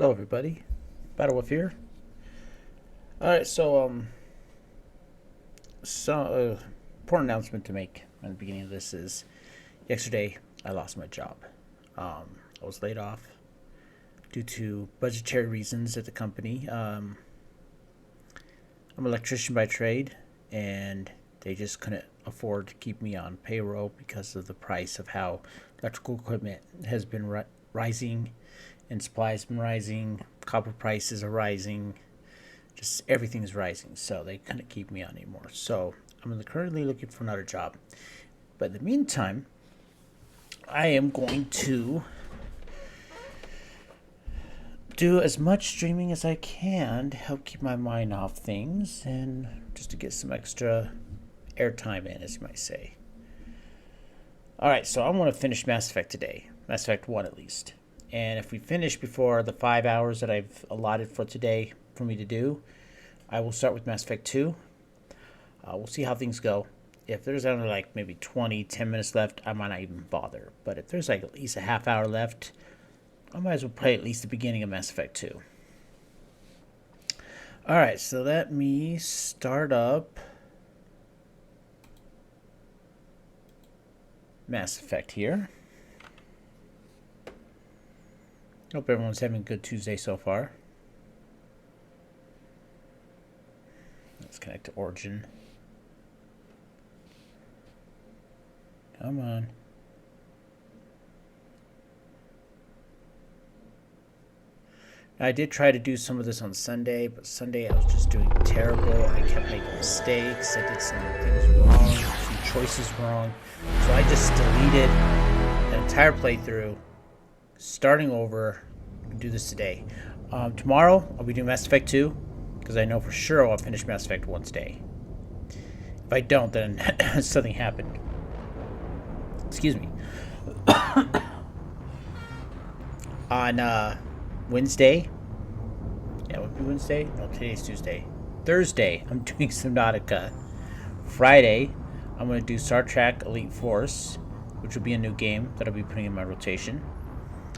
Hello, everybody. Battle Wolf here. All right, important announcement to make at the beginning of this is yesterday I lost my job. I was laid off due to budgetary reasons at the company. I'm an electrician by trade, and they just couldn't afford to keep me on payroll because of the price of how electrical equipment has been rising, and supply has been rising. Copper prices are rising. Just everything is rising, so they couldn't keep me on anymore. So I'm currently looking for another job. But in the meantime, I am going to do as much streaming as I can to help keep my mind off things and just to get some extra airtime in, as you might say. Alright, so I want to finish Mass Effect today. Mass Effect 1 at least. And if we finish before the 5 hours that I've allotted for today for me to do, I will start with Mass Effect 2. We'll see how things go. If there's only like maybe 10 minutes left, I might not even bother. But if there's like at least a half hour left, I might as well play at least the beginning of Mass Effect 2. Alright, so let me start up Mass Effect here. Hope everyone's having a good Tuesday so far. Let's connect to Origin. Come on. I did try to do some of this on Sunday, but Sunday I was just doing terrible. I kept making mistakes. I did some things wrong, some choices wrong. So I just deleted an entire playthrough, starting over. I can do this today. Tomorrow I'll be doing Mass Effect 2, because I know for sure I'll finish Mass Effect 1 today. If I don't, then something happened. Excuse me. On Wednesday. Yeah, it would be Wednesday. No, today's Tuesday. Thursday, I'm doing Subnautica. Friday, I'm going to do Star Trek Elite Force, which will be a new game that I'll be putting in my rotation.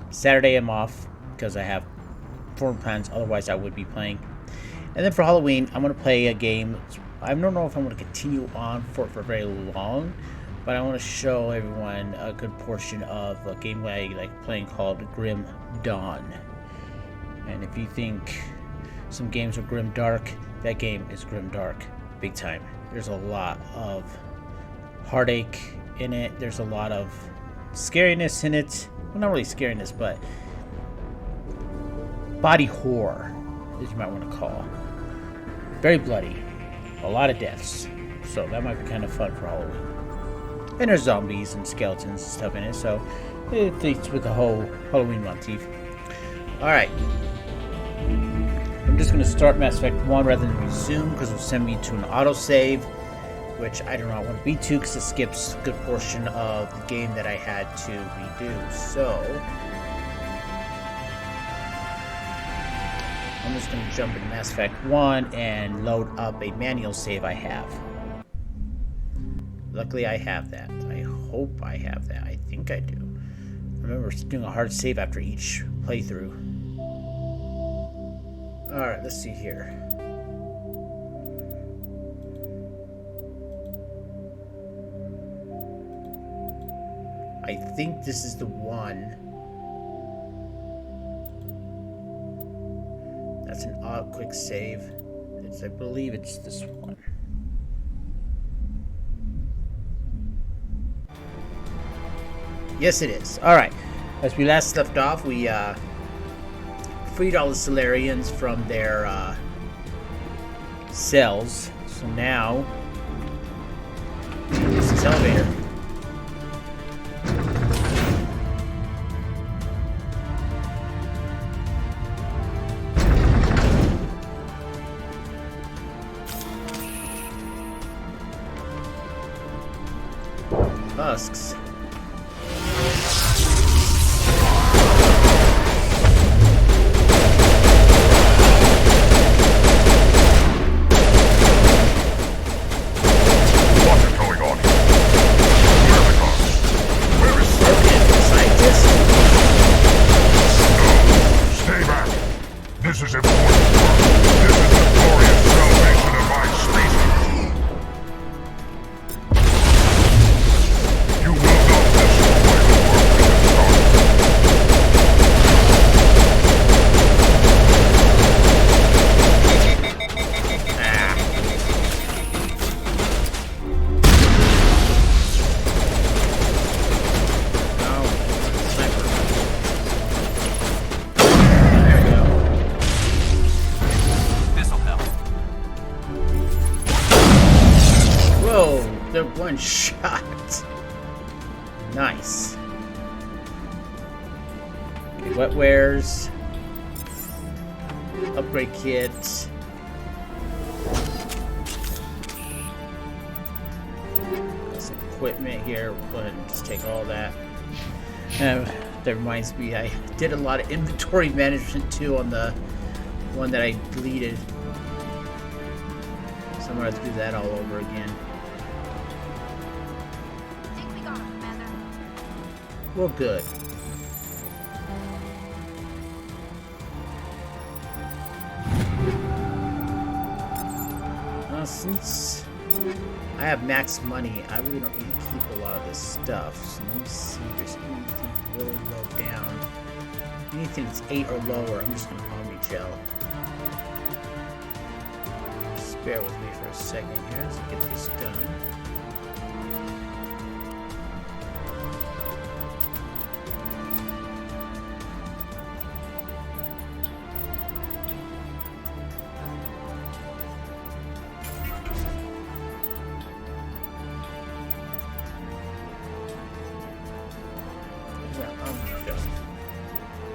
Saturday, I'm off because I have foreign plans. Otherwise, I would be playing. And then for Halloween, I'm going to play a game. I don't know if I'm going to continue on for very long, but I want to show everyone a good portion of a game I like playing called Grim Dawn. And if you think some games are grim dark, that game is grim dark, big time. There's a lot of heartache in it. There's a lot of scariness in it. Well, not really scariness, but body horror, as you might want to call. Very bloody. A lot of deaths. So that might be kind of fun for Halloween. And there's zombies and skeletons and stuff in it, so it fits with the whole Halloween motif. Alright. I'm just going to start Mass Effect 1 rather than resume, because it'll send me to an autosave, which I do not want to be to, because it skips a good portion of the game that I had to redo. So I'm just going to jump into Mass Effect 1 and load up a manual save I have. Luckily I have that. I hope I have that. I think I do. I remember doing a hard save after each playthrough. Alright, let's see here. I think this is the one. That's an odd quick save. I believe it's this one. Yes, it is. Alright. As we last left off, we freed all the Solarians from their cells. So now, this is elevator. Husks. one shot. Nice. Okay, wet wares. Upgrade kits. Got some equipment here. We'll go ahead and just take all that. That reminds me, I did a lot of inventory management too on the one that I deleted. So I'm gonna have to do that all over again. I think we got him, Commander. Well, good. Since I have max money, I really don't need to keep a lot of this stuff. So let me see if there's anything really low down. Anything that's 8 or lower, I'm just going to Omni-Gel. Just bear with me for a second here as I get this done.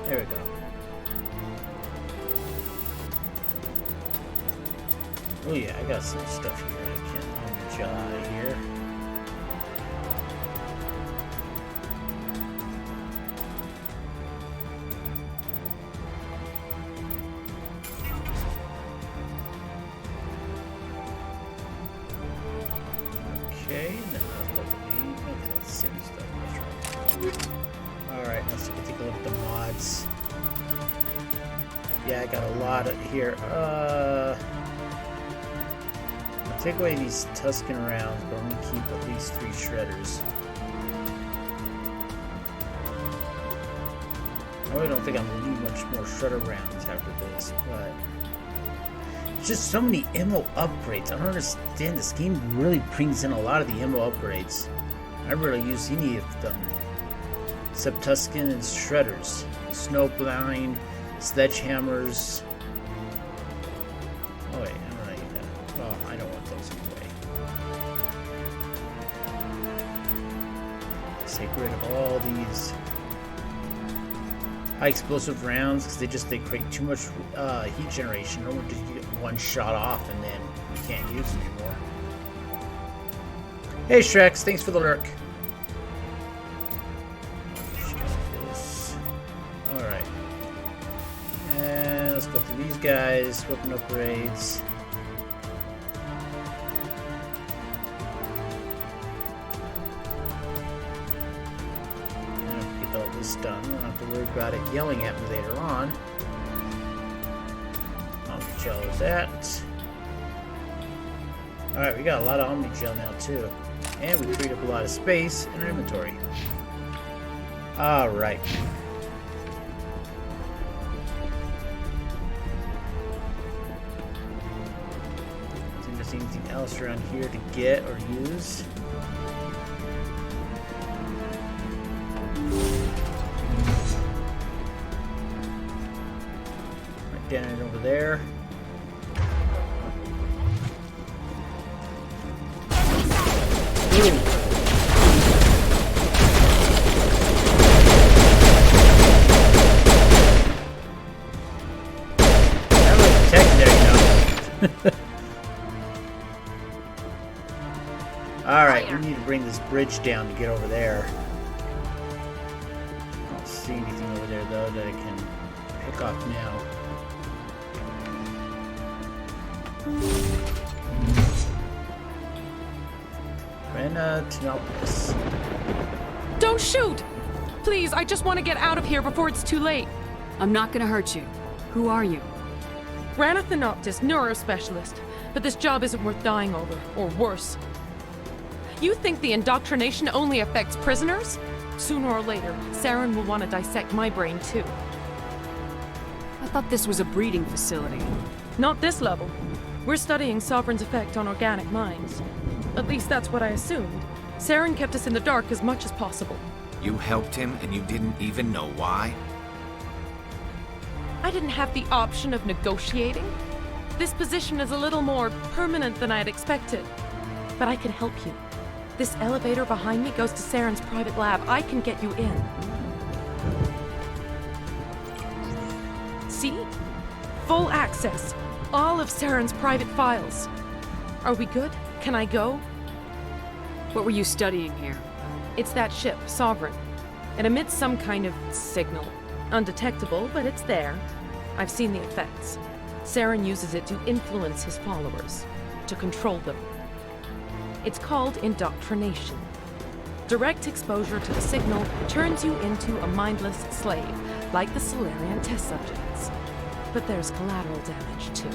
There we go. Oh yeah, I got some stuff here I can Omni-Gel out of here. Okay, then I'll go with the okay, that's same stuff. That's right. Alright, let's take a look at the mods. Yeah, I got a lot of here. I'll take away these Tusken rounds, but I'm going to keep at least 3 shredders. I really don't think I'm going to need much more shredder rounds after this, but it's just so many ammo upgrades. I don't understand. This game really brings in a lot of the ammo upgrades. I rarely use any of them. Except Tusken and shredders, snowblind, sledgehammers. Oh wait, I don't need that. Well, I don't want those anyway. Let's take rid of all these high explosive rounds because they create too much heat generation. Or just you get one shot off and then you can't use them anymore. Hey Shreks, thanks for the lurk. Go through these guys, weapon upgrades. And get all this done. We don't have to worry about it yelling at me later on. Omni-Gel is that. Alright, we got a lot of Omni-Gel now too. And we freed up a lot of space in our inventory. Alright. Anything else around here to get or use? Right down and over there. Ooh. That was protected there, you know. Alright, we need to bring this bridge down to get over there. I don't see anything over there though that I can pick off now. Rena Tenopolis. Don't shoot! Please, I just want to get out of here before it's too late. I'm not gonna hurt you. Who are you? Rana Thenoptis, neurospecialist. But this job isn't worth dying over, or worse. You think the indoctrination only affects prisoners? Sooner or later, Saren will want to dissect my brain too. I thought this was a breeding facility. Not this level. We're studying Sovereign's effect on organic minds. At least that's what I assumed. Saren kept us in the dark as much as possible. You helped him and you didn't even know why? I didn't have the option of negotiating. This position is a little more permanent than I had expected. But I can help you. This elevator behind me goes to Saren's private lab. I can get you in. See? Full access. All of Saren's private files. Are we good? Can I go? What were you studying here? It's that ship, Sovereign. It emits some kind of signal. Undetectable, but it's there. I've seen the effects. Saren uses it to influence his followers, to control them. It's called indoctrination. Direct exposure to the signal turns you into a mindless slave, like the Solarian test subjects. But there's collateral damage, too.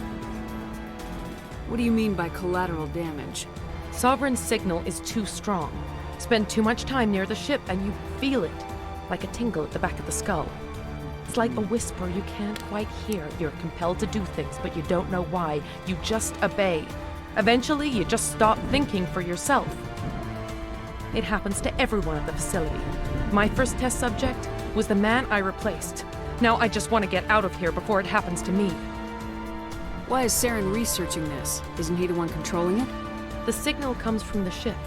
What do you mean by collateral damage? Sovereign's signal is too strong. Spend too much time near the ship and you feel it, like a tingle at the back of the skull. It's like a whisper you can't quite hear. You're compelled to do things, but you don't know why. You just obey. Eventually, you just stop thinking for yourself. It happens to everyone at the facility. My first test subject was the man I replaced. Now I just want to get out of here before it happens to me. Why is Saren researching this? Isn't he the one controlling it? The signal comes from the ship.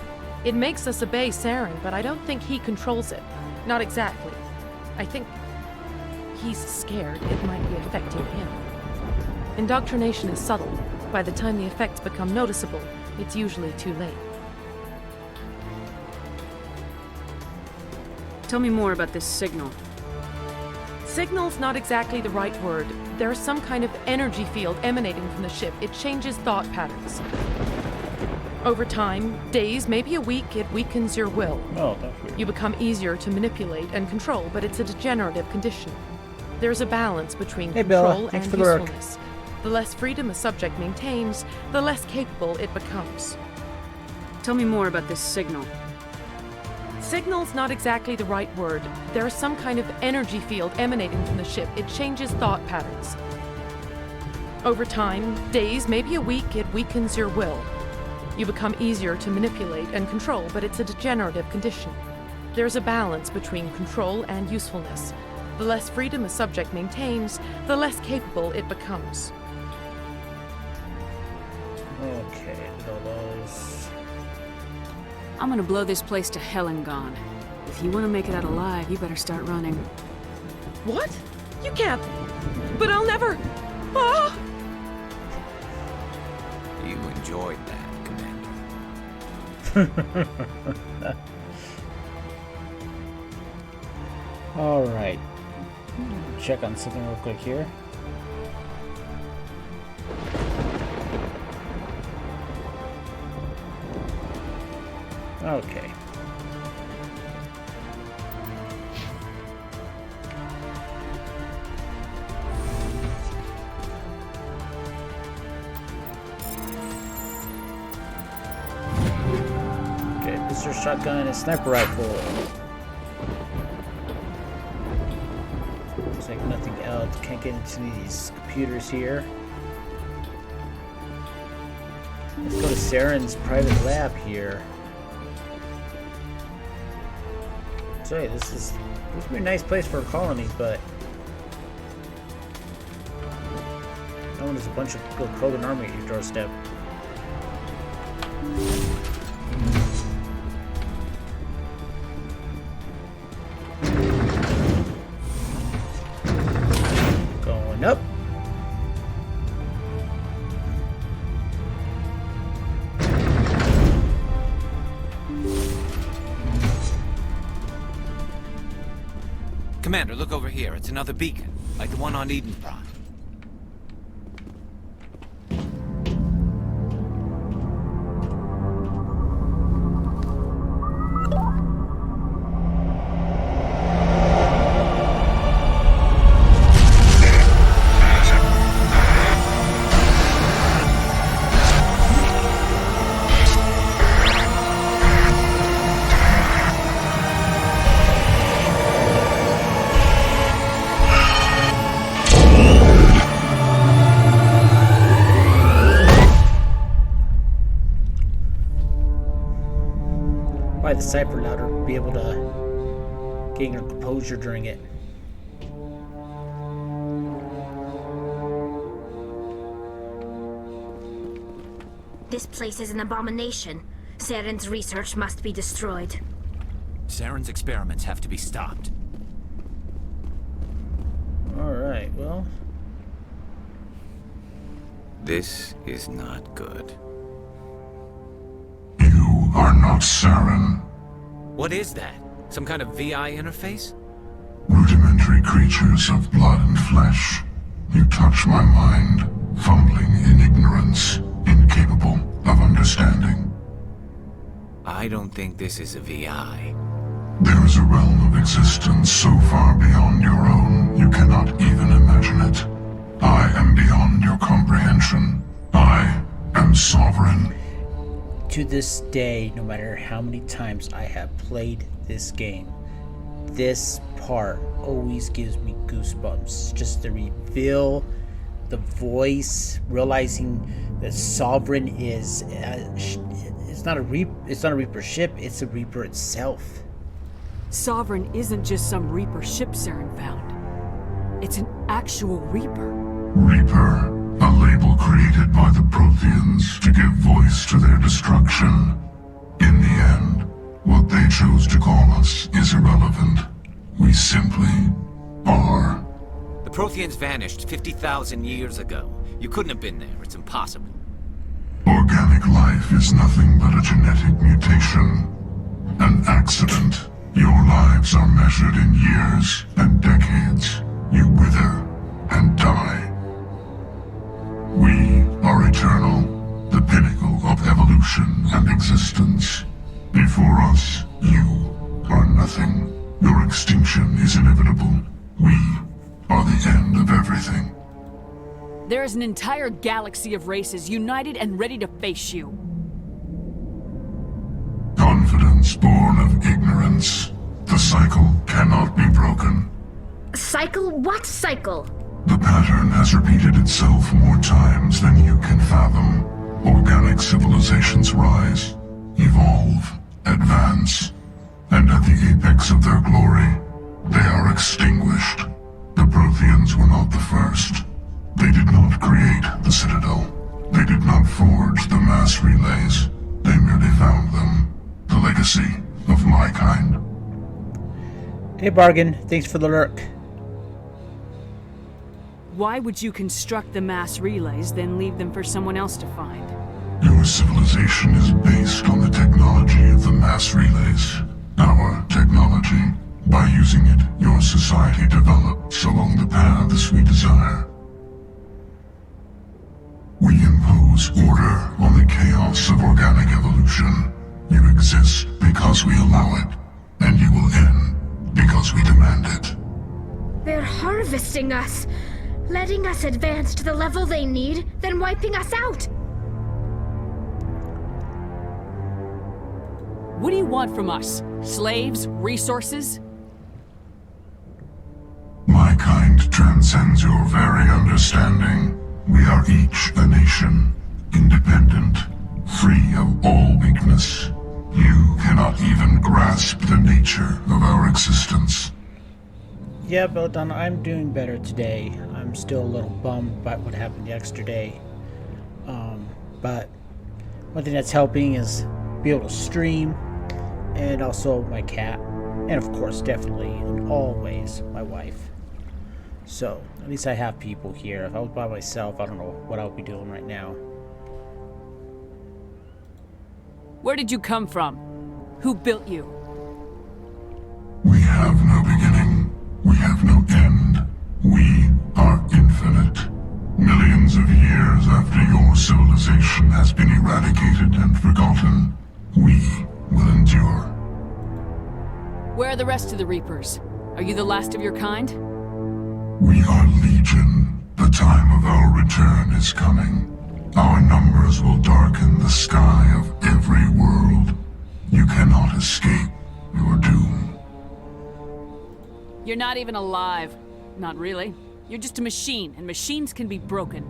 It makes us obey Saren, but I don't think he controls it. Not exactly. I think he's scared it might be affecting him. Indoctrination is subtle. By the time the effects become noticeable, it's usually too late. Tell me more about this signal. Signal's not exactly the right word. There's some kind of energy field emanating from the ship. It changes thought patterns. Over time, days, maybe a week, it weakens your will. Oh, that's weird. You become easier to manipulate and control, but it's a degenerative condition. There's a balance between Hey, Bella. control Thanks and for the work. usefulness. The less freedom a subject maintains, the less capable it becomes. Tell me more about this signal. Signal's not exactly the right word. There's some kind of energy field emanating from the ship. It changes thought patterns. Over time, days, maybe a week, it weakens your will. You become easier to manipulate and control, but it's a degenerative condition. There's a balance between control and usefulness. The less freedom a subject maintains, the less capable it becomes. Okay, so those. I'm gonna blow this place to hell and gone. If you want to make it out alive, you better start running. What? You can't! But I'll never! Ah! You enjoyed that, Commander. All right. Check on something real quick here. Okay. Okay, pistol, shotgun, and sniper rifle. Looks like nothing else. Can't get into these computers here. Let's go to Saren's private lab here. So this would be a nice place for a colony, but no one has a bunch of good Krogan army at your doorstep. Going up. Commander, look over here. It's another beacon, like the one on Eden Prime. Why the cipher allowed her to be able to gain her composure during it. This place is an abomination. Saren's research must be destroyed. Saren's experiments have to be stopped. Alright, well. This is not good. You are not Saren. What is that? Some kind of VI interface? Rudimentary creatures of blood and flesh. You touch my mind, fumbling in ignorance, incapable of understanding. I don't think this is a VI. There is a realm of existence so far beyond your own, you cannot even imagine it. I am beyond your comprehension. I am sovereign. To this day, no matter how many times I have played this game, this part always gives me goosebumps. Just the reveal, the voice, realizing that Sovereign is it's not a Reaper ship, it's a Reaper itself. Sovereign isn't just some Reaper ship Saren found. It's an actual Reaper. Reaper, a label created by the Protheans to give voice to their destruction. In the end, what they chose to call us is irrelevant. We simply are. The Protheans vanished 50,000 years ago. You couldn't have been there. It's impossible. Organic life is nothing but a genetic mutation. An accident. Your lives are measured in years and decades. You wither and die. We are eternal, the pinnacle of evolution and existence. Before us, you are nothing. Your extinction is inevitable. We are the end of everything. There is an entire galaxy of races united and ready to face you. Confidence born of ignorance. The cycle cannot be broken. Cycle? What cycle? The pattern has repeated itself more times than you can fathom. Organic civilizations rise, evolve, advance, and at the apex of their glory, they are extinguished. The Protheans were not the first. They did not create the Citadel. They did not forge the mass relays. They merely found them. The legacy of my kind. Hey Bargain, thanks for the lurk. Why would you construct the mass relays, then leave them for someone else to find? Your civilization is based on the technology of the mass relays. Our technology. By using it, your society develops along the paths we desire. We impose order on the chaos of organic evolution. You exist because we allow it, and you will end because we demand it. They're harvesting us, letting us advance to the level they need, then wiping us out. What do you want from us? Slaves? Resources? My kind transcends your very understanding. We are each a nation, independent, free of all weakness. You cannot even grasp the nature of our existence. Yeah, Belladonna, I'm doing better today. I'm still a little bummed about what happened yesterday. But one thing that's helping is be able to stream, and also my cat, and of course, definitely and always, my wife. So, at least I have people here. If I was by myself, I don't know what I would be doing right now. Where did you come from? Who built you? We have no beginning. We have no end. We are infinite. Millions of years after your civilization has been eradicated and forgotten, we will endure. Where are the rest of the Reapers? Are you the last of your kind? We are Legion. The time of our return is coming. Our numbers will darken the sky of every world. You cannot escape your doom. You're not even alive. Not really. You're just a machine, and machines can be broken.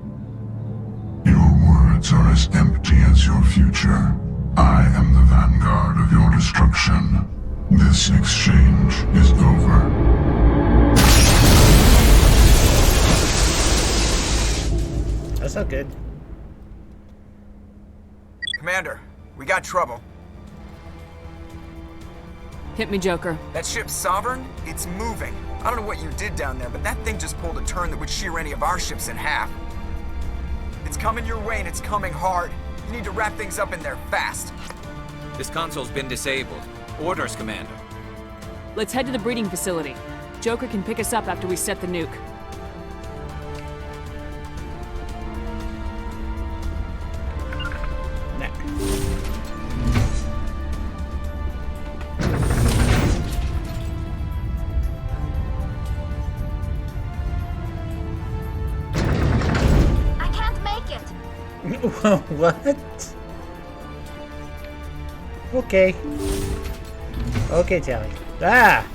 Your words are as empty as your future. I am the vanguard of your destruction. This exchange is over. That's not good. Commander, we got trouble. Hit me, Joker. That ship's Sovereign? It's moving. I don't know what you did down there, but that thing just pulled a turn that would shear any of our ships in half. It's coming your way and it's coming hard. You need to wrap things up in there fast. This console's been disabled. Orders, Commander. Let's head to the breeding facility. Joker can pick us up after we set the nuke. Nah. I can't make it. What? Okay. Okay, Tally. Ah!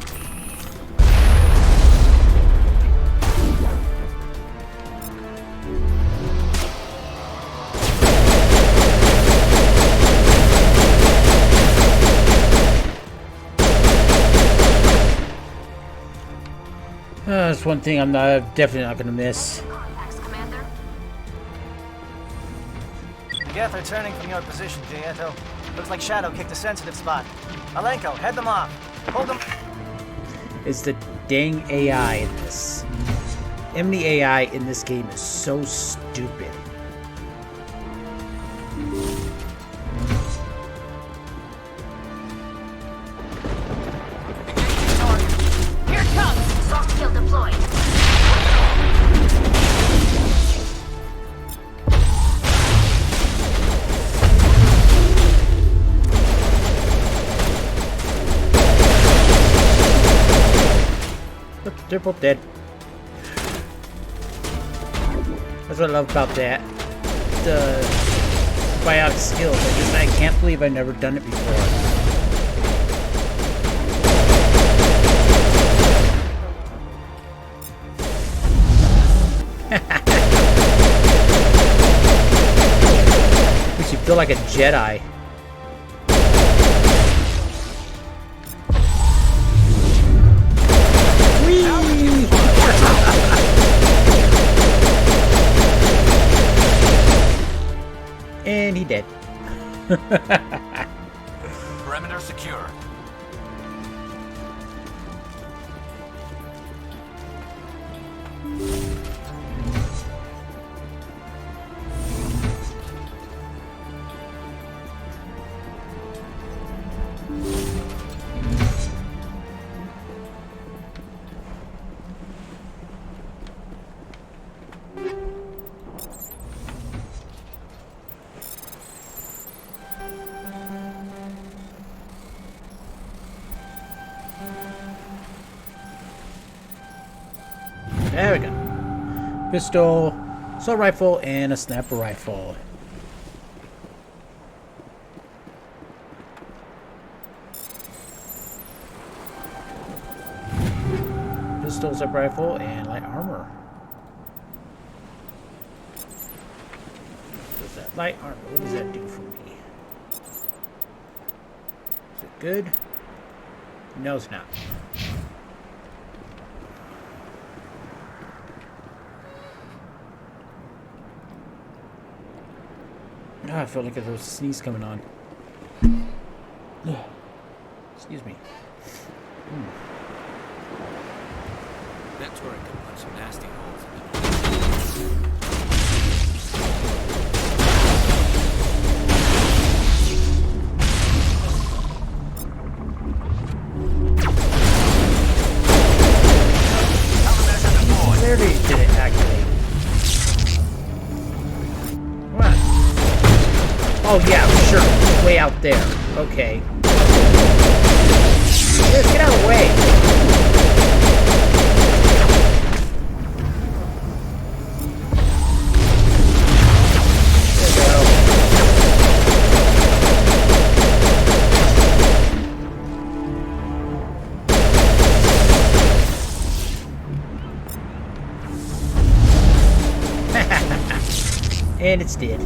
That's one thing I'm definitely not gonna miss. Contacts, Commander. Geth are turning from your position, Gieto. Looks like Shadow kicked a sensitive spot. Alenko, head them off. Hold them. It's the dang AI in this. Emily AI in this game is so stupid. Here it comes! Soft kill deployed. They're both dead. That's what I love about that. The biotic skills. I can't believe I've never done it before. Makes you feel like a Jedi. And he dead. Perimeter secure. There we go. Pistol, assault rifle, and a sniper rifle. Pistol, sniper rifle, and light armor. What is that? Light armor. What does that do for me? Is it good? No, it's not. Oh, I feel like there's a sneeze coming on. Excuse me. That turret can punch some nasty holes. Where did it activate? What? Oh yeah, sure. Way out there. Okay. Just get out of the way. There we go. And it's dead.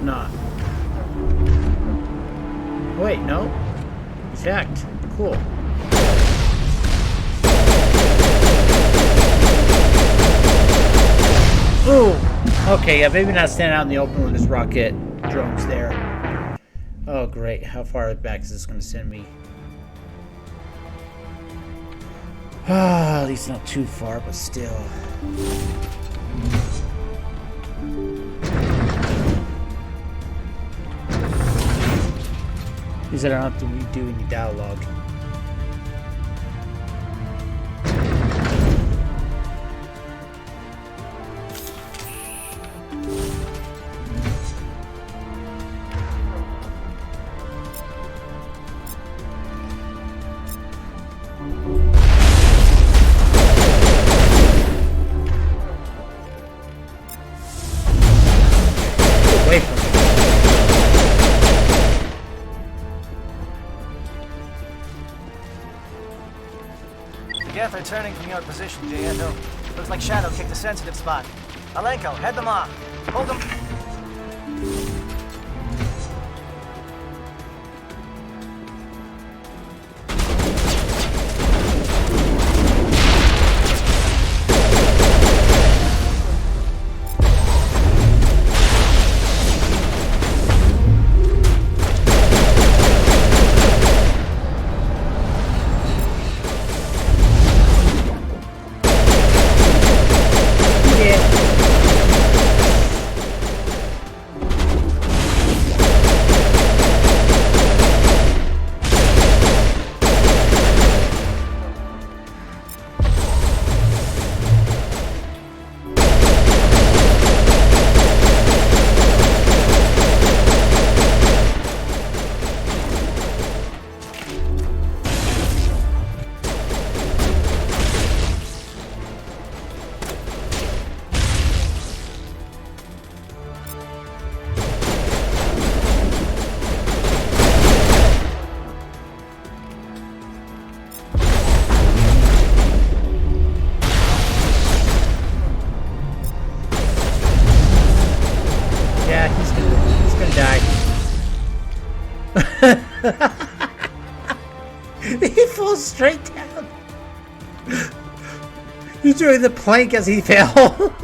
not. Wait, no. Checked. Cool. Ooh! Okay, yeah, maybe not stand out in the open with this rocket drones there. Oh, great. How far back is this going to send me? Ah, at least not too far, but still. At least I don't have to redo any dialogue. Away from me. Geth are turning from your position, Gieto. Looks like Shadow kicked a sensitive spot. Alenko, head them off. Hold them. He falls straight down. He's doing the plank as he fell.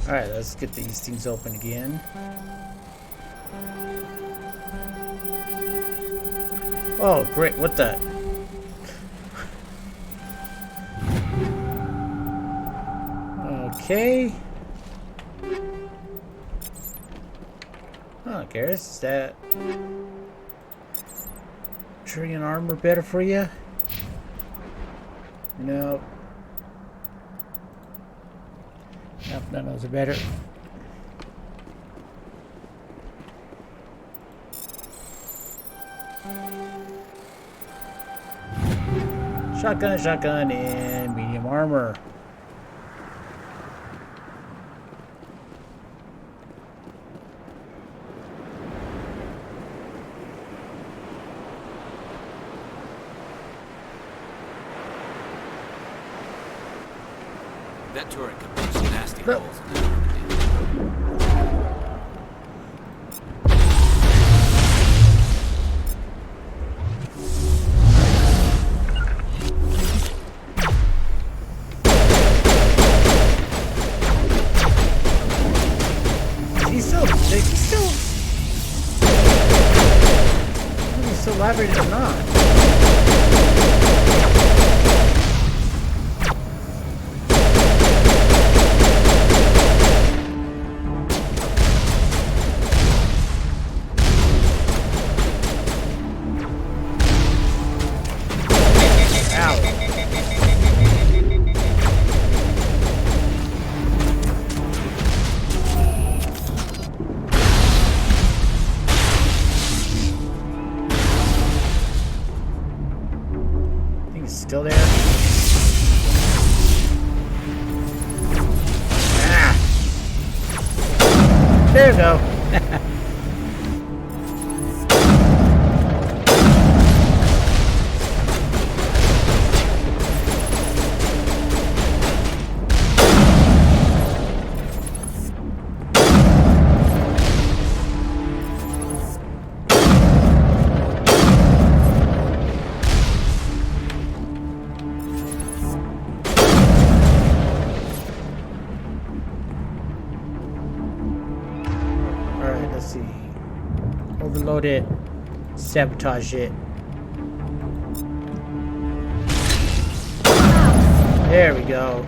Alright, let's get these things open again. Oh, great. What the? Okay. Oh, Garrus, is that tree and armor better for you? No. Nope, none of those are better. Shotgun, and medium armor. That turret could punch some nasty Look. holes in that. He's still elaborate or not. still there? Ah! There you go. Alright, let's see. Overload it. Sabotage it. There we go.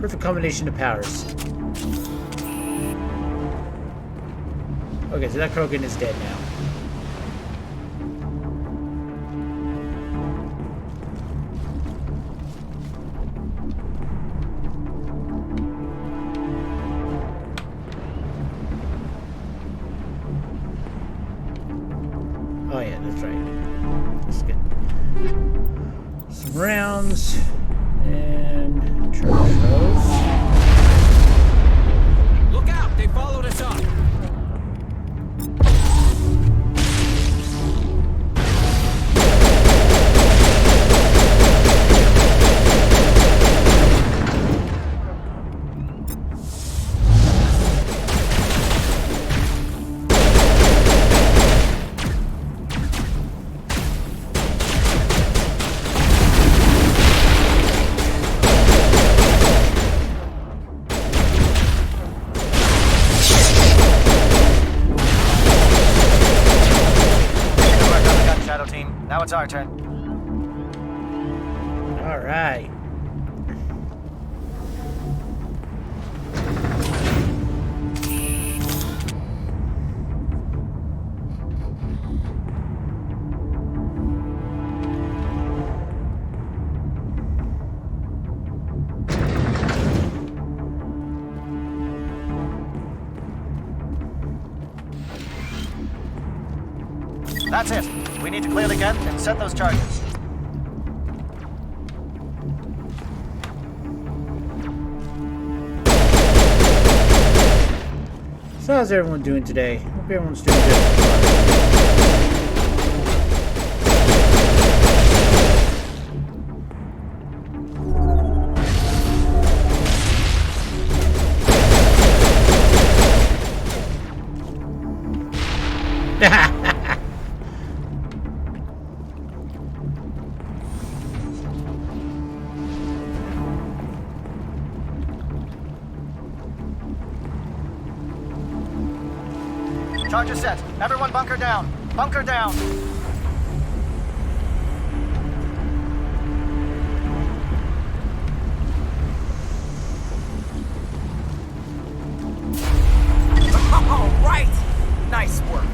Perfect combination of powers. Okay, so that Krogan is dead now. Oh yeah, that's right. Let's get some rounds and charge those. Look out! They followed us up! Shadow team. Now it's our turn. All right. That's it. We need to clear the gate and set those charges. So how's everyone doing today? Hope everyone's doing good. Charges set. Everyone bunker down. Bunker down. All right! Nice work.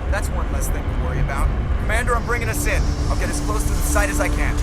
That's one less thing to worry about. Commander, I'm bringing us in. I'll get as close to the site as I can.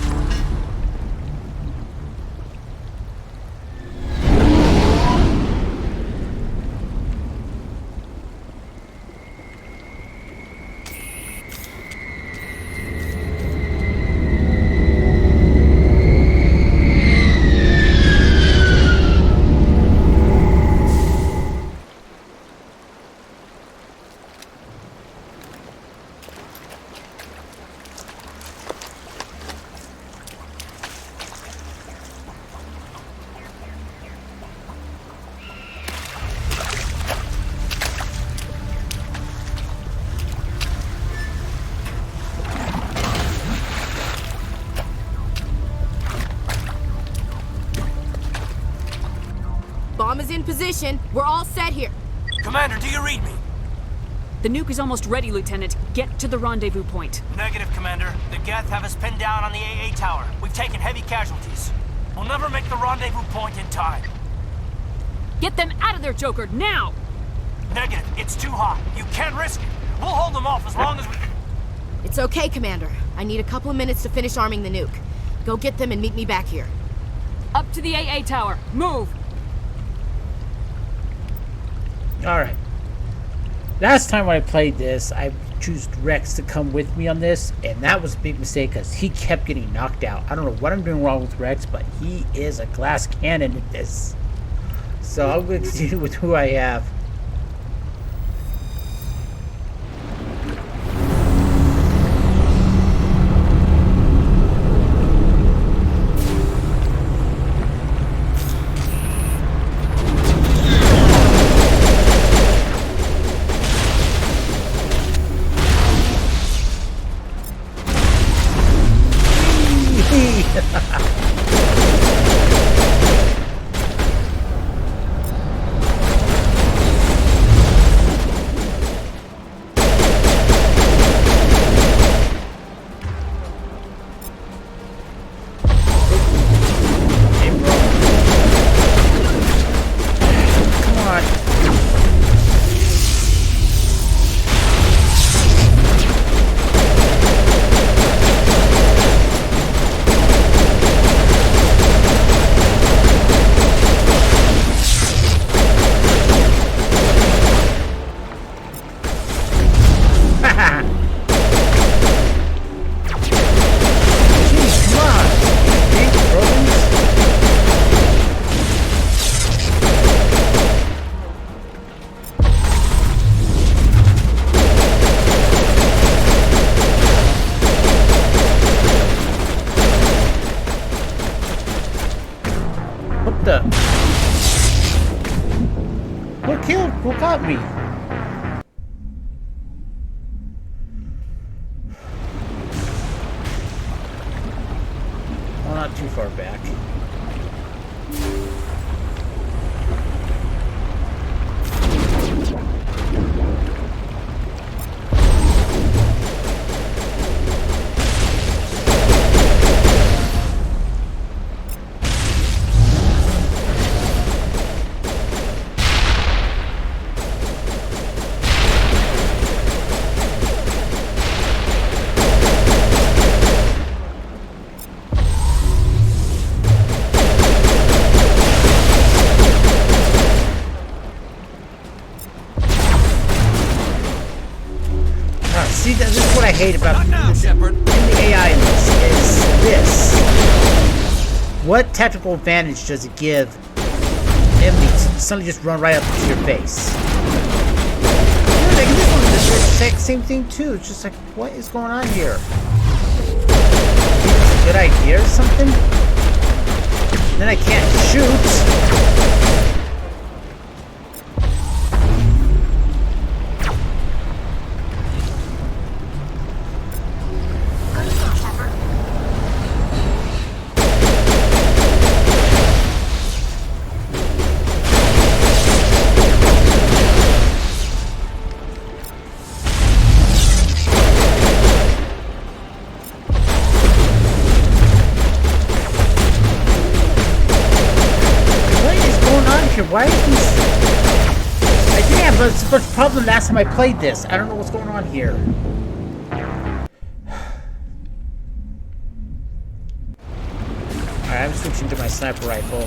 Bomb is in position. We're all set here. Commander, do you read me? The nuke is almost ready, Lieutenant. Get to the rendezvous point. Negative, Commander. The Geth have us pinned down on the AA tower. We've taken heavy casualties. We'll never make the rendezvous point in time. Get them out of there, Joker, now! Negative. It's too hot. You can't risk it. We'll hold them off as long as we... It's okay, Commander. I need a couple of minutes to finish arming the nuke. Go get them and meet me back here. Up to the AA tower. Move! All right. Last time when I played this, I choose Rex to come with me on this, and that was a big mistake because he kept getting knocked out. I don't know what I'm doing wrong with Rex, but he is a glass cannon in this. So I'm going to continue with who I have. Who got me? Well, not too far back. See, this is what I hate about the AI in this, is this. What tactical advantage does it give enemies to suddenly just run right up to your face? Yeah, they can just do the exact same thing too. It's just like, what is going on here? Good idea or something? Then I can't shoot. Why is this? I did have a problem last time I played this. I don't know what's going on here. Alright, I'm switching to my sniper rifle.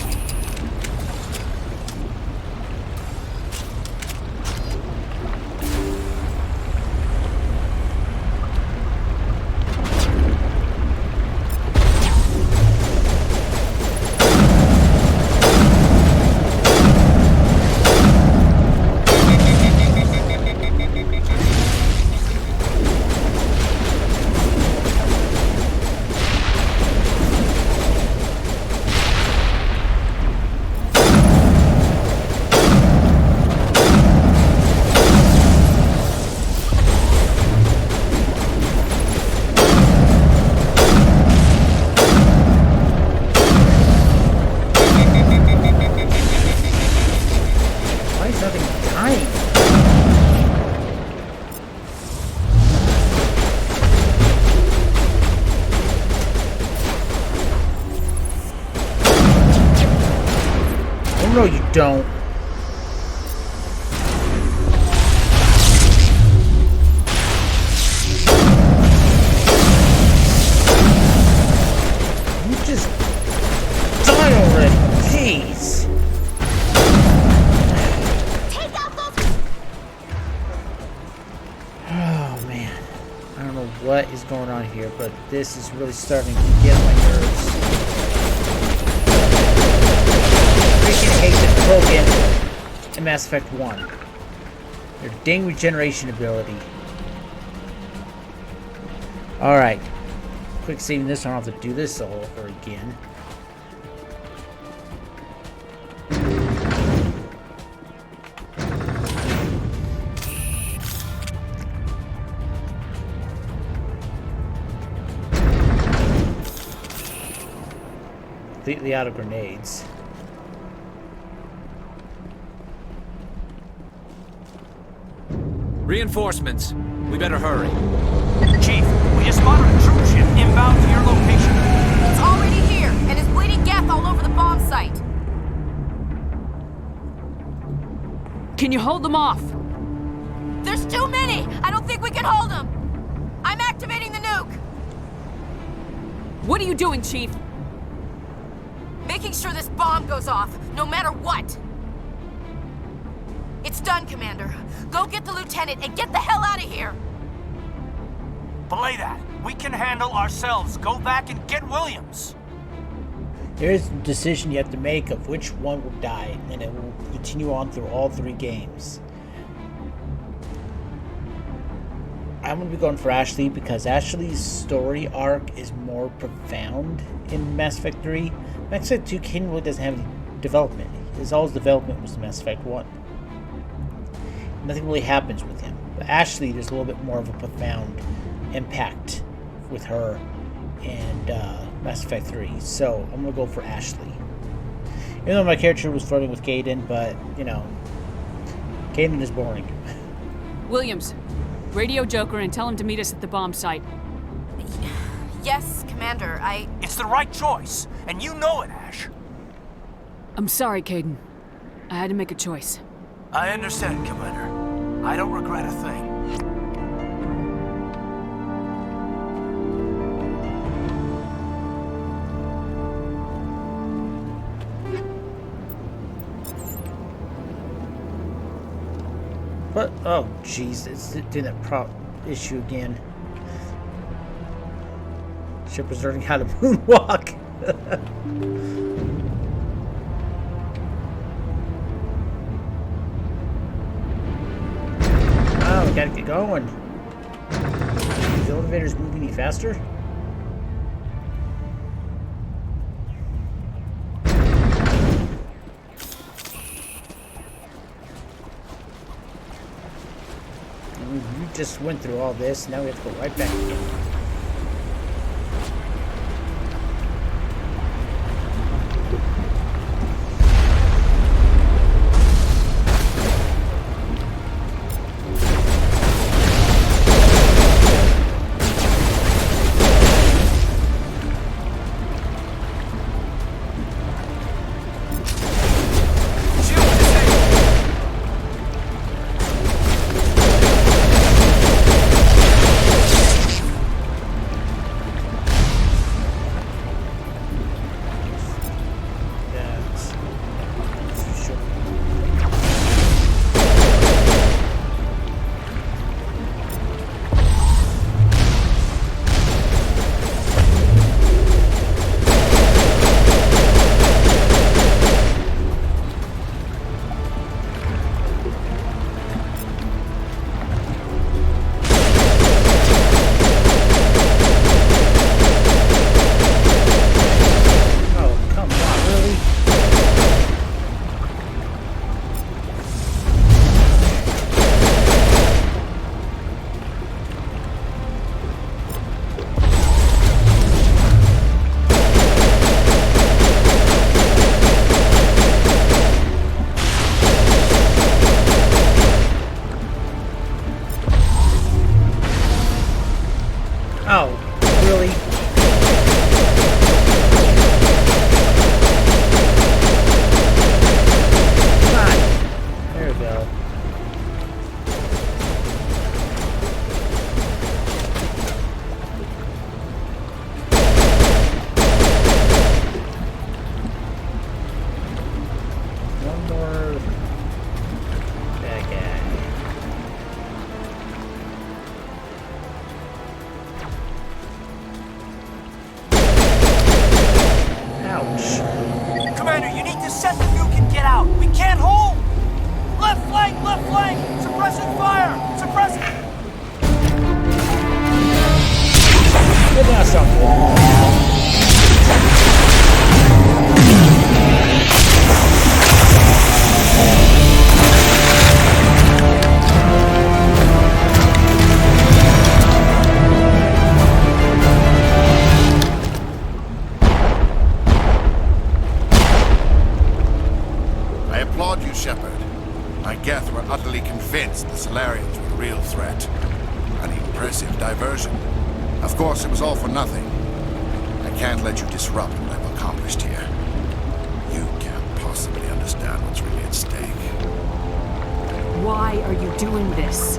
No, you don't. You just die already. Jeez. Take out those. Oh man. lot is going on here, but this is really starting to get on my nerves. Freaking hate the Krogan in Mass Effect 1. Their dang regeneration ability. Alright. Quick saving this, I don't have to do this all over again. Completely out of grenades. Reinforcements. We better hurry. Chief, we just spotted a troop ship inbound to your location. It's already here, and is bleeding Geth all over the bomb site. Can you hold them off? There's too many! I don't think we can hold them! I'm activating the nuke! What are you doing, Chief? Making sure this bomb goes off, no matter what! It's done, Commander. Go get the lieutenant and get the hell out of here! Belay that. We can handle ourselves. Go back and get Williams. There is a decision you have to make of which one will die, and it will continue on through all 3 games. I'm going to be going for Ashley because Ashley's story arc is more profound in Mass Effect 3. Mass Effect 2, Kane really doesn't have any development. All his development was in Mass Effect 1. Nothing really happens with him. But Ashley, there's a little bit more of a profound impact with her and Mass Effect 3. So I'm going to go for Ashley. Even though my character was flirting with Kaidan, but, you know, Kaidan is boring. Williams, radio Joker and tell him to meet us at the bomb site. Yes, Commander, It's the right choice, and you know it, Ash. I'm sorry, Kaidan. I had to make a choice. I understand, Commander. I don't regret a thing. What? Oh, jeez, it's doing that prop issue again. Ship was learning how to moonwalk. Oh, we gotta get going. The elevator's moving any faster? We just went through all this, now we have to go right back again. Oh, really? Come on. There we go. One more. That guy. to set the nuke and get out. We can't hold! Left flank! Suppressing fire! Suppressing... Good now, something. I applaud you, Shepard. My Geth were utterly convinced the Solarians were the real threat. An impressive diversion. Of course, it was all for nothing. I can't let you disrupt what I've accomplished here. You can't possibly understand what's really at stake. Why are you doing this?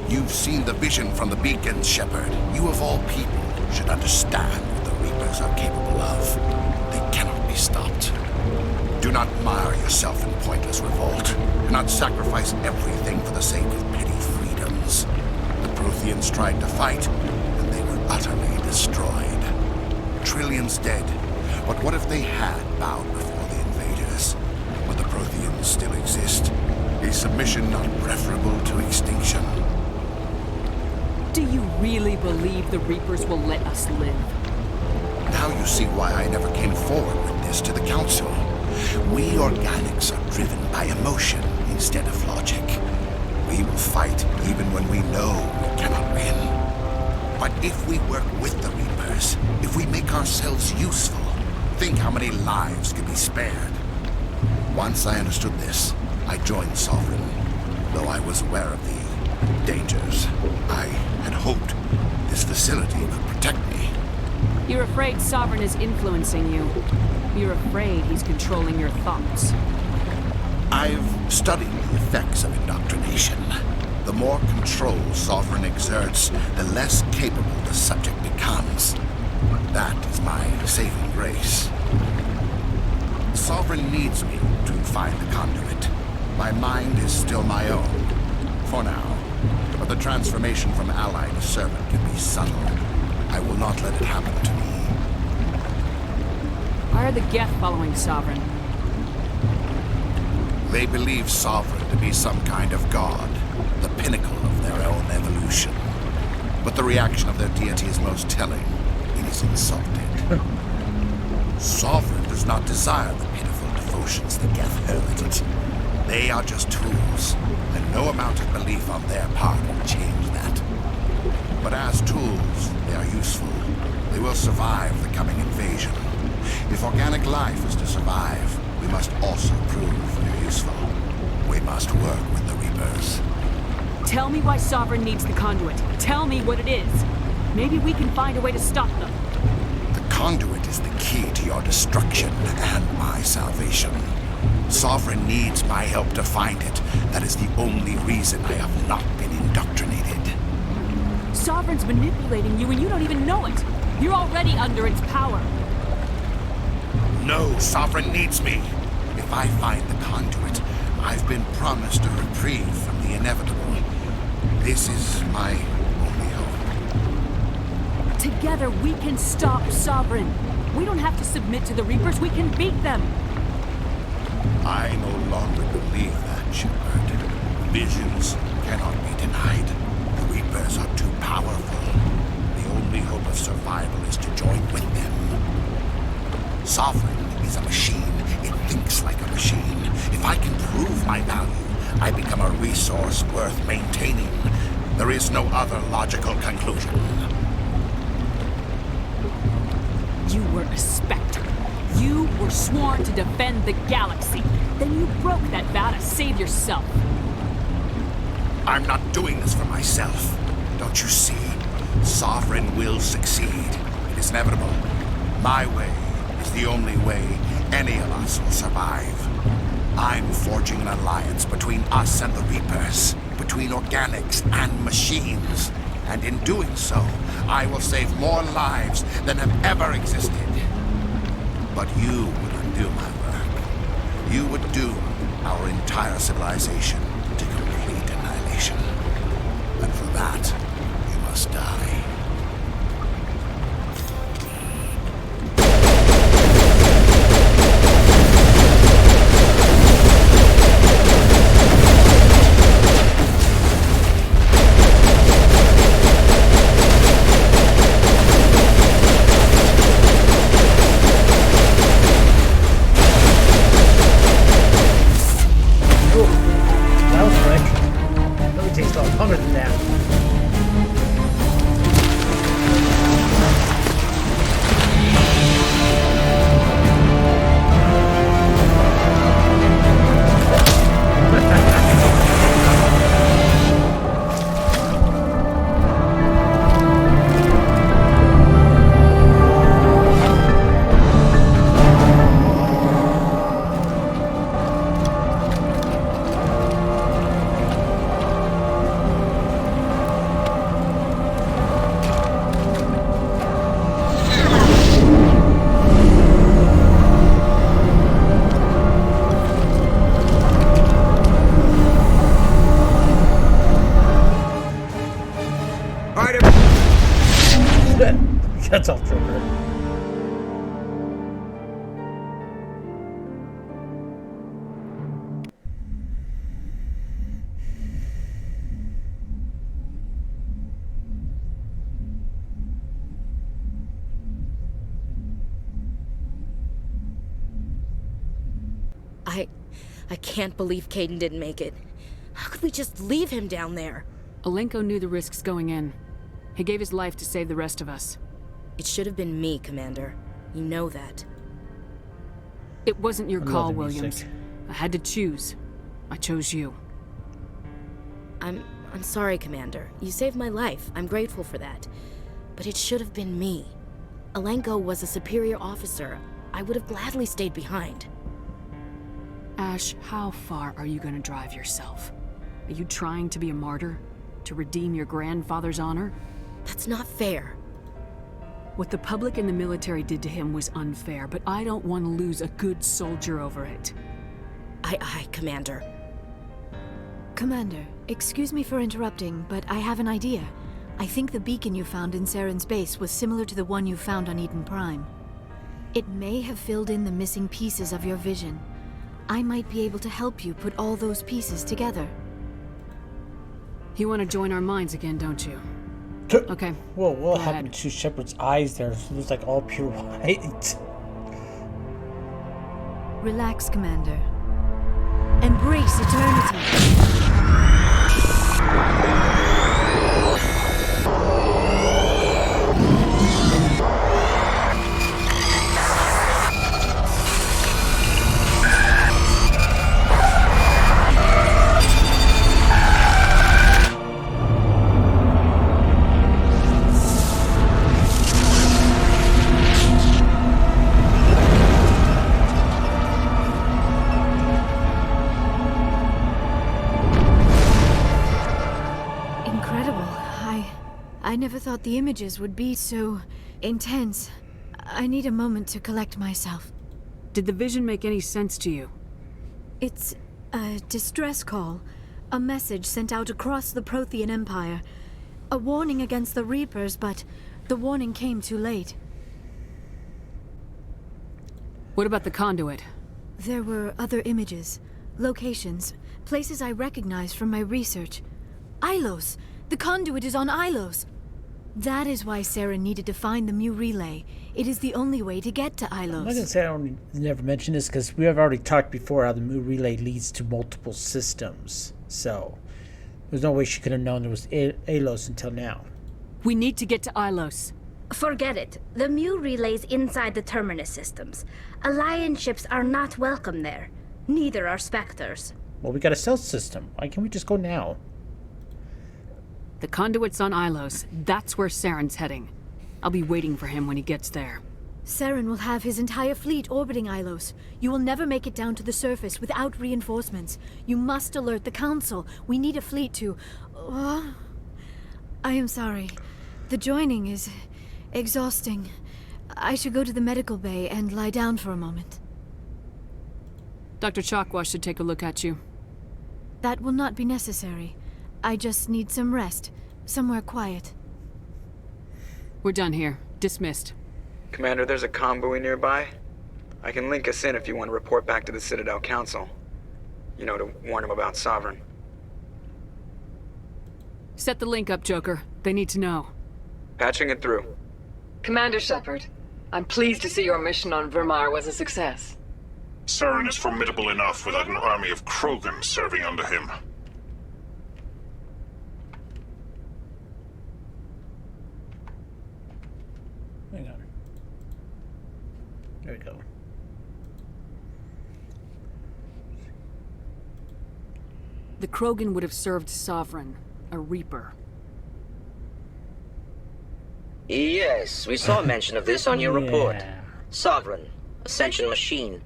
You've seen the vision from the beacons, Shepard. You of all people should understand what the Reapers are capable of. They cannot be stopped. Do not mire yourself in pointless revolt. Do not sacrifice everything for the sake of petty freedoms. The Protheans tried to fight, and they were utterly destroyed. Trillions dead. But what if they had bowed before the invaders? But the Protheans still exist. Is submission not preferable to extinction? Do you really believe the Reapers will let us live? Now you see why I never came forward with this to the Council. We organics are driven by emotion instead of logic. We will fight even when we know we cannot win. But if we work with the Reapers, if we make ourselves useful, think how many lives could be spared. Once I understood this, I joined Sovereign, though I was aware of the dangers. I had hoped this facility would protect me. You're afraid Sovereign is influencing you. You're afraid he's controlling your thoughts. I've studied the effects of indoctrination. The more control Sovereign exerts, the less capable the subject becomes. That is my saving grace. Sovereign needs me to find the conduit. My mind is still my own, for now. But the transformation from ally to servant can be subtle. I will not let it happen to me. Why are the Geth following Sovereign? They believe Sovereign to be some kind of god, the pinnacle of their own evolution. But the reaction of their deity is most telling. It is insulted. Sovereign does not desire the pitiful devotions the Geth heralded. They are just tools, and no amount of belief on their part will change that. But as tools, they are useful. They will survive the coming invasion. If organic life is to survive, we must also prove they're useful. We must work with the Reapers. Tell me why Sovereign needs the conduit. Tell me what it is. Maybe we can find a way to stop them. The conduit is the key to your destruction and my salvation. Sovereign needs my help to find it. That is the only reason I have not been indoctrinated. Sovereign's manipulating you and you don't even know it. You're already under its power. No, Sovereign needs me. If I find the conduit, I've been promised a reprieve from the inevitable. This is my only hope. Together we can stop Sovereign. We don't have to submit to the Reapers, we can beat them. I no longer believe that, Shepard. Visions cannot be denied. The Reapers are too powerful. The only hope of survival is to join with them. Sovereign is a machine. It thinks like a machine. If I can prove my value, I become a resource worth maintaining. There is no other logical conclusion. You were a Spectre. You were sworn to defend the galaxy. Then you broke that vow to save yourself. I'm not doing this for myself. Don't you see? Sovereign will succeed. It is inevitable. My way is the only way any of us will survive. I'm forging an alliance between us and the Reapers, between organics and machines. And in doing so, I will save more lives than have ever existed. But you would undo my work. You would doom our entire civilization to complete annihilation. And for that, you must die. That's off Joker. I can't believe Caden didn't make it. How could we just leave him down there? Alenko knew the risks going in. He gave his life to save the rest of us. It should have been me, Commander. You know that. It wasn't your I call, love the Williams. music. I had to choose. I chose you. I'm sorry, Commander. You saved my life. I'm grateful for that. But it should have been me. Alenko was a superior officer. I would have gladly stayed behind. Ash, how far are you going to drive yourself? Are you trying to be a martyr? To redeem your grandfather's honor? That's not fair. What the public and the military did to him was unfair, but I don't want to lose a good soldier over it. Aye, Commander. Commander, excuse me for interrupting, but I have an idea. I think the beacon you found in Saren's base was similar to the one you found on Eden Prime. It may have filled in the missing pieces of your vision. I might be able to help you put all those pieces together. You want to join our minds again, don't you? Okay. Whoa, what Go happened ahead. to Shepard's eyes there? It was like all pure white. Relax, Commander. Embrace eternity. I never thought the images would be so intense. I need a moment to collect myself. Did the vision make any sense to you? It's a distress call. A message sent out across the Prothean Empire. A warning against the Reapers, but the warning came too late. What about the conduit? There were other images, locations, places I recognized from my research. Ilos! The conduit is on Ilos! That is why Saren needed to find the Mu relay. It is the only way to get to Ilos. I'm not going to say I only never mentioned this because we have already talked before how the Mu relay leads to multiple systems. So, there's no way she could have known there was Alos until now. We need to get to Ilos. Forget it. The Mu relay's inside the Terminus systems. Alliance ships are not welcome there. Neither are Spectres. Well, we got a stealth system. Why can't we just go now? The conduit's on Ilos. That's where Saren's heading. I'll be waiting for him when he gets there. Saren will have his entire fleet orbiting Ilos. You will never make it down to the surface without reinforcements. You must alert the Council. We need a fleet to... I am sorry. The joining is exhausting. I should go to the medical bay and lie down for a moment. Dr. Chakwa should take a look at you. That will not be necessary. I just need some rest. Somewhere quiet. We're done here. Dismissed. Commander, there's a convoy nearby. I can link us in if you want to report back to the Citadel Council. You know, to warn them about Sovereign. Set the link up, Joker. They need to know. Patching it through. Commander Shepard, I'm pleased to see your mission on Vermar was a success. Saren is formidable enough without an army of Krogan serving under him. Hang on. There we go. The Krogan would have served Sovereign, a Reaper. Yes, we saw mention of this on your report. Yeah. Sovereign, Ascension machine,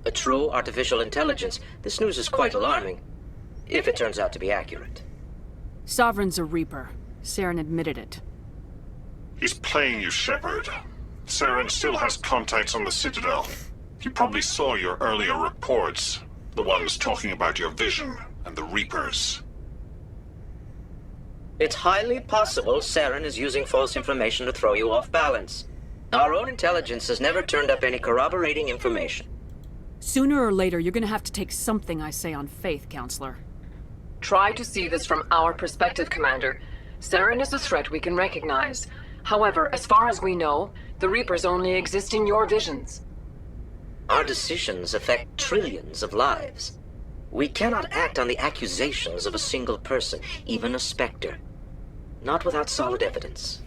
a true artificial intelligence. This news is quite alarming, if it turns out to be accurate. Sovereign's a Reaper. Saren admitted it. He's playing you, Shepard. Saren still has contacts on the Citadel. He probably saw your earlier reports. The ones talking about your vision and the Reapers. It's highly possible Saren is using false information to throw you off balance. Our own intelligence has never turned up any corroborating information. Sooner or later, you're gonna have to take something I say on faith, Counselor. Try to see this from our perspective, Commander. Saren is a threat we can recognize. However, as far as we know, the Reapers only exist in your visions. Our decisions affect trillions of lives. We cannot act on the accusations of a single person, even a Spectre. Not without solid evidence.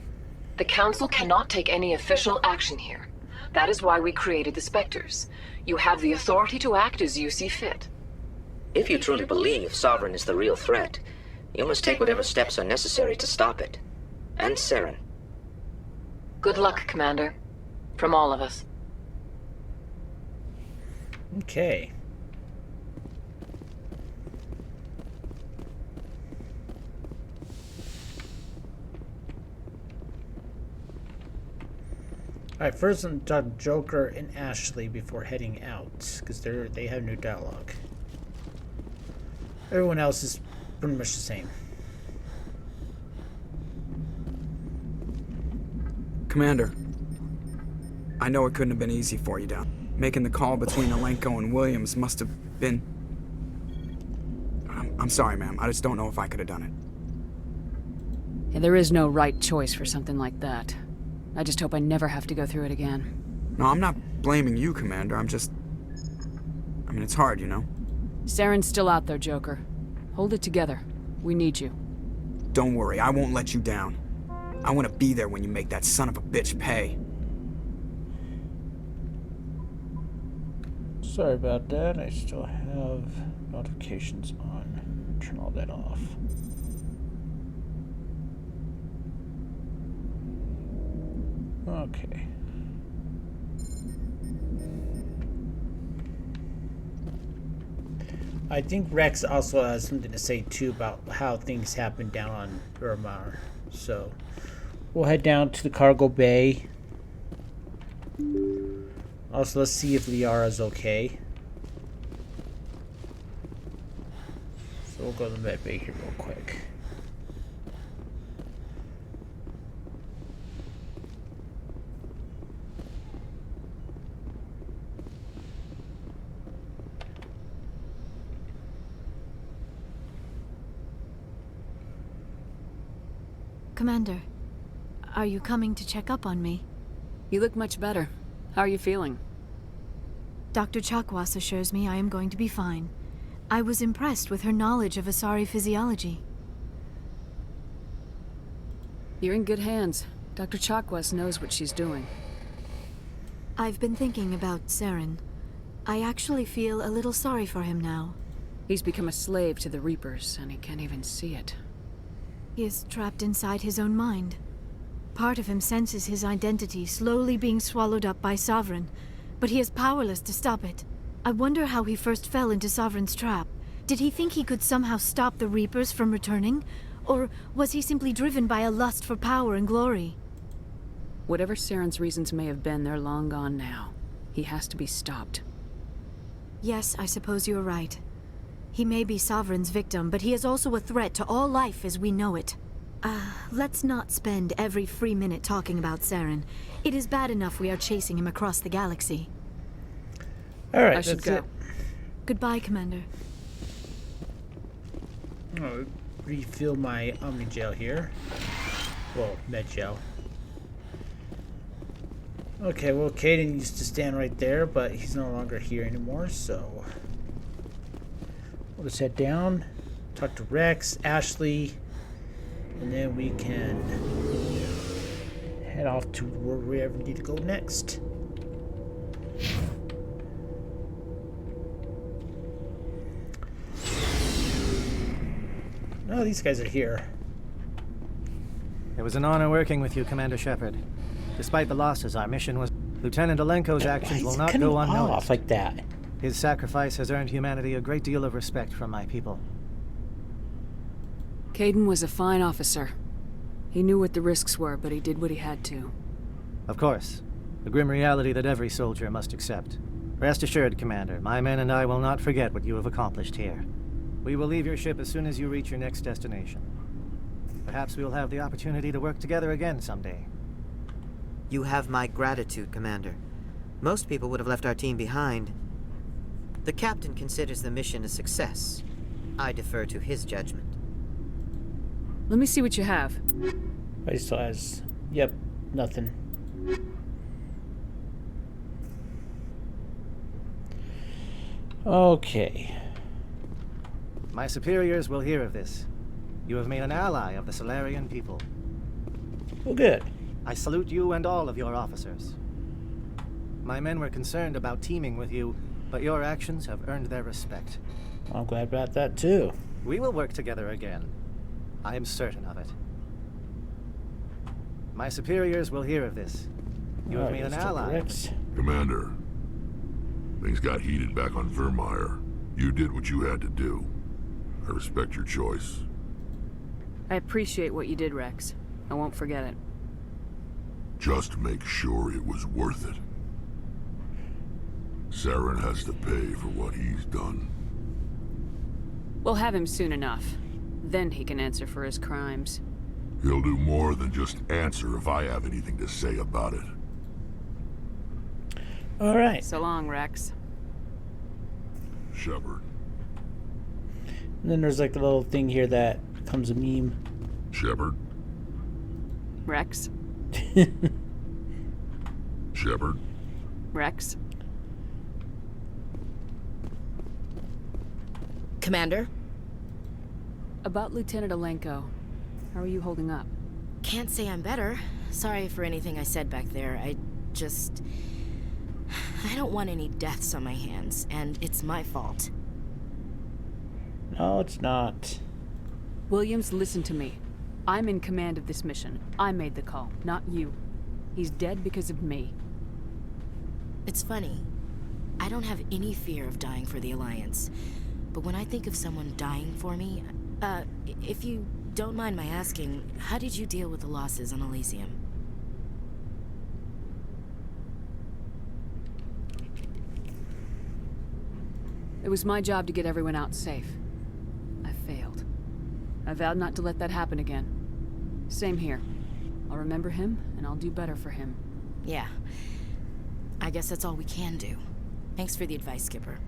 The Council cannot take any official action here. That is why we created the Spectres. You have the authority to act as you see fit. If you truly believe Sovereign is the real threat, you must take whatever steps are necessary to stop it. And Saren. Good luck, Commander. From all of us. Okay. Alright, first I'm talking to Joker and Ashley before heading out, because they have new dialogue. Everyone else is pretty much the same. Commander, I know it couldn't have been easy for you down. Making the call between Alenko and Williams must have been... I'm sorry, ma'am. I just don't know if I could have done it. Yeah, there is no right choice for something like that. I just hope I never have to go through it again. No, I'm not blaming you, Commander. I'm just... I mean, it's hard, you know? Saren's still out there, Joker. Hold it together. We need you. Don't worry, I won't let you down. I want to be there when you make that son of a bitch pay. Sorry about that. I still have notifications on. Turn all that off. Okay. I think Rex also has something to say too about how things happen down on Vermar. So we'll head down to the cargo bay. Also, let's see if Liara's okay. So we'll go to the med bay here real quick. Commander, are you coming to check up on me? You look much better. How are you feeling? Dr. Chakwas assures me I am going to be fine. I was impressed with her knowledge of Asari physiology. You're in good hands. Dr. Chakwas knows what she's doing. I've been thinking about Saren. I actually feel a little sorry for him now. He's become a slave to the Reapers, and he can't even see it. He is trapped inside his own mind. Part of him senses his identity slowly being swallowed up by Sovereign, but he is powerless to stop it. I wonder how he first fell into Sovereign's trap. Did he think he could somehow stop the Reapers from returning? Or was he simply driven by a lust for power and glory? Whatever Saren's reasons may have been, they're long gone now. He has to be stopped. Yes, I suppose you're right. He may be Sovereign's victim, but he is also a threat to all life as we know it. Let's not spend every free minute talking about Saren. It is bad enough we are chasing him across the galaxy. Alright, I should go. it. Goodbye, Commander. I'll refill my Omni Gel here. Well, Med Gel. Okay, well, Caden used to stand right there, but he's no longer here anymore, so... We'll just head down, talk to Rex, Ashley, and then we can head off to wherever we need to go next. Oh, these guys are here. It was an honor working with you, Commander Shepard. Despite the losses, our mission was... Lieutenant Alenko's actions will not go unnoticed. Off like that. His sacrifice has earned humanity a great deal of respect from my people. Caden was a fine officer. He knew what the risks were, but he did what he had to. Of course. A grim reality that every soldier must accept. Rest assured, Commander, my men and I will not forget what you have accomplished here. We will leave your ship as soon as you reach your next destination. Perhaps we'll have the opportunity to work together again someday. You have my gratitude, Commander. Most people would have left our team behind. The captain considers the mission a success. I defer to his judgment. Let me see what you have. I still has. Yep, nothing. Okay. My superiors will hear of this. You have made an ally of the Solarian people. Well, good. I salute you and all of your officers. My men were concerned about teaming with you, but your actions have earned their respect. I'm glad about that, too. We will work together again. I am certain of it. My superiors will hear of this. You have made an ally. Commander, things got heated back on Vermeer. You did what you had to do. I respect your choice. I appreciate what you did, Rex. I won't forget it. Just make sure it was worth it. Saren has to pay for what he's done. We'll have him soon enough. Then he can answer for his crimes. He'll do more than just answer if I have anything to say about it. All right. So long, Rex. Shepard. And then there's like the little thing here that becomes a meme. Shepard. Rex. Shepard. Rex. Commander? About Lieutenant Alenko. How are you holding up? Can't say I'm better. Sorry for anything I said back there. I don't want any deaths on my hands, and it's my fault. No, it's not. Williams, listen to me. I'm in command of this mission. I made the call, not you. He's dead because of me. It's funny. I don't have any fear of dying for the Alliance. But when I think of someone dying for me, if you don't mind my asking, how did you deal with the losses on Elysium? It was my job to get everyone out safe. I failed. I vowed not to let that happen again. Same here. I'll remember him, and I'll do better for him. Yeah. I guess that's all we can do. Thanks for the advice, Skipper.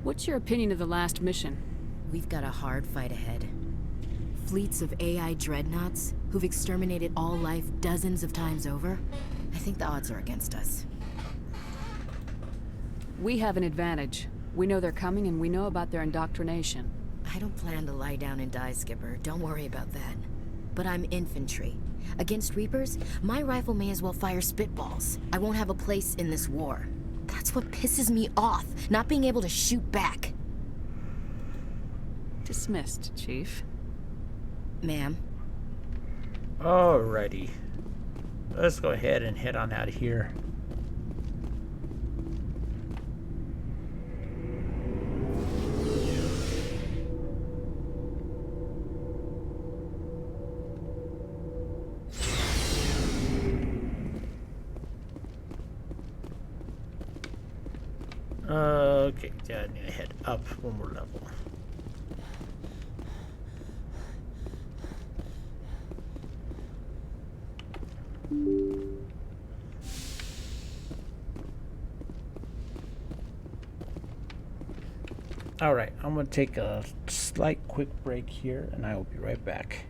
What's your opinion of the last mission? We've got a hard fight ahead. Fleets of AI dreadnoughts who've exterminated all life dozens of times over. I think the odds are against us. We have an advantage. We know they're coming, and we know about their indoctrination. I don't plan to lie down and die, Skipper. Don't worry about that. But I'm infantry. Against Reapers, my rifle may as well fire spitballs. I won't have a place in this war. That's what pisses me off, not being able to shoot back. Dismissed, Chief. Ma'am. Alrighty. Let's go ahead and head on out of here. Okay, yeah, I need to head up one more level. Alright, I'm going to take a slight quick break here, and I will be right back.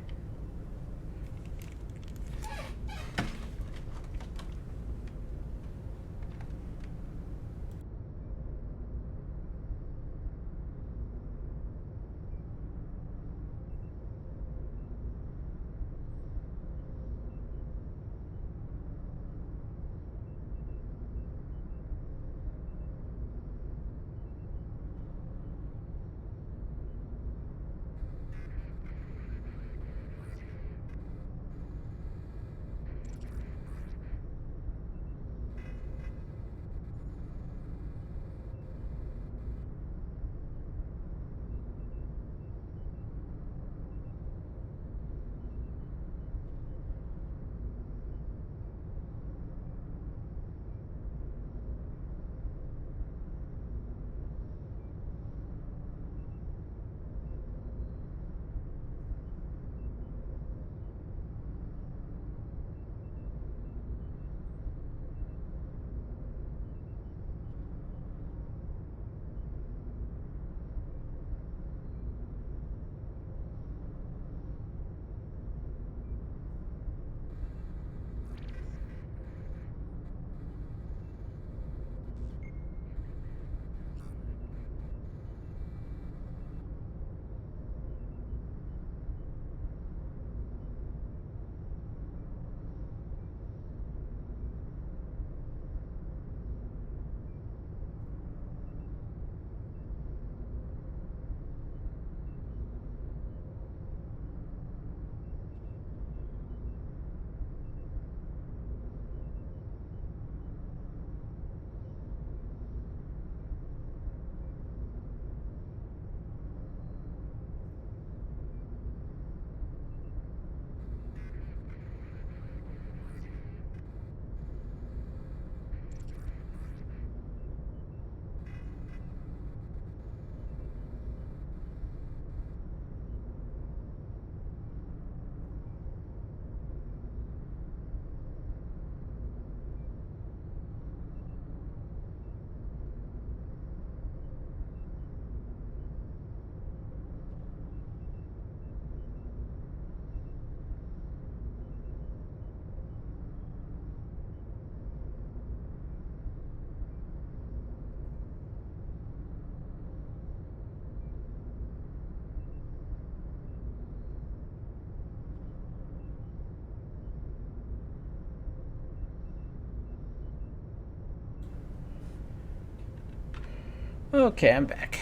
Okay, I'm back.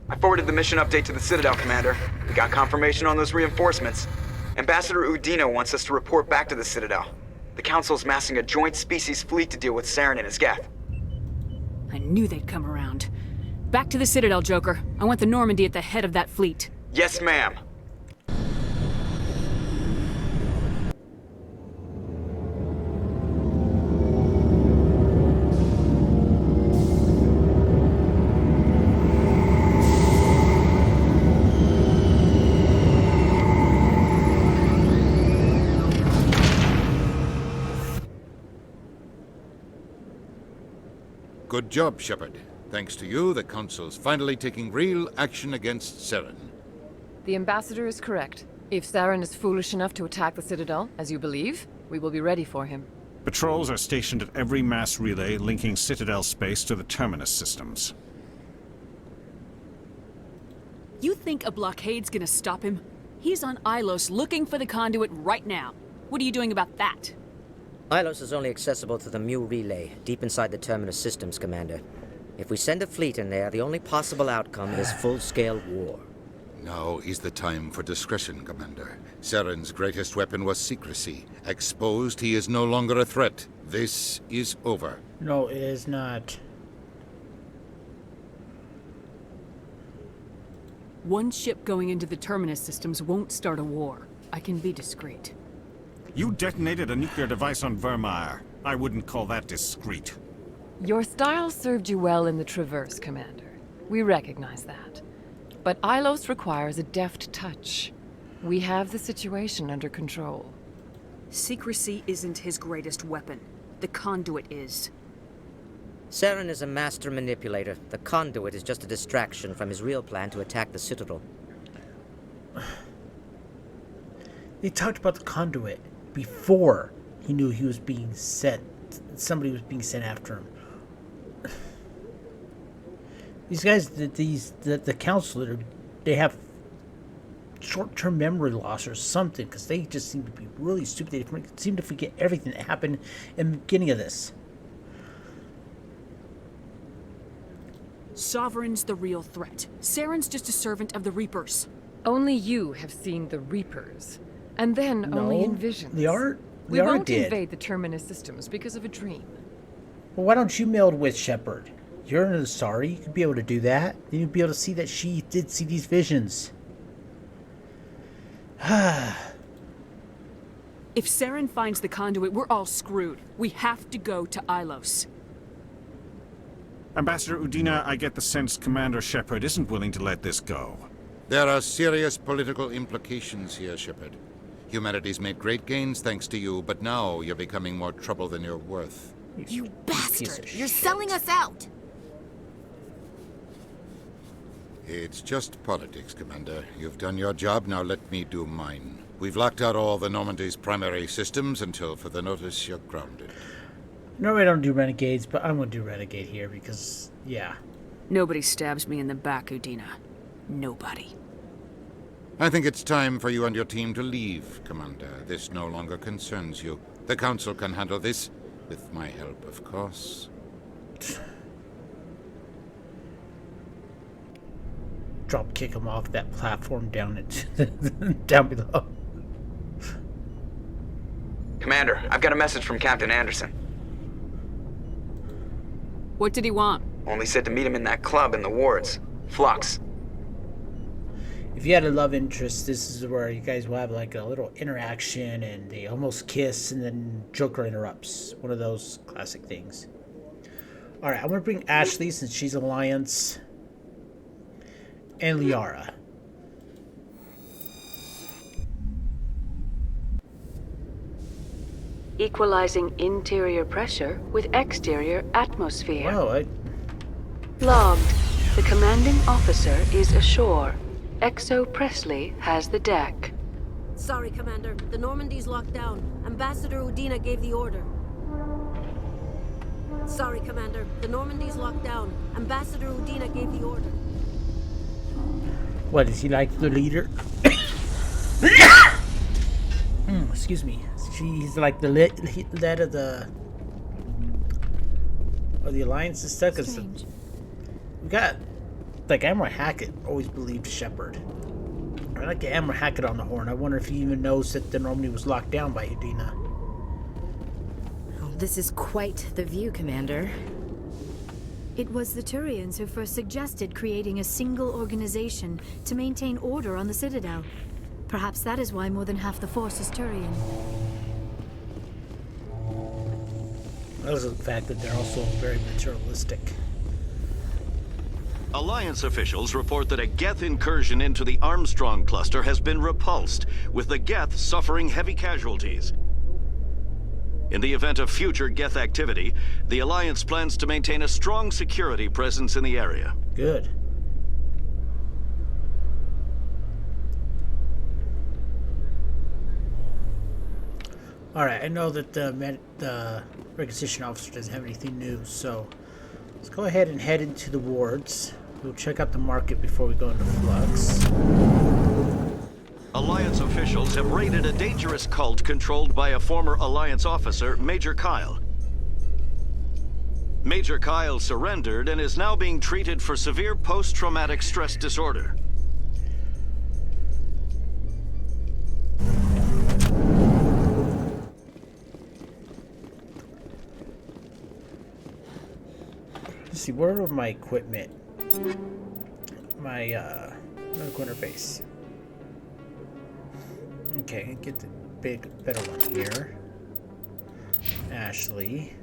I forwarded the mission update to the Citadel, Commander. We got confirmation on those reinforcements. Ambassador Udina wants us to report back to the Citadel. The Council's massing a joint species fleet to deal with Saren and his Geth. I knew they'd come around. Back to the Citadel, Joker. I want the Normandy at the head of that fleet. Yes, ma'am. Good job, Shepard. Thanks to you, the Council's finally taking real action against Saren. The Ambassador is correct. If Saren is foolish enough to attack the Citadel, as you believe, we will be ready for him. Patrols are stationed at every mass relay linking Citadel space to the Terminus systems. You think a blockade's gonna stop him? He's on Ilos looking for the conduit right now. What are you doing about that? Ilos is only accessible to the Mu relay, deep inside the Terminus systems, Commander. If we send a fleet in there, the only possible outcome is full-scale war. Now is the time for discretion, Commander. Saren's greatest weapon was secrecy. Exposed, he is no longer a threat. This is over. No, it is not. One ship going into the Terminus systems won't start a war. I can be discreet. You detonated a nuclear device on Vermeer. I wouldn't call that discreet. Your style served you well in the Traverse, Commander. We recognize that. But Ilos requires a deft touch. We have the situation under control. Secrecy isn't his greatest weapon. The conduit is. Saren is a master manipulator. The conduit is just a distraction from his real plan to attack the Citadel. They talked about the conduit before he knew he was being sent. Somebody was being sent after him. These guys, the council, they have short-term memory loss or something, because they just seem to be really stupid. They seem to forget everything that happened in the beginning of this. Sovereign's the real threat. Saren's just a servant of the Reapers. Only you have seen the Reapers. And then only in visions. We won't did. invade the Terminus systems because of a dream. Well, why don't you meld with Shepard? You're an Asari. You could be able to do that. Then you'd be able to see that she did see these visions. If Saren finds the conduit, we're all screwed. We have to go to Ilos. Ambassador Udina, I get the sense Commander Shepard isn't willing to let this go. There are serious political implications here, Shepard. Humanity's made great gains thanks to you, but now you're becoming more trouble than you're worth. You bastard! You're selling us out! It's just politics, Commander. You've done your job, now let me do mine. We've locked out all the Normandy's primary systems until further notice you're grounded. Normally I don't do renegades, but I'm going to do renegade here because, yeah. Nobody stabs me in the back, Udina. Nobody. I think it's time for you and your team to leave, Commander. This no longer concerns you. The Council can handle this, with my help, of course. Drop kick him off that platform down down below. Commander, I've got a message from Captain Anderson. What did he want? Only said to meet him in that club in the wards. Flux. If you had a love interest, this is where you guys will have like a little interaction and they almost kiss and then Joker interrupts. One of those classic things. Alright, I'm going to bring Ashley since she's Alliance. And Liara. Equalizing interior pressure with exterior atmosphere. Wow, Logged. The commanding officer is ashore. Exo Presley has the deck. Sorry, Commander. The Normandy's locked down. Ambassador Udina gave the order. Sorry, Commander. The Normandy's locked down. Ambassador Udina gave the order. What, is he like the leader? Excuse me. She's like the lead of the Alliance is stuck. We got like Admiral Hackett always believed Shepard. I like Admiral Hackett on the horn. I wonder if he even knows that the Normandy was locked down by Udina. Oh, this is quite the view, Commander. It was the Turians who first suggested creating a single organization to maintain order on the Citadel. Perhaps that is why more than half the force is Turian. Also the fact that they're also very materialistic. Alliance officials report that a Geth incursion into the Armstrong cluster has been repulsed, with the Geth suffering heavy casualties. In the event of future Geth activity, the Alliance plans to maintain a strong security presence in the area. Good. Alright, I know that the requisition officer doesn't have anything new, so let's go ahead and head into the wards. We'll check out the market before we go into Flux. Alliance officials have raided a dangerous cult controlled by a former Alliance officer, Major Kyle. Major Kyle surrendered and is now being treated for severe post-traumatic stress disorder. Let's see, where are my equipment? My medical interface. Okay, get the better one here. Ashley.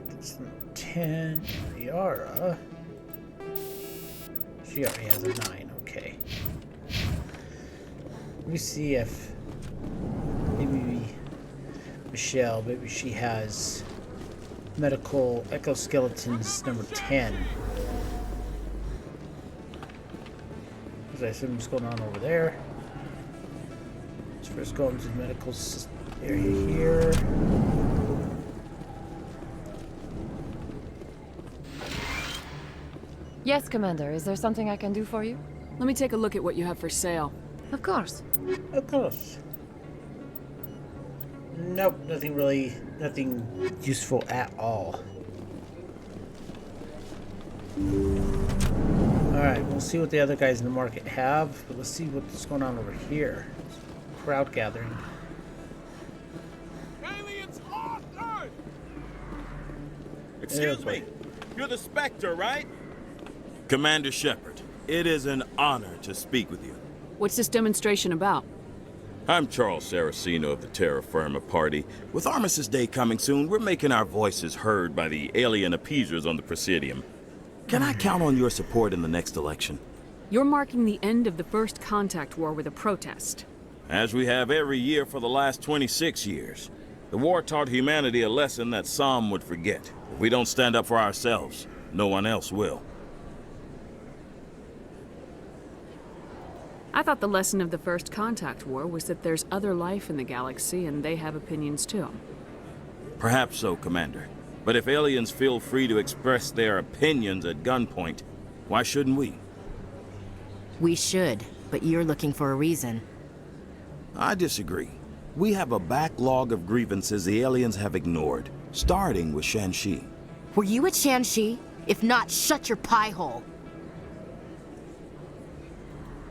That's 10. Yara. She already has a 9. Okay. Let me see if maybe Michelle, maybe she has medical exoskeletons number 10. As I assume what's going on over there. Let's first go into the medical area here. Yes, Commander. Is there something I can do for you? Let me take a look at what you have for sale. Of course. Of course. Nope, nothing useful at all. Alright, we'll see what the other guys in the market have, but let's see what's going on over here. Crowd gathering. Aliens on Earth! Excuse me, you're the Spectre, right? Commander Shepard, it is an honor to speak with you. What's this demonstration about? I'm Charles Saraceno of the Terra Firma Party. With Armistice Day coming soon, we're making our voices heard by the alien appeasers on the Presidium. Can I count on your support in the next election? You're marking the end of the First Contact War with a protest. As we have every year for the last 26 years. The war taught humanity a lesson that some would forget. If we don't stand up for ourselves, no one else will. I thought the lesson of the First Contact War was that there's other life in the galaxy and they have opinions too. Perhaps so, Commander. But if aliens feel free to express their opinions at gunpoint, why shouldn't we? We should, but you're looking for a reason. I disagree. We have a backlog of grievances the aliens have ignored, starting with Shanxi. Were you at Shanxi? If not, shut your pie hole.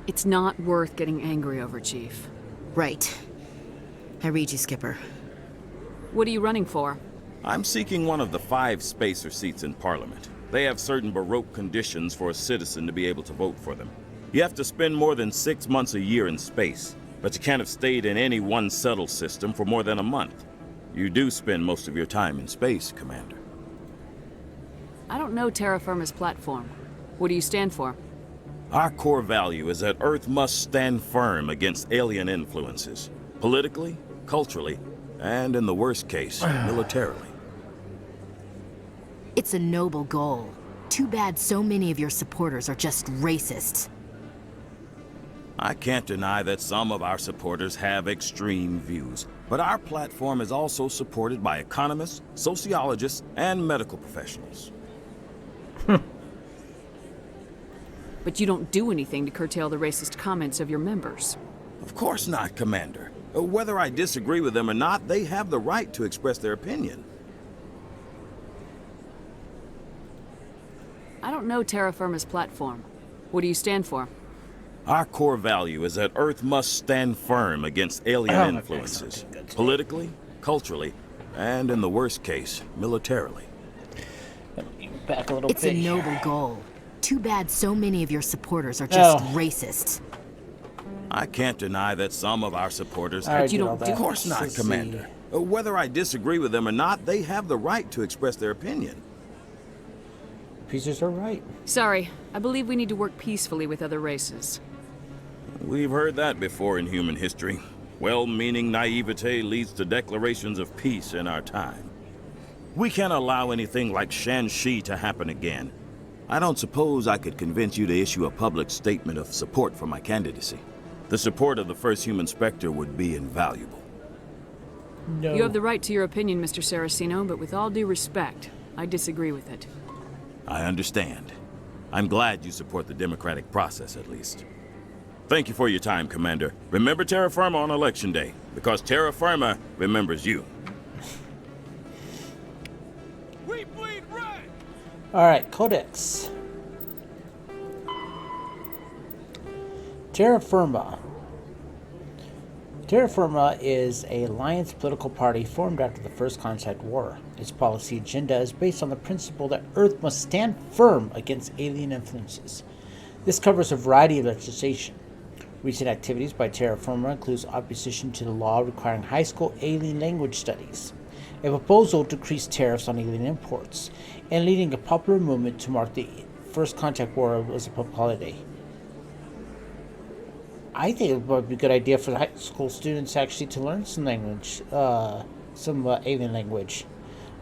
It's not worth getting angry over, Chief. Right. I read you, Skipper. What are you running for? I'm seeking one of the 5 spacer seats in Parliament. They have certain Baroque conditions for a citizen to be able to vote for them. You have to spend more than 6 months a year in space, but you can't have stayed in any one settled system for more than a month. You do spend most of your time in space, Commander. I don't know Terra Firma's platform. What do you stand for? Our core value is that Earth must stand firm against alien influences. Politically, culturally, and in the worst case, militarily. It's a noble goal. Too bad so many of your supporters are just racists. I can't deny that some of our supporters have extreme views, but our platform is also supported by economists, sociologists, and medical professionals. But you don't do anything to curtail the racist comments of your members. Of course not, Commander. Whether I disagree with them or not, they have the right to express their opinion. I don't know Terra Firma's platform. What do you stand for? Our core value is that Earth must stand firm against alien influences, politically, culturally, and in the worst case, militarily. Back a little It's bit. a noble goal. Too bad so many of your supporters are just racists. I can't deny that some of our supporters... But you don't do Of course not, Let's Commander. Whether I disagree with them or not, they have the right to express their opinion. Pieces are right. Sorry, I believe we need to work peacefully with other races. We've heard that before in human history. Well-meaning naivete leads to declarations of peace in our time. We can't allow anything like Shanxi to happen again. I don't suppose I could convince you to issue a public statement of support for my candidacy. The support of the first human Spectre would be invaluable. No. You have the right to your opinion, Mr. Saraceno, but with all due respect, I disagree with it. I understand. I'm glad you support the democratic process, at least. Thank you for your time, Commander. Remember Terra Firma on Election Day, because Terra Firma remembers you. We bleed red! Alright, Codex. Terra Firma. Terra Firma is an alliance political party formed after the First Contact War. Its policy agenda is based on the principle that Earth must stand firm against alien influences. This covers a variety of legislation. Recent activities by Terra Firma includes opposition to the law requiring high school alien language studies, a proposal to increase tariffs on alien imports, and leading a popular movement to mark the First Contact War as a public holiday. I think it would be a good idea for the high school students actually to learn some language, alien language.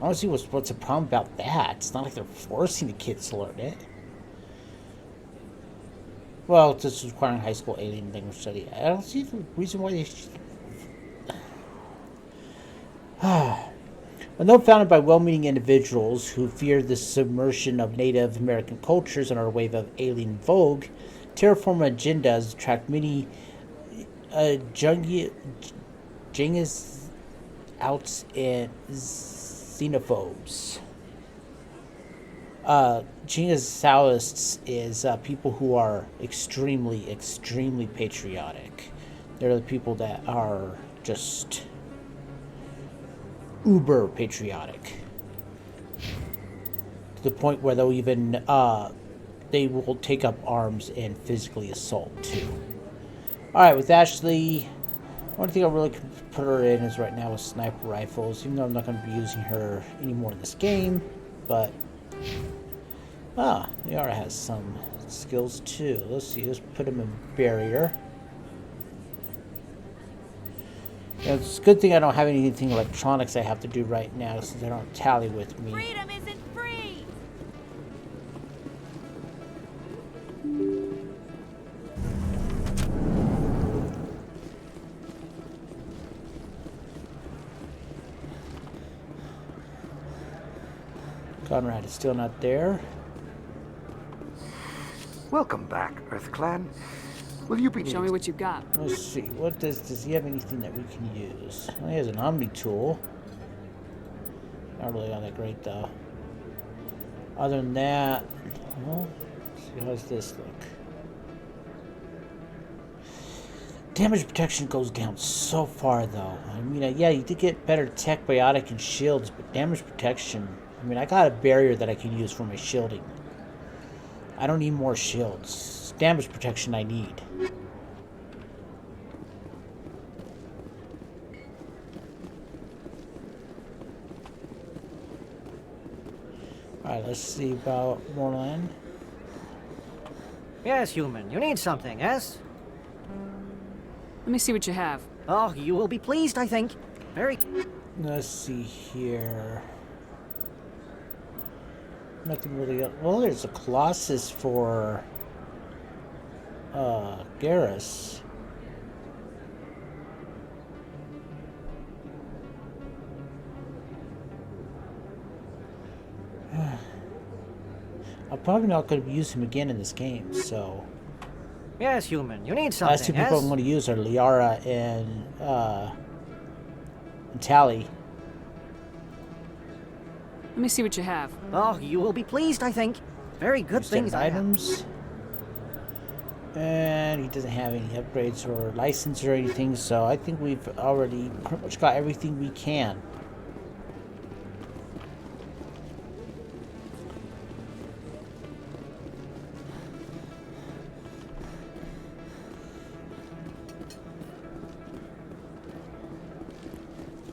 I don't see what's the problem about that. It's not like they're forcing the kids to learn it. Well, this is requiring high school alien language study. I don't see the reason why they should. A note founded by well-meaning individuals who fear the submersion of Native American cultures under a wave of alien vogue, Terra Firma agendas attract many Genghis outs and xenophobes. Genghisists is people who are extremely, extremely patriotic. They're the people that are just uber patriotic. To the point where they'll even, they will take up arms and physically assault too. Alright, with Ashley, one thing I really could put her in is right now with sniper rifles, even though I'm not going to be using her anymore in this game, but Yara has some skills too. Let's see, let's put him in barrier. Yeah, it's a good thing I don't have anything electronics I have to do right now since they don't tally with me. Freedom isn't free! Conrad is still not there. Welcome back, EarthClan. Will you be Show me what you've got. Let's see. What does he have anything that we can use? Well, he has an Omni tool. Not really all that great though. Other than that, well, let's see, how's this look? Damage protection goes down so far though. I mean, yeah, you did get better tech, biotic, and shields, but damage protection. I mean, I got a barrier that I can use for my shielding. I don't need more shields. Damage protection I need. Alright, let's see about Morlan. Yes, human. You need something, yes? Let me see what you have. Oh, you will be pleased, I think. Very... Let's see here. Nothing really else. Well, there's a Colossus for Garrus. I'm probably not going to use him again in this game, so... Yes, human. You need something, last two people I'm going to use are Liara and Tally. Let me see what you have. Oh, you will be pleased, I think. Very good things I have. Items. And he doesn't have any upgrades or license or anything, so I think we've already pretty much got everything we can.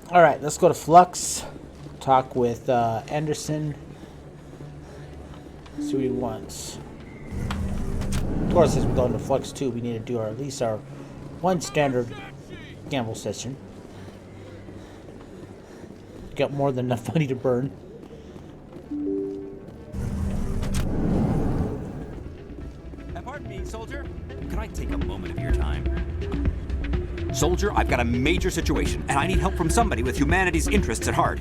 Alright, let's go to Flux. Talk with Anderson. See what he wants. Of course, as we go into Flux 2, we need to do at least our one standard gamble session. Got more than enough money to burn. Pardon me, soldier. Could I take a moment of your time? Soldier, I've got a major situation, and I need help from somebody with humanity's interests at heart.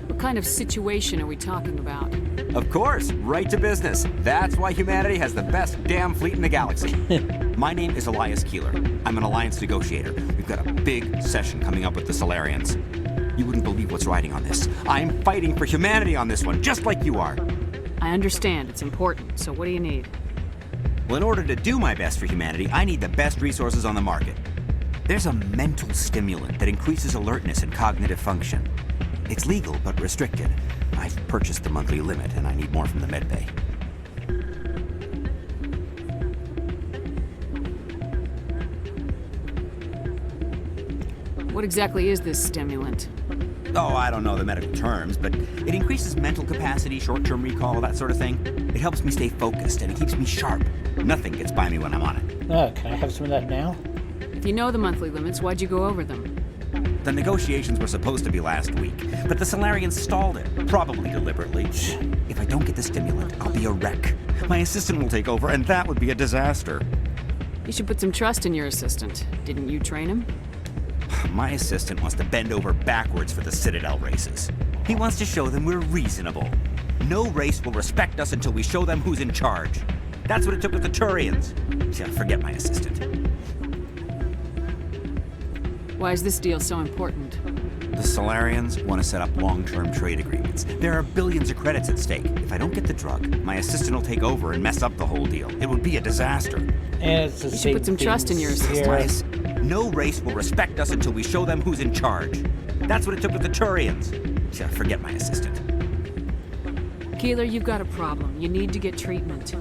What kind of situation are we talking about? Of course, right to business. That's why humanity has the best damn fleet in the galaxy. My name is Elias Keeler. I'm an alliance negotiator. We've got a big session coming up with the Solarians. You wouldn't believe what's riding on this. I'm fighting for humanity on this one, just like you are. I understand. It's important. So what do you need? Well, in order to do my best for humanity, I need the best resources on the market. There's a mental stimulant that increases alertness and cognitive function. It's legal, but restricted. I've purchased the monthly limit, and I need more from the medbay. What exactly is this stimulant? Oh, I don't know the medical terms, but it increases mental capacity, short-term recall, that sort of thing. It helps me stay focused, and it keeps me sharp. Nothing gets by me when I'm on it. Can I have some of that now? If you know the monthly limits, why'd you go over them? The negotiations were supposed to be last week, but the Solarians stalled it, probably deliberately. If I don't get the stimulant, I'll be a wreck. My assistant will take over, and that would be a disaster. You should put some trust in your assistant. Didn't you train him? My assistant wants to bend over backwards for the Citadel races. He wants to show them we're reasonable. No race will respect us until we show them who's in charge. That's what it took with the Turians. Yeah, forget my assistant. Why is this deal so important? The Solarians want to set up long-term trade agreements. There are billions of credits at stake. If I don't get the drug, my assistant will take over and mess up the whole deal. It would be a disaster. And it's the you should put some trust in your assistant. No race will respect us until we show them who's in charge. That's what it took with the Turians. Yeah, forget my assistant. Keeler, you've got a problem. You need to get treatment.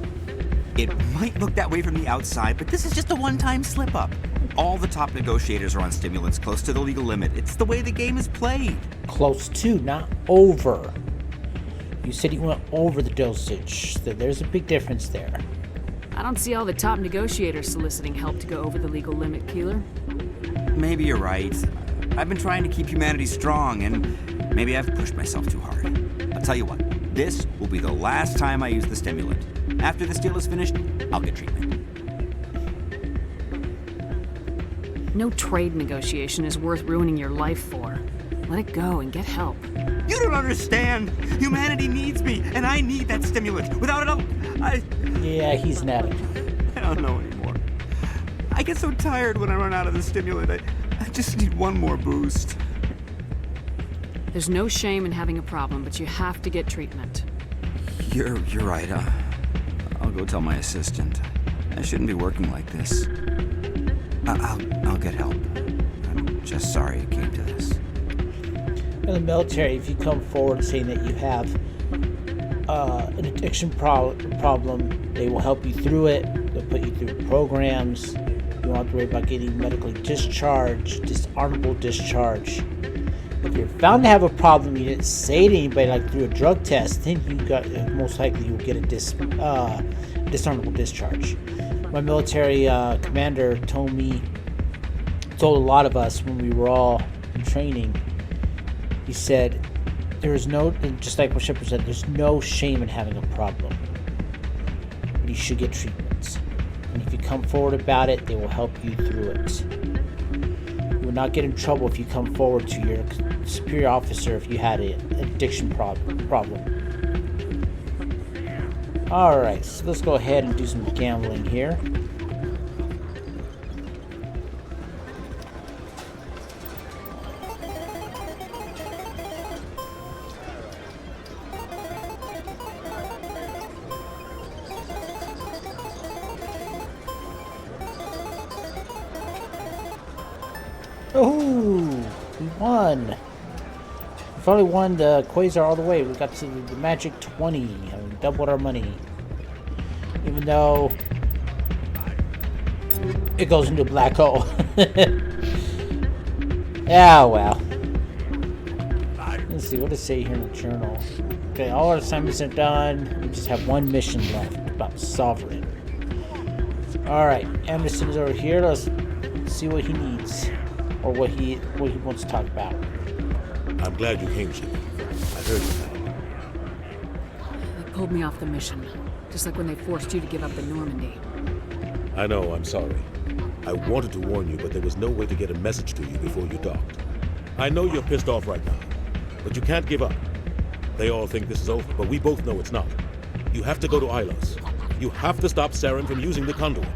It might look that way from the outside, but this is just a one-time slip-up. All the top negotiators are on stimulants close to the legal limit. It's the way the game is played. Close to, not over. You said you went over the dosage. So there's a big difference there. I don't see all the top negotiators soliciting help to go over the legal limit, Keeler. Maybe you're right. I've been trying to keep humanity strong, and maybe I've pushed myself too hard. I'll tell you what, this will be the last time I use the stimulant. After this deal is finished, I'll get treatment. No trade negotiation is worth ruining your life for. Let it go and get help. You don't understand! Humanity needs me, and I need that stimulant. Without it, Yeah, he's an addict. I don't know anymore. I get so tired when I run out of the stimulant. I just need one more boost. There's no shame in having a problem, but you have to get treatment. You're right. I'll go tell my assistant. I shouldn't be working like this. I'll get help. I'm just sorry it came to this. In the military, if you come forward saying that you have an addiction problem, they will help you through it. They'll put you through programs. You don't have to worry about getting medically discharged, dishonorable discharge. If you're found to have a problem, you didn't say to anybody, like through a drug test, then you got most likely you will get a dishonorable discharge. My military commander told a lot of us when we were all in training. He said, there is no, just like what Shepard said, there's no shame in having a problem. But you should get treatments. And if you come forward about it, they will help you through it. You will not get in trouble if you come forward to your superior officer if you had an addiction problem. Alright, so let's go ahead and do some gambling here. Oh, we won. We finally won the Quasar all the way. We got to the magic 20. And we doubled our money. Even though it goes into a black hole. Yeah, well. Let's see, what does it say here in the journal? Okay, all our assignments are done. We just have one mission left about Sovereign. Alright, Anderson is over here. Let's see what he needs. Or what he wants to talk about. I'm glad you came, Chief. I heard you. They pulled me off the mission, just like when they forced you to give up the Normandy. I know, I'm sorry. I wanted to warn you, but there was no way to get a message to you before you docked. I know you're pissed off right now, but you can't give up. They all think this is over, but we both know it's not. You have to go to Ilos. You have to stop Saren from using the conduit.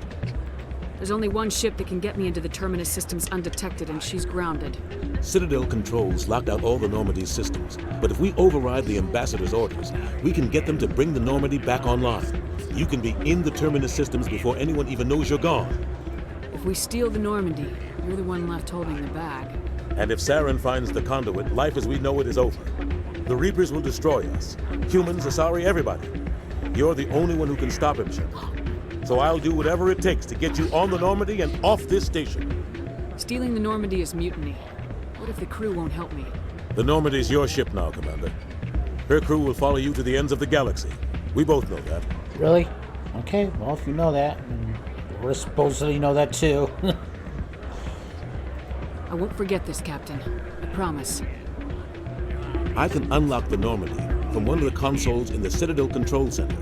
There's only one ship that can get me into the Terminus systems undetected, and she's grounded. Citadel controls locked out all the Normandy's systems, but if we override the Ambassador's orders, we can get them to bring the Normandy back online. You can be in the Terminus systems before anyone even knows you're gone. If we steal the Normandy, you're the one left holding the bag. And if Saren finds the conduit, life as we know it is over. The Reapers will destroy us. Humans, Asari, everybody. You're the only one who can stop him, Shepard. So I'll do whatever it takes to get you on the Normandy and off this station. Stealing the Normandy is mutiny. What if the crew won't help me? The Normandy's your ship now, Commander. Her crew will follow you to the ends of the galaxy. We both know that. Really? Okay, well, if you know that, we're supposedly know that too. I won't forget this, Captain. I promise. I can unlock the Normandy from one of the consoles in the Citadel Control Center.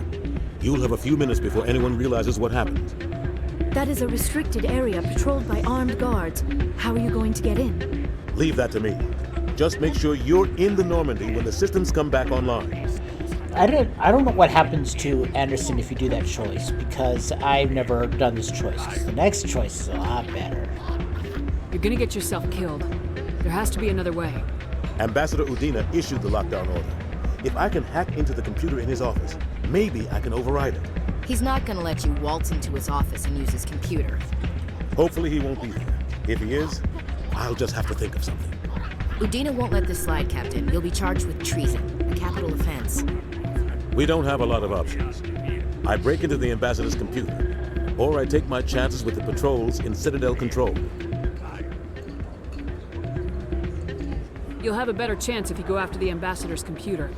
You'll have a few minutes before anyone realizes what happened. That is a restricted area patrolled by armed guards. How are you going to get in? Leave that to me. Just make sure you're in the Normandy when the systems come back online. I don't know what happens to Anderson if you do that choice, because I've never done this choice. The next choice is a lot better. You're gonna get yourself killed. There has to be another way. Ambassador Udina issued the lockdown order. If I can hack into the computer in his office, maybe I can override it. He's not gonna let you waltz into his office and use his computer. Hopefully he won't be there. If he is, I'll just have to think of something. Udina won't let this slide, Captain. You'll be charged with treason, a capital offense. We don't have a lot of options. I break into the Ambassador's computer, or I take my chances with the patrols in Citadel Control. You'll have a better chance if you go after the Ambassador's computer.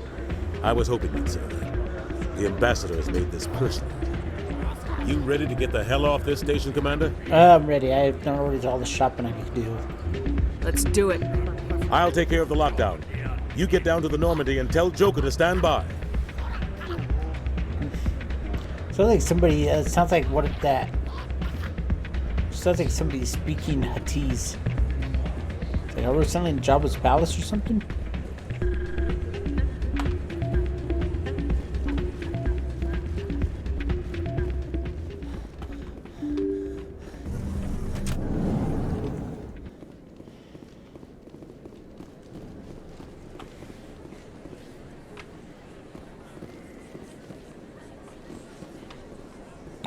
I was hoping you'd say that. The Ambassador has made this personal. You ready to get the hell off this station, Commander? I'm ready. I've done already all the shopping I can do. Let's do it. I'll take care of the lockdown. You get down to the Normandy and tell Joker to stand by. I feel like somebody, sounds like what is that? Sounds like somebody speaking Huttese. It's like, are we selling Jabba's palace or something?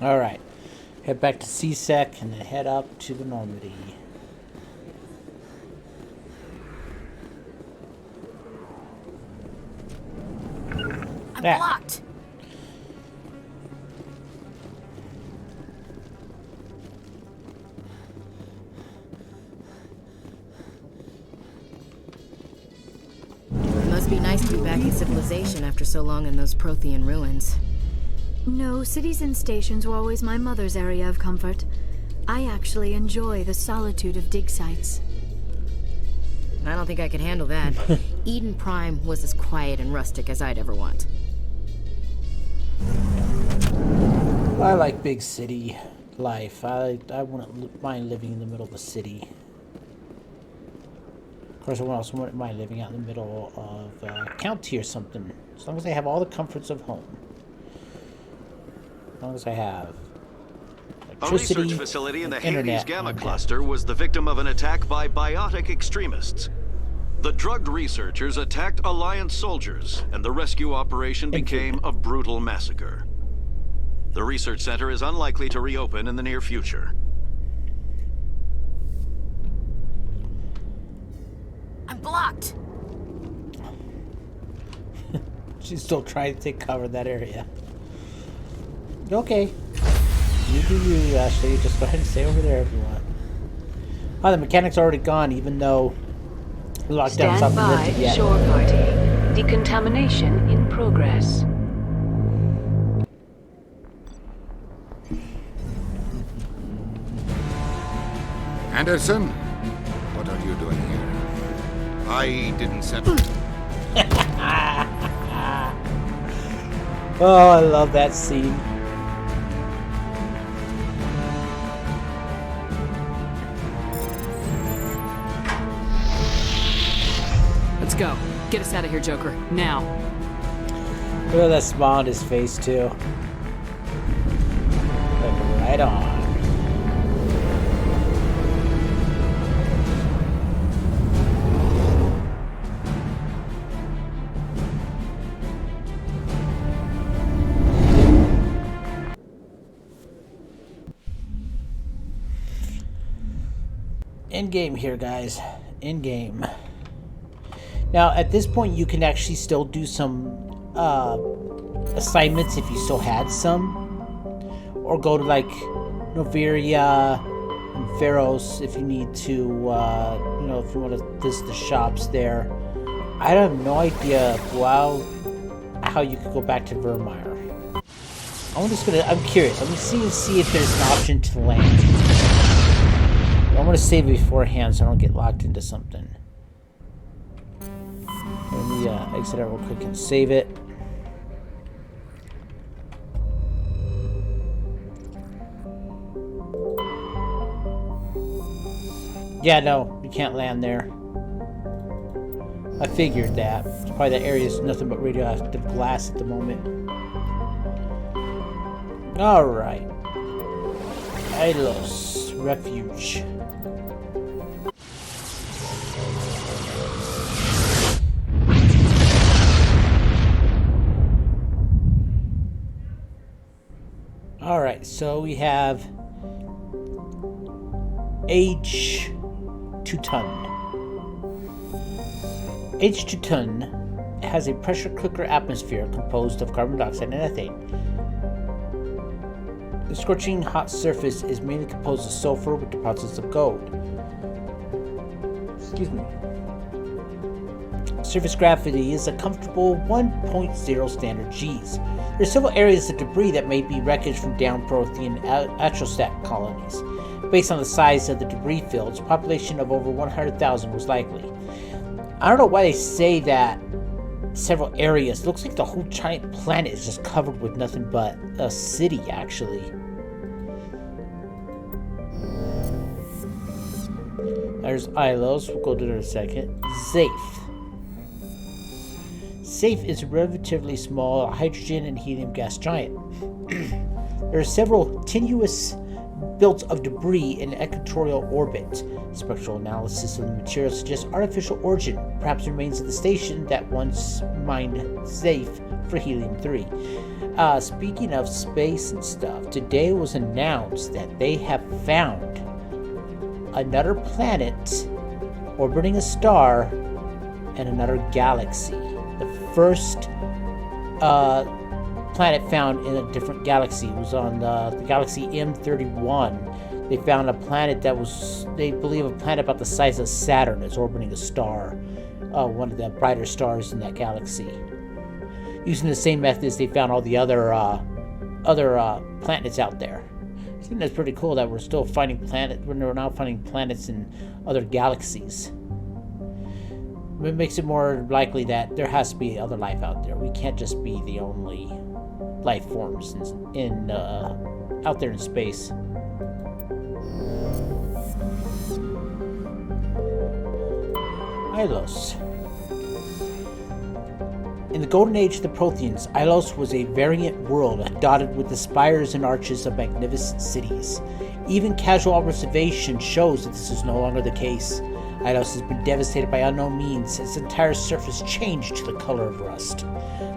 Alright, head back to C-Sec and then head up to the Normandy. I'm blocked! It must be nice to be back in civilization after so long in those Prothean ruins. No, cities and stations were always my mother's area of comfort. I actually enjoy the solitude of dig sites. I don't think I could handle that. Eden Prime was as quiet and rustic as I'd ever want. I like big city life. I wouldn't mind living in the middle of the city. Of course, I also wouldn't mind living out in the middle of a county or something, as long as they have all the comforts of home. As long as I have A electricity, research facility in the Hades internet, Gamma I'm good. cluster was the victim of an attack by biotic extremists. The drugged researchers attacked Alliance soldiers, and the rescue operation became a brutal massacre. The research center is unlikely to reopen in the near future. I'm blocked. She's still trying to take cover in that area. Okay. You do you, Ashley. Just go ahead and stay over there if you want. Oh, the mechanic's already gone, even though the lockdown's Stand not by, lifted yet. shore party. Decontamination in progress. Anderson, what are you doing here? I didn't set... Oh, I love that scene. Let's go. Get us out of here, Joker. Now. Look at that smile on his face, too. Look right on. In game here, guys. In game. Now, at this point, you can actually still do some assignments if you still had some, or go to like Noveria and Pharos if you need to. You know, if you want to visit the shops there. I have no idea how you could go back to Vermeer. I'm curious. I'm gonna see if there's an option to land. I'm gonna save it beforehand so I don't get locked into something. Let me exit out real quick and save it. Yeah, no, you can't land there. I figured that. It's probably that area is nothing but radioactive glass at the moment. Alright. Ilos Refuge. Alright, so we have H2Ton. H2Ton has a pressure cooker atmosphere composed of carbon dioxide and ethane. The scorching hot surface is mainly composed of sulfur with deposits of gold. Excuse me. Surface gravity is a comfortable 1.0 standard Gs. There are several areas of debris that may be wreckage from down Prothean astrostat colonies. Based on the size of the debris fields, a population of over 100,000 was likely. I don't know why they say that several areas. It looks like the whole giant planet is just covered with nothing but a city, actually. There's Ilos. We'll go to that in a second. Zafe. Zafe is a relatively small hydrogen and helium gas giant. There are several tenuous belts of debris in equatorial orbit. Spectral analysis of the material suggests artificial origin, perhaps remains of the station that once mined Zafe for helium-3. Speaking of space and stuff, today it was announced that they have found another planet orbiting a star and another galaxy. The first planet found in a different galaxy was on the galaxy M31. They found a planet that was, they believe, a planet about the size of Saturn is orbiting a star, one of the brighter stars in that galaxy. Using the same methods they found all the other planets out there. I think that's pretty cool that we're still finding planets. We're now finding planets in other galaxies. It makes it more likely that there has to be other life out there. We can't just be the only life forms in out there in space. Ilos. In the golden age of the Protheans, Ilos was a variant world dotted with the spires and arches of magnificent cities. Even casual observation shows that this is no longer the case. Ilos has been devastated by unknown means. Its entire surface changed to the color of rust.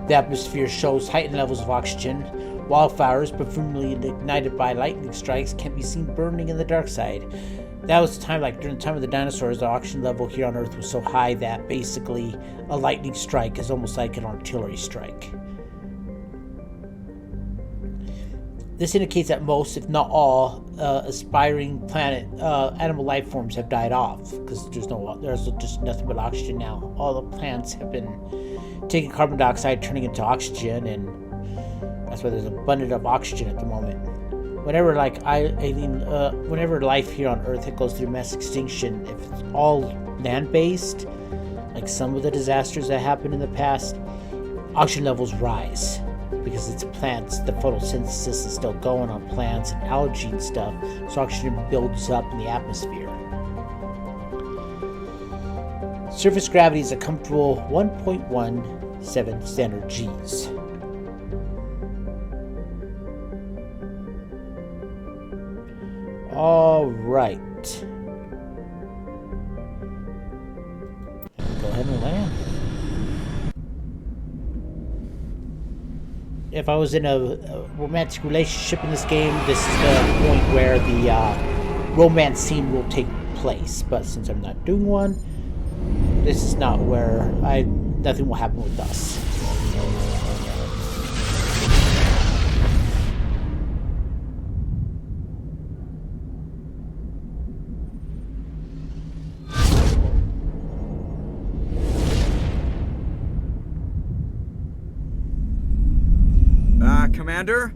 The atmosphere shows heightened levels of oxygen. Wildfires, presumably ignited by lightning strikes, can be seen burning in the dark side. That was the time, during the time of the dinosaurs, the oxygen level here on Earth was so high that basically a lightning strike is almost like an artillery strike. This indicates that most, if not all, aspiring planet animal life forms have died off because there's just nothing but oxygen now. All the plants have been taking carbon dioxide, turning into oxygen, and that's why there's abundant of oxygen at the moment. Whenever whenever life here on Earth goes through mass extinction, if it's all land-based, like some of the disasters that happened in the past, oxygen levels rise because it's plants. The photosynthesis is still going on plants and algae and stuff, so oxygen builds up in the atmosphere. Surface gravity is a comfortable 1.17 standard Gs. All right. Go ahead and land. If I was in a romantic relationship in this game, this is the point where the romance scene will take place. But since I'm not doing one, this is not where nothing will happen with us. Commander?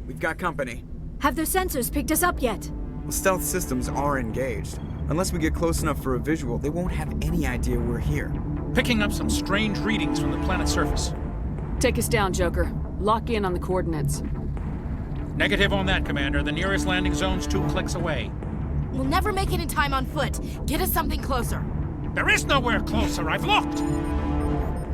We've got company. Have their sensors picked us up yet? Well, stealth systems are engaged. Unless we get close enough for a visual, they won't have any idea we're here. Picking up some strange readings from the planet's surface. Take us down, Joker. Lock in on the coordinates. Negative on that, Commander. The nearest landing zone's 2 clicks away. We'll never make it in time on foot. Get us something closer. There is nowhere closer. I've looked.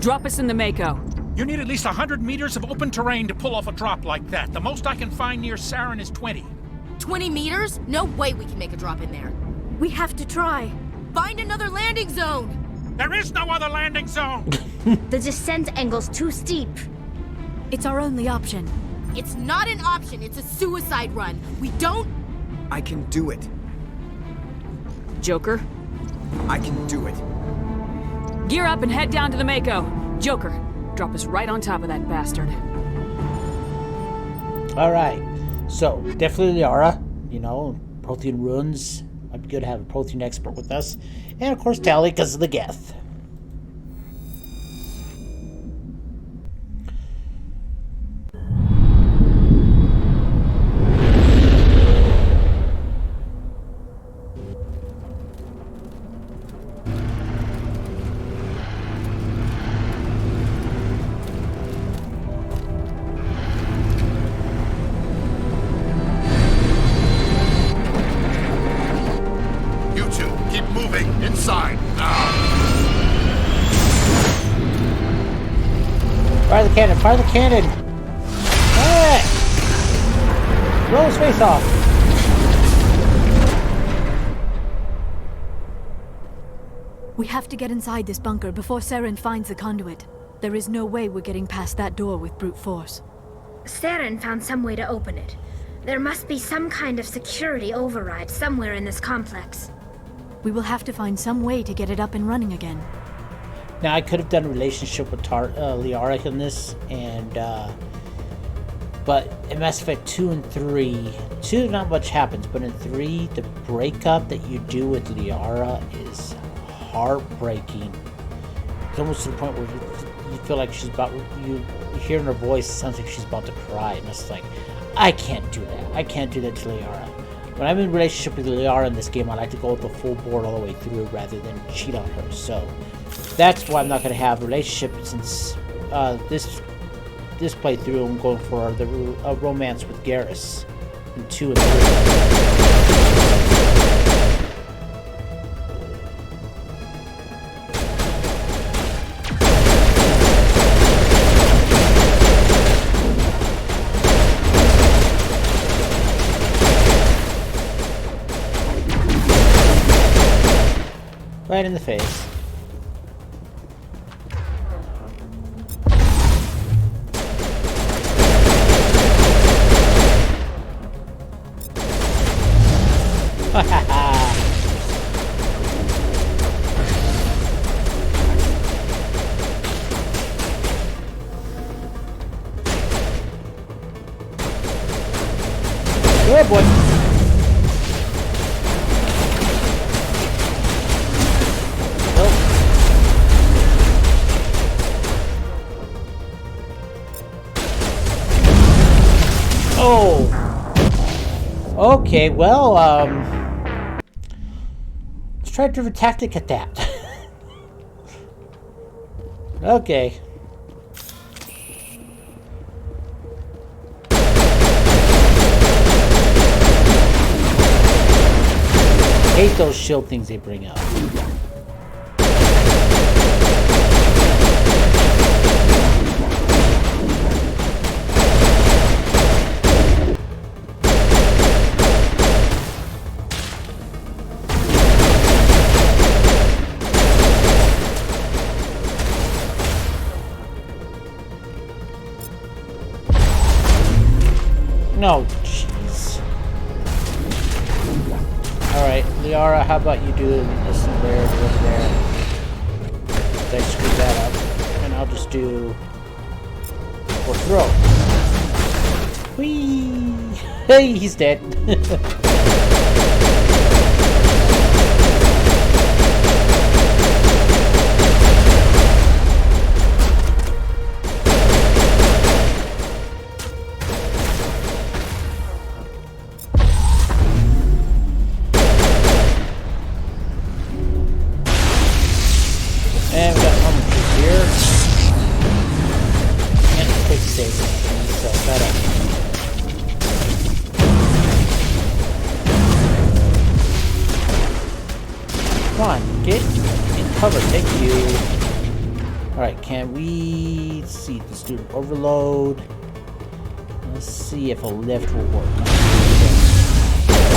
Drop us in the Mako. You need at least 100 meters of open terrain to pull off a drop like that. The most I can find near Saren is 20. 20 meters? No way we can make a drop in there. We have to try. Find another landing zone! There is no other landing zone! The descent angle's too steep. It's our only option. It's not an option, it's a suicide run. We don't... I can do it. Joker? I can do it. Gear up and head down to the Mako. Joker, drop us right on top of that bastard. Alright, so definitely Liara, Prothean runes. Might be good to have a Prothean expert with us. And of course Tali because of the Geth. Fire the cannon! Fire the cannon! Hey! Blow his face off! We have to get inside this bunker before Saren finds the conduit. There is no way we're getting past that door with brute force. Saren found some way to open it. There must be some kind of security override somewhere in this complex. We will have to find some way to get it up and running again. Now, I could have done a relationship with Liara in this, but in Mass Effect 2 and 3, 2 not much happens, but in 3, the breakup that you do with Liara is heartbreaking. It's almost to the point where you feel like you hear in her voice, it sounds like she's about to cry, and it's like, I can't do that. I can't do that to Liara. When I'm in a relationship with Liara in this game, I like to go with the full board all the way through rather than cheat on her, so that's why I'm not going to have a relationship since this playthrough. I'm going for the romance with Garrus in 2 and 3. Right in the face. Ha ha ha! Good boy. Oh. Okay, well, let's try a different tactic at that. Okay. I hate those shield things they bring out. No, jeez. Alright, Liara, how about you do this and there, over there. I screwed that up. And I'll just do... or throw. Whee! Hey, he's dead. And we got Hummingbird here. And a quick save. So that up. Come on, get in cover. Thank you. Alright, can we... let's see, let's do an overload. Let's see if a lift will work.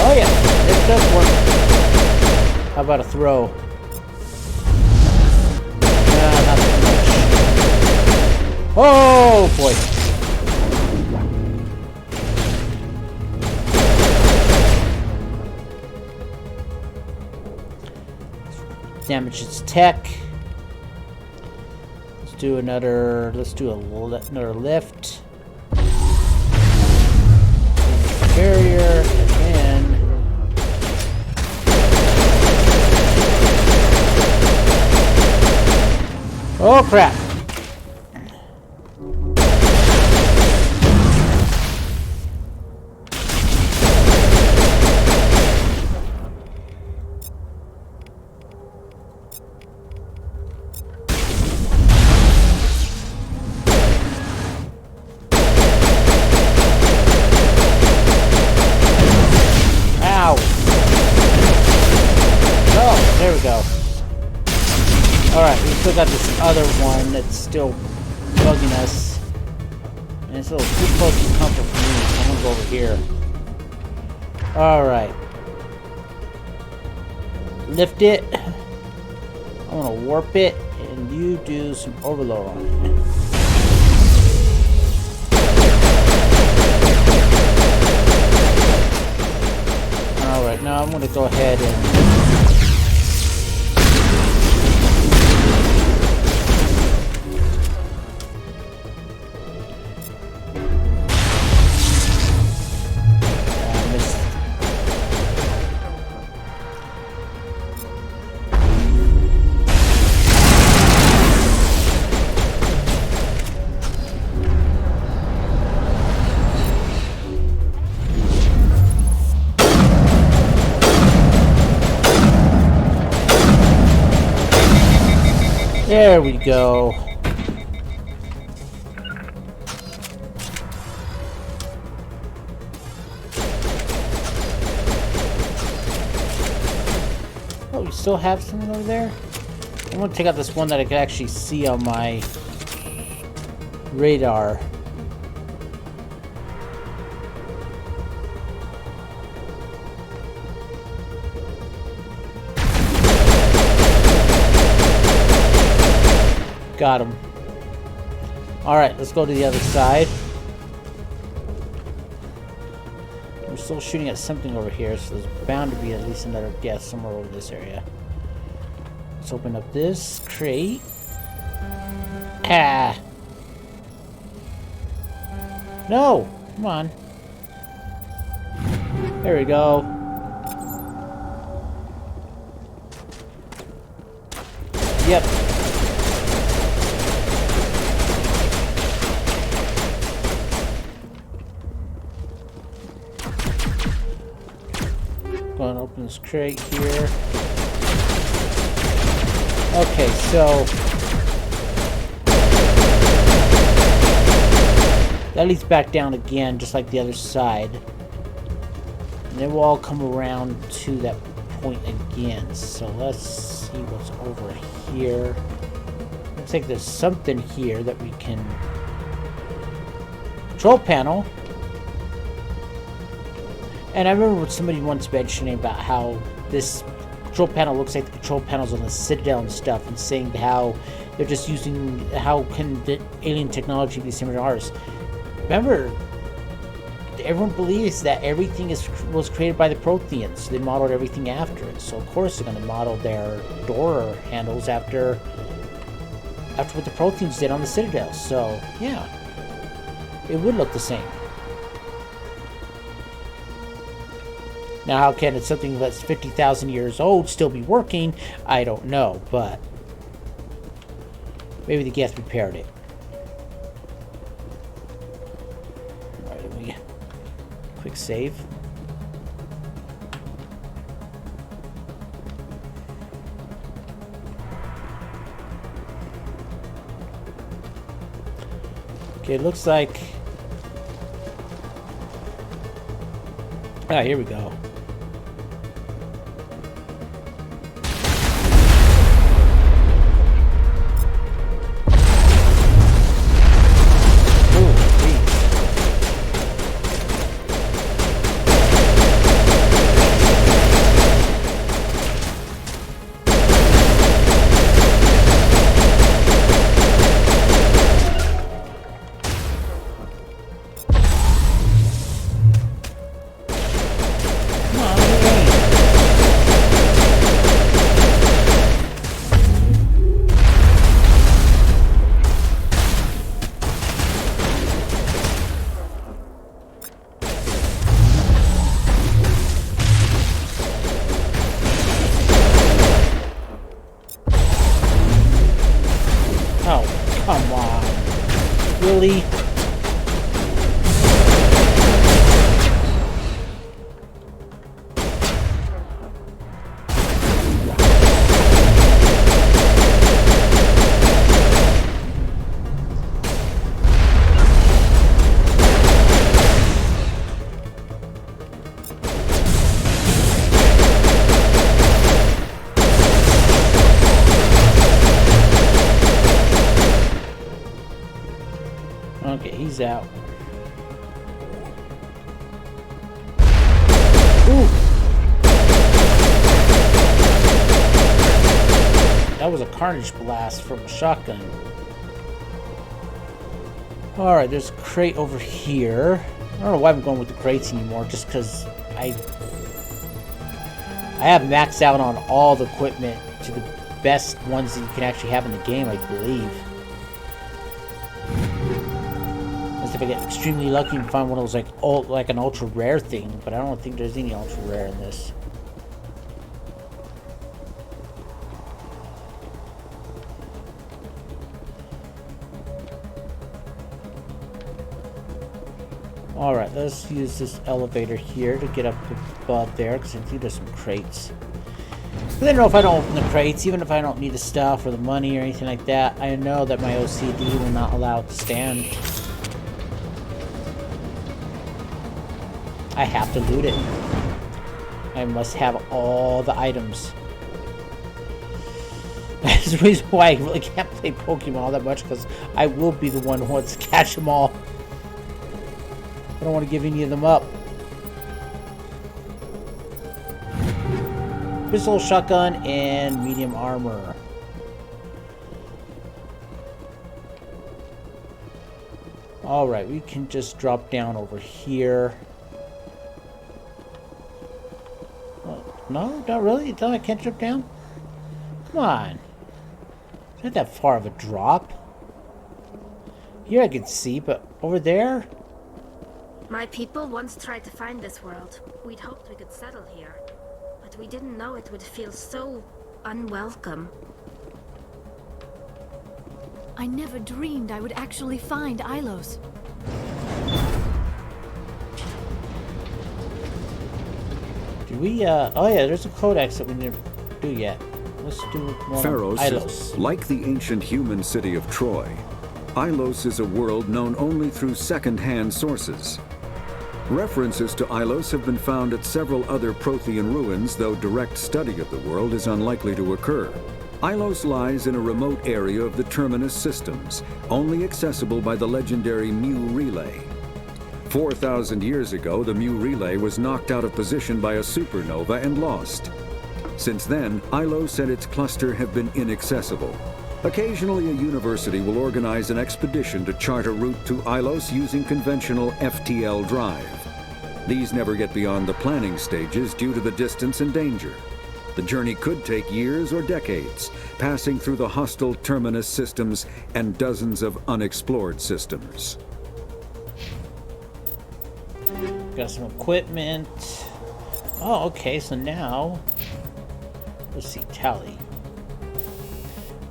Oh yeah, lift does work. How about a throw? Not too much. Oh boy. Damage its tech. Let's do another. Let's do another lift. Barrier and then. Oh crap! Ow! Oh, there we go. Alright, we still got this other one that's still bugging us. And it's a little too close to comfort for me, so I'm gonna go over here. Alright. Lift it. I'm gonna warp it, and you do some overload on it. Alright, now I'm gonna go ahead and... There we go. Oh, we still have something over there? I'm gonna take out this one that I can actually see on my radar. Got him. Alright, let's go to the other side. We're still shooting at something over here, so there's bound to be at least another guest somewhere over this area. Let's open up this crate. Ah! No! Come on. There we go. Yep. Go and open this crate here. Okay, so that leads back down again, just like the other side. And then we'll all come around to that point again. So let's see what's over here. Looks like there's something here that we can... Control panel. And I remember what somebody once mentioning about how this control panel looks like the control panels on the Citadel and stuff, and saying how they're just using... How can the alien technology be similar to ours? Remember, everyone believes that everything was created by the Protheans. So they modeled everything after it. So of course they're going to model their door handles after what the Protheans did on the Citadel. So yeah, it would look the same. Now how can it, something that's 50,000 years old still be working? I don't know, but maybe the Geth repaired it. Quick save. Okay, it looks like... Ah, here we go. Really? Okay, he's out. Ooh. That was a carnage blast from a shotgun. Alright, there's a crate over here. I don't know why I'm going with the crates anymore, just because I have maxed out on all the equipment to the best ones that you can actually have in the game, I believe. If I get extremely lucky and find one of those like an ultra rare thing, but I don't think there's any ultra rare in this. Alright, let's use this elevator here to get up above there, because I think there's some crates. But I know if I don't open the crates, even if I don't need the stuff or the money or anything like that, I know that my OCD will not allow it to stand. I have to loot it. I must have all the items. That's the reason why I really can't play Pokemon all that much, because I will be the one who wants to catch them all. I don't want to give any of them up. Pistol, shotgun, and medium armor. Alright, we can just drop down over here. No, not really? No, I can't jump down? Come on. It's not that far of a drop. Here I can see, but over there? My people once tried to find this world. We'd hoped we could settle here. But we didn't know it would feel so unwelcome. I never dreamed I would actually find Ilos. Do we, oh yeah, there's a codex that we didn't do yet. Let's do one Pharos, on Ilos. like the ancient human city of Troy, Ilos is a world known only through second-hand sources. References to Ilos have been found at several other Prothean ruins, though direct study of the world is unlikely to occur. Ilos lies in a remote area of the Terminus systems, only accessible by the legendary Mu Relay. 4,000 years ago, the Mu Relay was knocked out of position by a supernova and lost. Since then, Ilos and its cluster have been inaccessible. Occasionally, a university will organize an expedition to chart a route to Ilos using conventional FTL drive. These never get beyond the planning stages due to the distance and danger. The journey could take years or decades, passing through the hostile Terminus systems and dozens of unexplored systems. Got some equipment. Oh, okay, so now, let's see, Tally.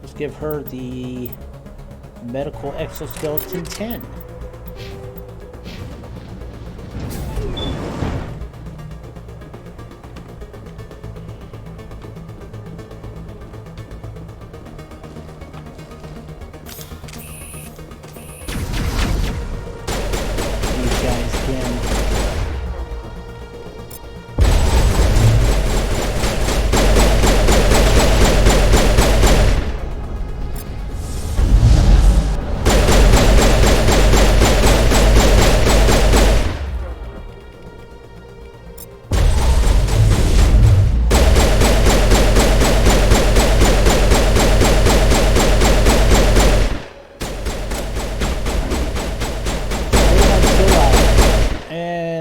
Let's give her the medical exoskeleton 10.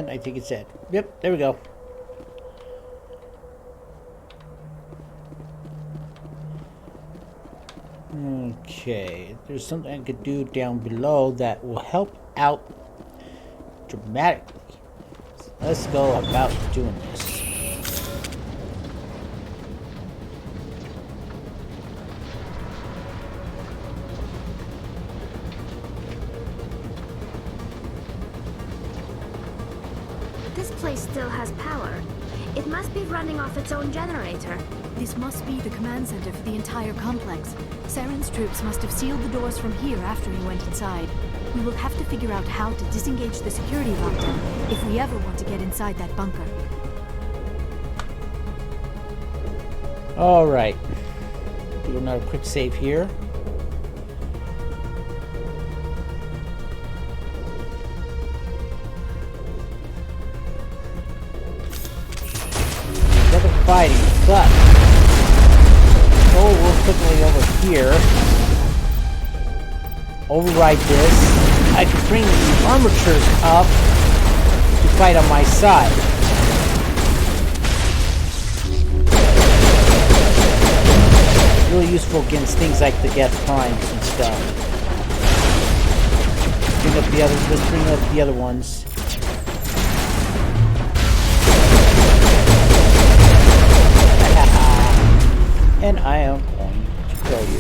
I think it's it. Yep, there we go. Okay, there's something I could do down below that will help out dramatically. So let's go about doing this. This place still has power. It must be running off its own generator. This must be the command center for the entire complex. Saren's troops must have sealed the doors from here after he went inside. We will have to figure out how to disengage the security lockdown if we ever want to get inside that bunker. Alright. Do another quick save here. Fighting, but go real quickly over here. Override this. I can bring the armatures up to fight on my side. Really useful against things like the Geth Primes and stuff. Bring up the others. Let's bring up the other ones. And I am going to kill you.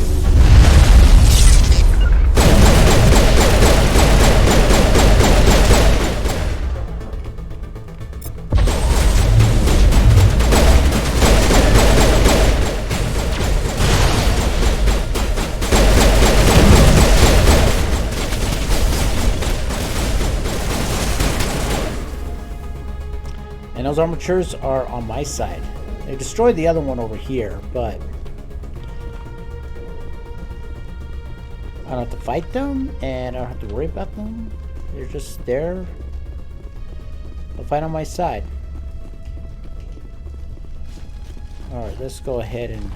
And those armatures are on my side. They destroyed the other one over here, but I don't have to fight them, and I don't have to worry about them. They're just there. They'll fight on my side. Alright, let's go ahead and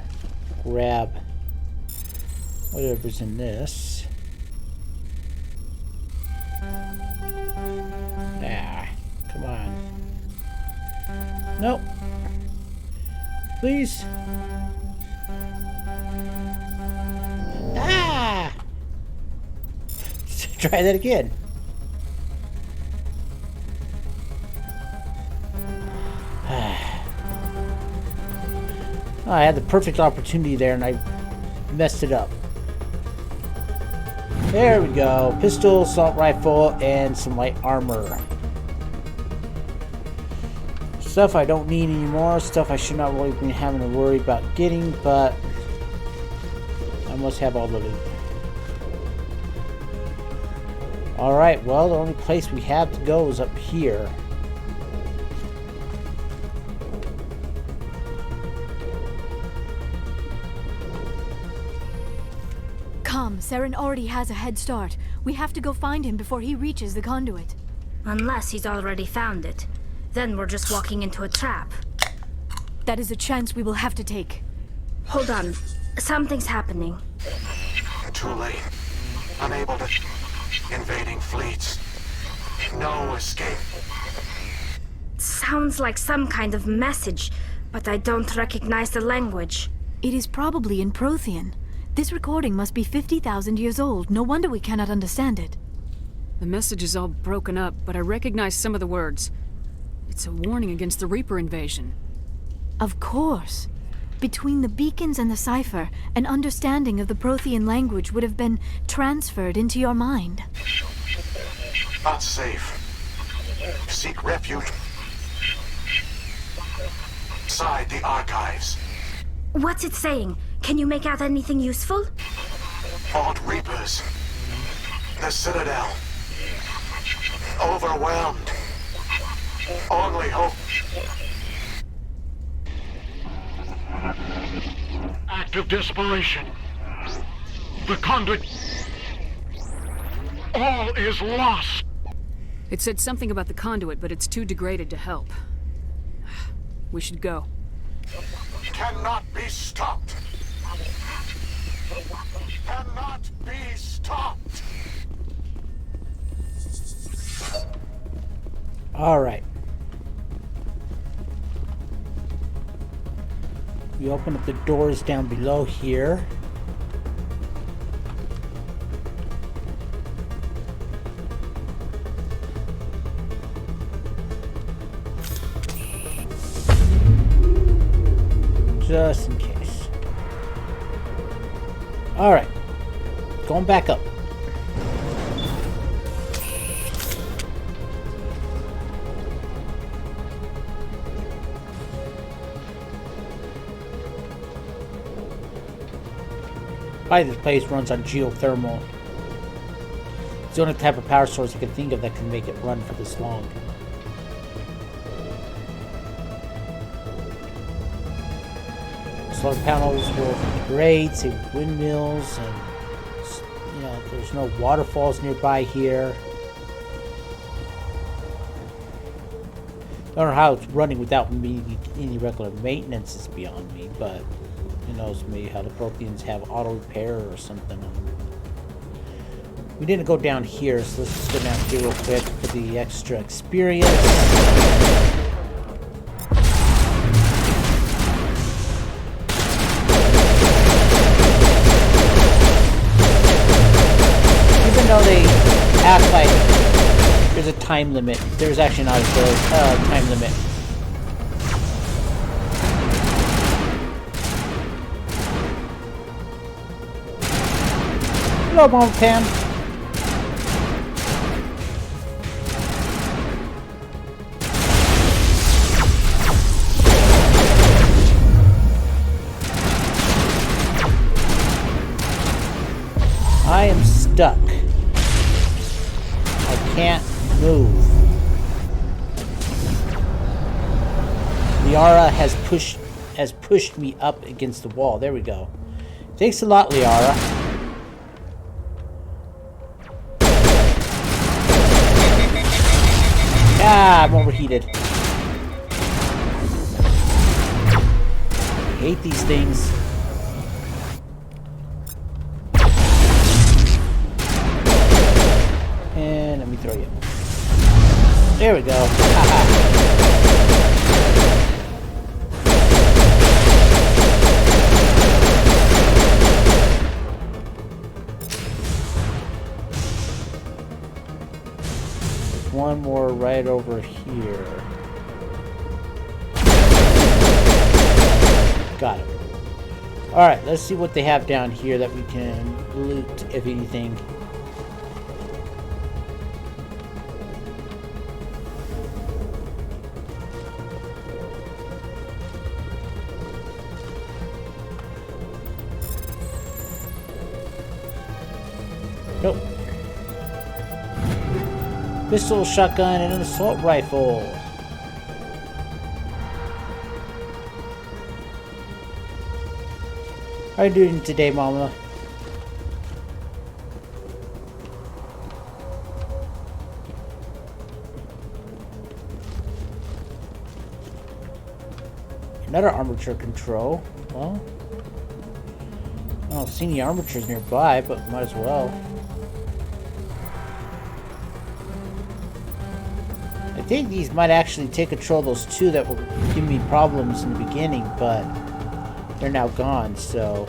grab whatever's in this. Ah, come on. Nope. Please. Ah! Try that again. I had the perfect opportunity there and I messed it up. There we go. Pistol, assault rifle, and some light armor. Stuff I don't need anymore. Stuff I should not really be having to worry about getting, but I must have all the loot. Alright, well, the only place we have to go is up here. Come, Saren already has a head start. We have to go find him before he reaches the conduit. Unless he's already found it. Then we're just walking into a trap. That is a chance we will have to take. Hold on. Something's happening. Too late. Unable to... Invading fleets. No escape. Sounds like some kind of message, but I don't recognize the language. It is probably in Prothean. This recording must be 50,000 years old. No wonder we cannot understand it. The message is all broken up, but I recognize some of the words. It's a warning against the Reaper invasion. Of course. Between the beacons and the cipher, an understanding of the Prothean language would have been transferred into your mind. Not safe. Seek refuge inside the archives. What's it saying? Can you make out anything useful? Fought Reapers. The Citadel. Overwhelmed. Only hope. Act of desperation. The conduit. All is lost. It said something about the conduit, but it's too degraded to help. We should go. Cannot be stopped. Cannot be stopped. All right. We open up the doors down below here. Just in case. All right. Going back up. Probably this place runs on geothermal. It's the only type of power source I can think of that can make it run for this long. Solar panels will degrade, save windmills, and you know, there's no waterfalls nearby here. I don't know how it's running without any regular maintenance is beyond me, but who knows, maybe how the Protheans have auto repair or something. We didn't go down here, so let's just go down here real quick for the extra experience. Even though they act like there's a time limit, there's actually not a time limit. Hello, Mom Pan. I am stuck. I can't move. Liara has pushed me up against the wall. There we go. Thanks a lot, Liara. Ah, I'm overheated. I hate these things. And I'm me throw you. There we go. One more right over here. Got it. Alright, let's see what they have down here that we can loot, if anything. Nope. Pistol, shotgun, and an assault rifle. How are you doing today, Mama? Another armature control. Well, I don't see any armatures nearby, but might as well. I think these might actually take control of those two that were giving me problems in the beginning, but they're now gone, so...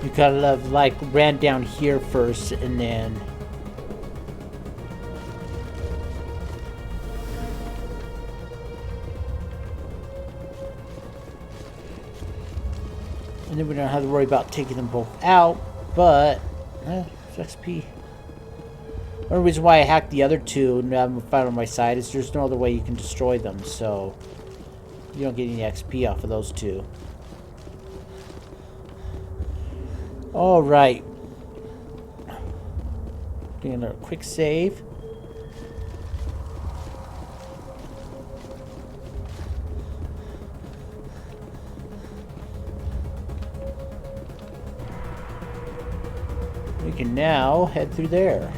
You kind of like ran down here first and then... And then we don't have to worry about taking them both out, but it's XP. The only reason why I hacked the other two and have them fight on my side is there's no other way you can destroy them, so you don't get any XP off of those two. Alright. Doing another quick save. We can now head through there.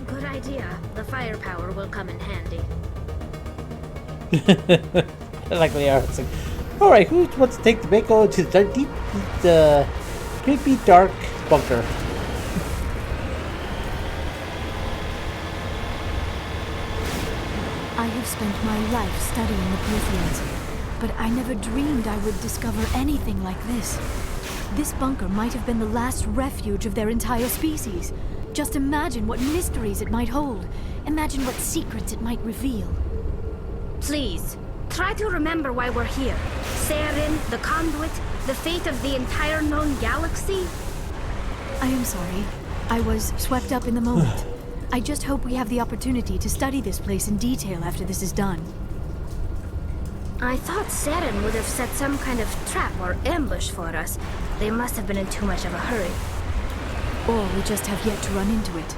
Good idea. The firepower will come in handy. I like when they are. It's like, all right, who wants to take the vehicle to the creepy dark bunker? I have spent my life studying the Protheans, but I never dreamed I would discover anything like this. This bunker might have been the last refuge of their entire species. Just imagine what mysteries it might hold. Imagine what secrets it might reveal. Please, try to remember why we're here. Saren, the Conduit, the fate of the entire known galaxy. I am sorry. I was swept up in the moment. I just hope we have the opportunity to study this place in detail after this is done. I thought Saren would have set some kind of trap or ambush for us. They must have been in too much of a hurry. Or we just have yet to run into it.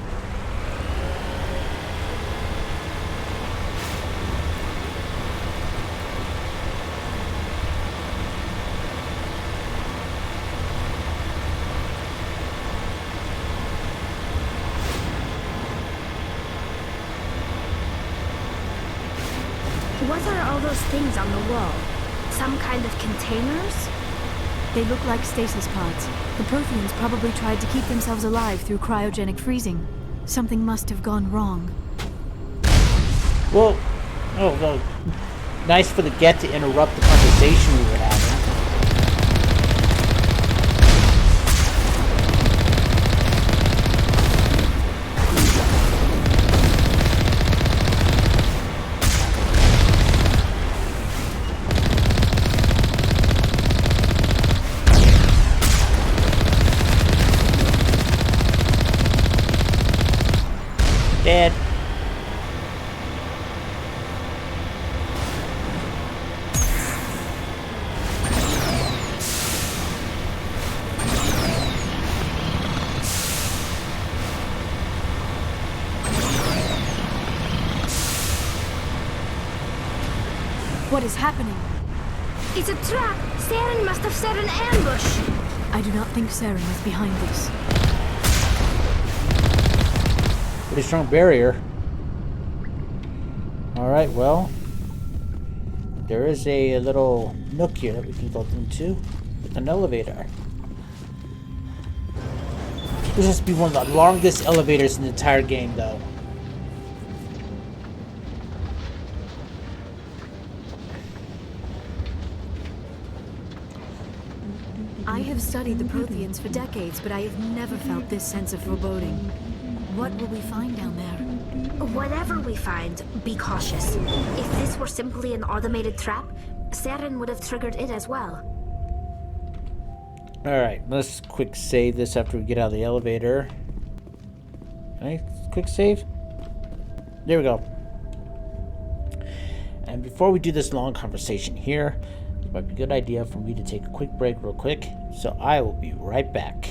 What are all those things on the wall? Some kind of containers? They look like stasis pods. The Protheans probably tried to keep themselves alive through cryogenic freezing. Something must have gone wrong. Well, nice for the Geth to interrupt the conversation we were having. Dead. What is happening? It's a trap! Saren must have set an ambush! I do not think Saren is behind this. Pretty strong barrier. Alright, well. There is a little nook here that we can go into with an elevator. This has to be one of the longest elevators in the entire game, though. I have studied the Protheans for decades, but I have never felt this sense of foreboding. What will we find down there? Whatever we find, be cautious. If this were simply an automated trap, Saren would have triggered it as well. Alright, let's quick save this after we get out of the elevator. Can I quick save? There we go. And before we do this long conversation here, it might be a good idea for me to take a quick break real quick. So I will be right back.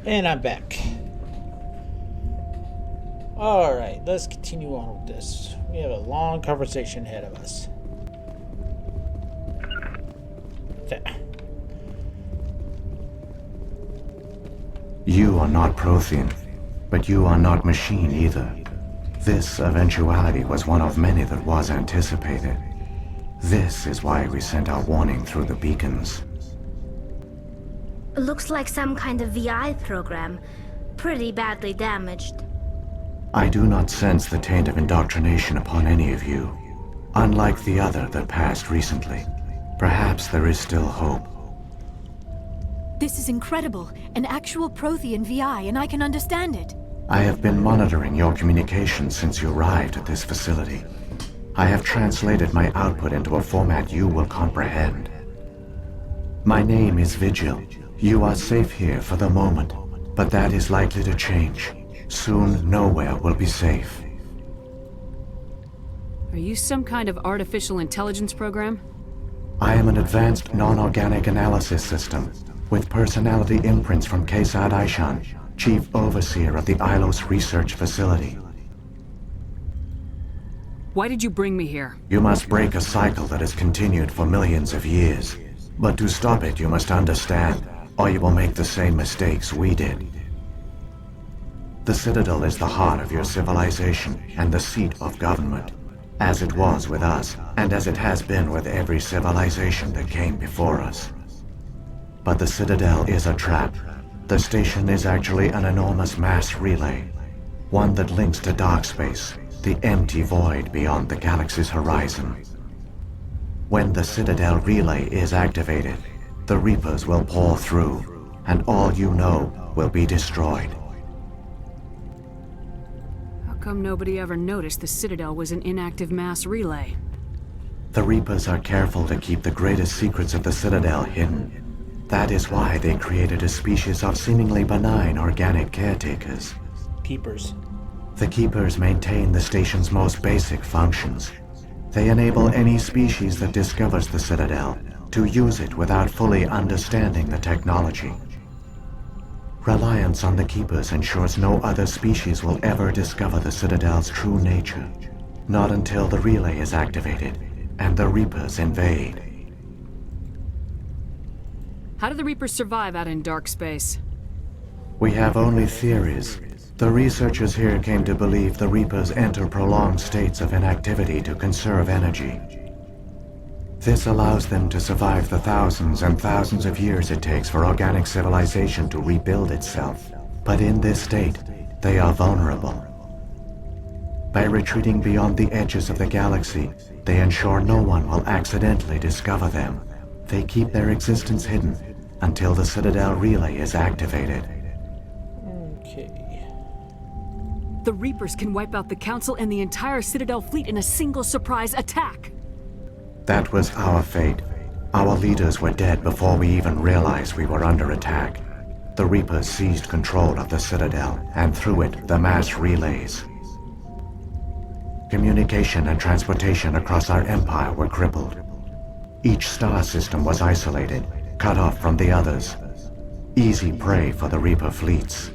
And I'm back. Alright, let's continue on with this. We have a long conversation ahead of us. You are not Prothean, but you are not machine either. This eventuality was one of many that was anticipated. This is why we sent our warning through the beacons. Looks like some kind of VI program. Pretty badly damaged. I do not sense the taint of indoctrination upon any of you. Unlike the other that passed recently. Perhaps there is still hope. This is incredible. An actual Prothean VI, and I can understand it. I have been monitoring your communications since you arrived at this facility. I have translated my output into a format you will comprehend. My name is Vigil. You are safe here for the moment, but that is likely to change. Soon, nowhere will be safe. Are you some kind of artificial intelligence program? I am an advanced non-organic analysis system, with personality imprints from Kesad Aishan, Chief Overseer of the Ilos Research Facility. Why did you bring me here? You must break a cycle that has continued for millions of years. But to stop it, you must understand, or you will make the same mistakes we did. The Citadel is the heart of your civilization and the seat of government, as it was with us, and as it has been with every civilization that came before us. But the Citadel is a trap. The station is actually an enormous mass relay, one that links to dark space, the empty void beyond the galaxy's horizon. When the Citadel relay is activated, the Reapers will pour through, and all you know will be destroyed. How come nobody ever noticed the Citadel was an inactive mass relay? The Reapers are careful to keep the greatest secrets of the Citadel hidden. That is why they created a species of seemingly benign organic caretakers. Keepers. The Keepers maintain the station's most basic functions. They enable any species that discovers the Citadel to use it without fully understanding the technology. Reliance on the Keepers ensures no other species will ever discover the Citadel's true nature. Not until the relay is activated and the Reapers invade. How do the Reapers survive out in dark space? We have only theories. The researchers here came to believe the Reapers enter prolonged states of inactivity to conserve energy. This allows them to survive the thousands and thousands of years it takes for organic civilization to rebuild itself. But in this state, they are vulnerable. By retreating beyond the edges of the galaxy, they ensure no one will accidentally discover them. They keep their existence hidden until the Citadel relay is activated. Okay. The Reapers can wipe out the Council and the entire Citadel fleet in a single surprise attack. That was our fate. Our leaders were dead before we even realized we were under attack. The Reapers seized control of the Citadel, and through it, the mass relays. Communication and transportation across our empire were crippled. Each star system was isolated, cut off from the others. Easy prey for the Reaper fleets.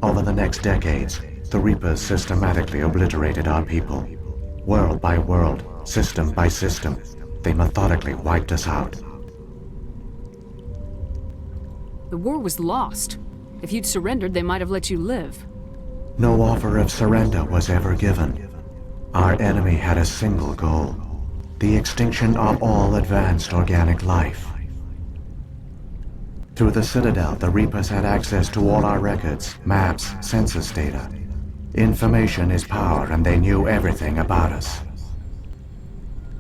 Over the next decades, the Reapers systematically obliterated our people. World by world, system by system, they methodically wiped us out. The war was lost. If you'd surrendered, they might have let you live. No offer of surrender was ever given. Our enemy had a single goal: the extinction of all advanced organic life. Through the Citadel, the Reapers had access to all our records, maps, census data. Information is power, and they knew everything about us.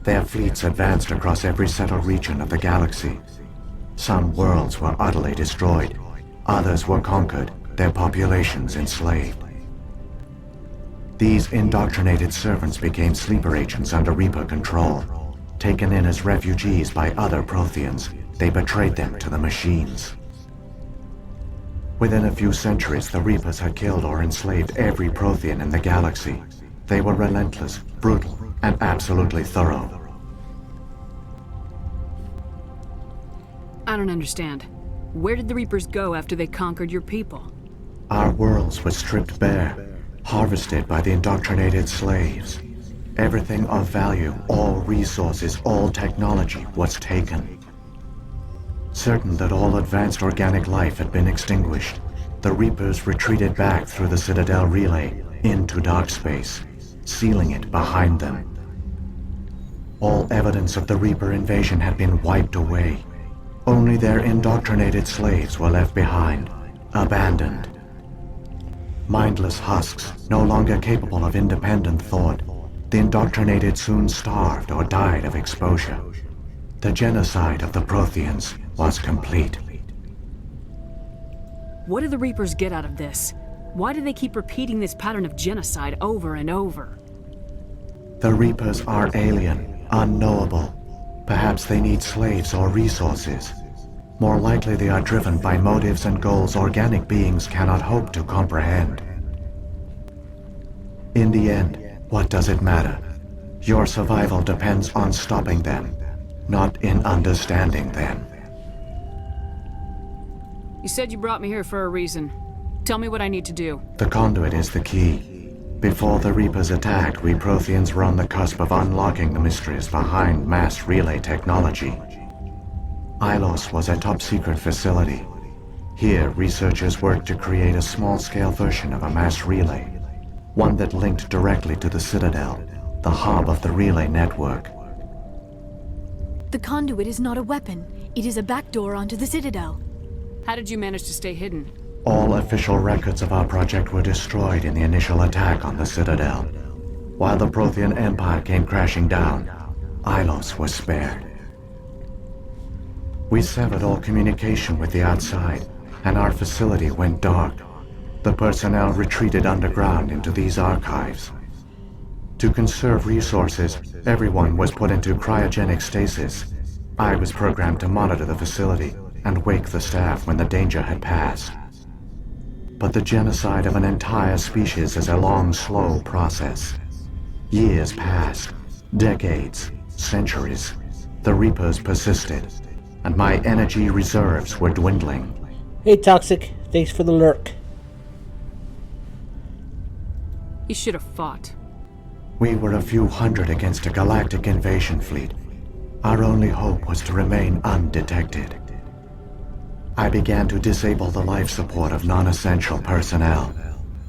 Their fleets advanced across every settled region of the galaxy. Some worlds were utterly destroyed. Others were conquered, their populations enslaved. These indoctrinated servants became sleeper agents under Reaper control. Taken in as refugees by other Protheans, they betrayed them to the machines. Within a few centuries, the Reapers had killed or enslaved every Prothean in the galaxy. They were relentless, brutal, and absolutely thorough. I don't understand. Where did the Reapers go after they conquered your people? Our worlds were stripped bare, harvested by the indoctrinated slaves. Everything of value, all resources, all technology was taken. Certain that all advanced organic life had been extinguished, the Reapers retreated back through the Citadel relay into dark space, sealing it behind them. All evidence of the Reaper invasion had been wiped away. Only their indoctrinated slaves were left behind, abandoned. Mindless husks, no longer capable of independent thought, the indoctrinated soon starved or died of exposure. The genocide of the Protheans was complete. What do the Reapers get out of this? Why do they keep repeating this pattern of genocide over and over? The Reapers are alien, unknowable. Perhaps they need slaves or resources. More likely they are driven by motives and goals organic beings cannot hope to comprehend. In the end, What does it matter? Your survival depends on stopping them, not in understanding them. You said you brought me here for a reason. Tell me what I need to do. The conduit is the key. Before the Reapers attacked, we Protheans were on the cusp of unlocking the mysteries behind mass relay technology. Ilos was a top-secret facility. Here, researchers worked to create a small-scale version of a mass relay, one that linked directly to the Citadel, the hub of the relay network. The conduit is not a weapon. It is a backdoor onto the Citadel. How did you manage to stay hidden? All official records of our project were destroyed in the initial attack on the Citadel. While the Prothean Empire came crashing down, Ilos was spared. We severed all communication with the outside, and our facility went dark. The personnel retreated underground into these archives. To conserve resources, everyone was put into cryogenic stasis. I was programmed to monitor the facility and wake the staff when the danger had passed. But the genocide of an entire species is a long, slow process. Years passed, decades, centuries. The Reapers persisted, and my energy reserves were dwindling. Hey, Toxic. Thanks for the lurk. You should have fought. We were a few hundred against a galactic invasion fleet. Our only hope was to remain undetected. I began to disable the life support of non-essential personnel.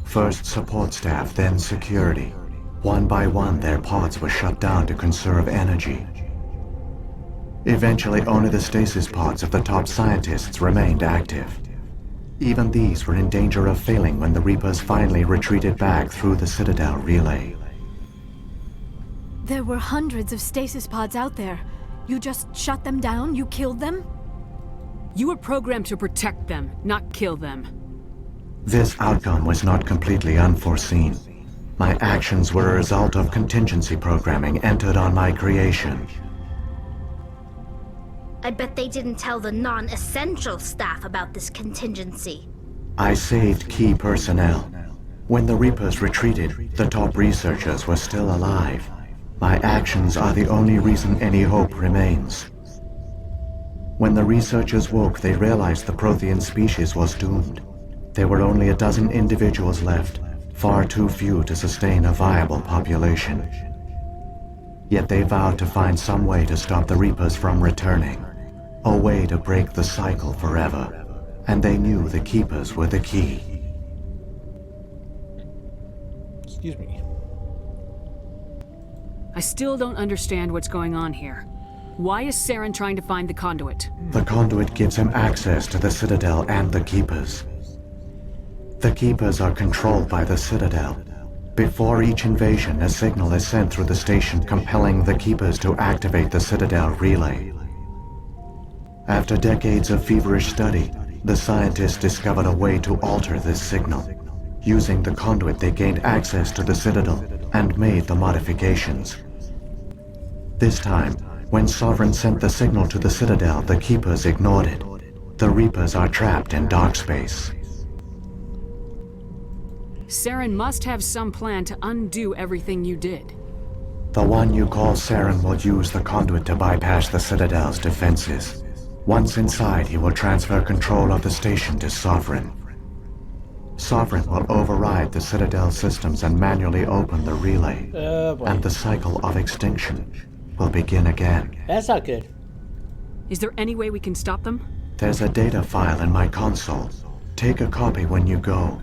First support staff, then security. One by one, their pods were shut down to conserve energy. Eventually, only the stasis pods of the top scientists remained active. Even these were in danger of failing when the Reapers finally retreated back through the Citadel relay. There were hundreds of stasis pods out there. You just shut them down? You killed them? You were programmed to protect them, not kill them. This outcome was not completely unforeseen. My actions were a result of contingency programming entered on my creation. I bet they didn't tell the non-essential staff about this contingency. I saved key personnel. When the Reapers retreated, the top researchers were still alive. My actions are the only reason any hope remains. When the researchers woke, they realized the Prothean species was doomed. There were only a dozen individuals left, far too few to sustain a viable population. Yet they vowed to find some way to stop the Reapers from returning. A way to break the cycle forever. And they knew the Keepers were the key. Excuse me. I still don't understand what's going on here. Why is Saren trying to find the conduit? The conduit gives him access to the Citadel and the Keepers. The Keepers are controlled by the Citadel. Before each invasion, a signal is sent through the station compelling the Keepers to activate the Citadel relay. After decades of feverish study, the scientists discovered a way to alter this signal. Using the conduit, they gained access to the Citadel and made the modifications. This time, when Sovereign sent the signal to the Citadel, the Keepers ignored it. The Reapers are trapped in dark space. Saren must have some plan to undo everything you did. The one you call Saren will use the conduit to bypass the Citadel's defenses. Once inside, he will transfer control of the station to Sovereign. Sovereign will override the Citadel systems and manually open the relay. And the cycle of extinction will begin again. That's not good. Is there any way we can stop them? There's a data file in my console. Take a copy when you go.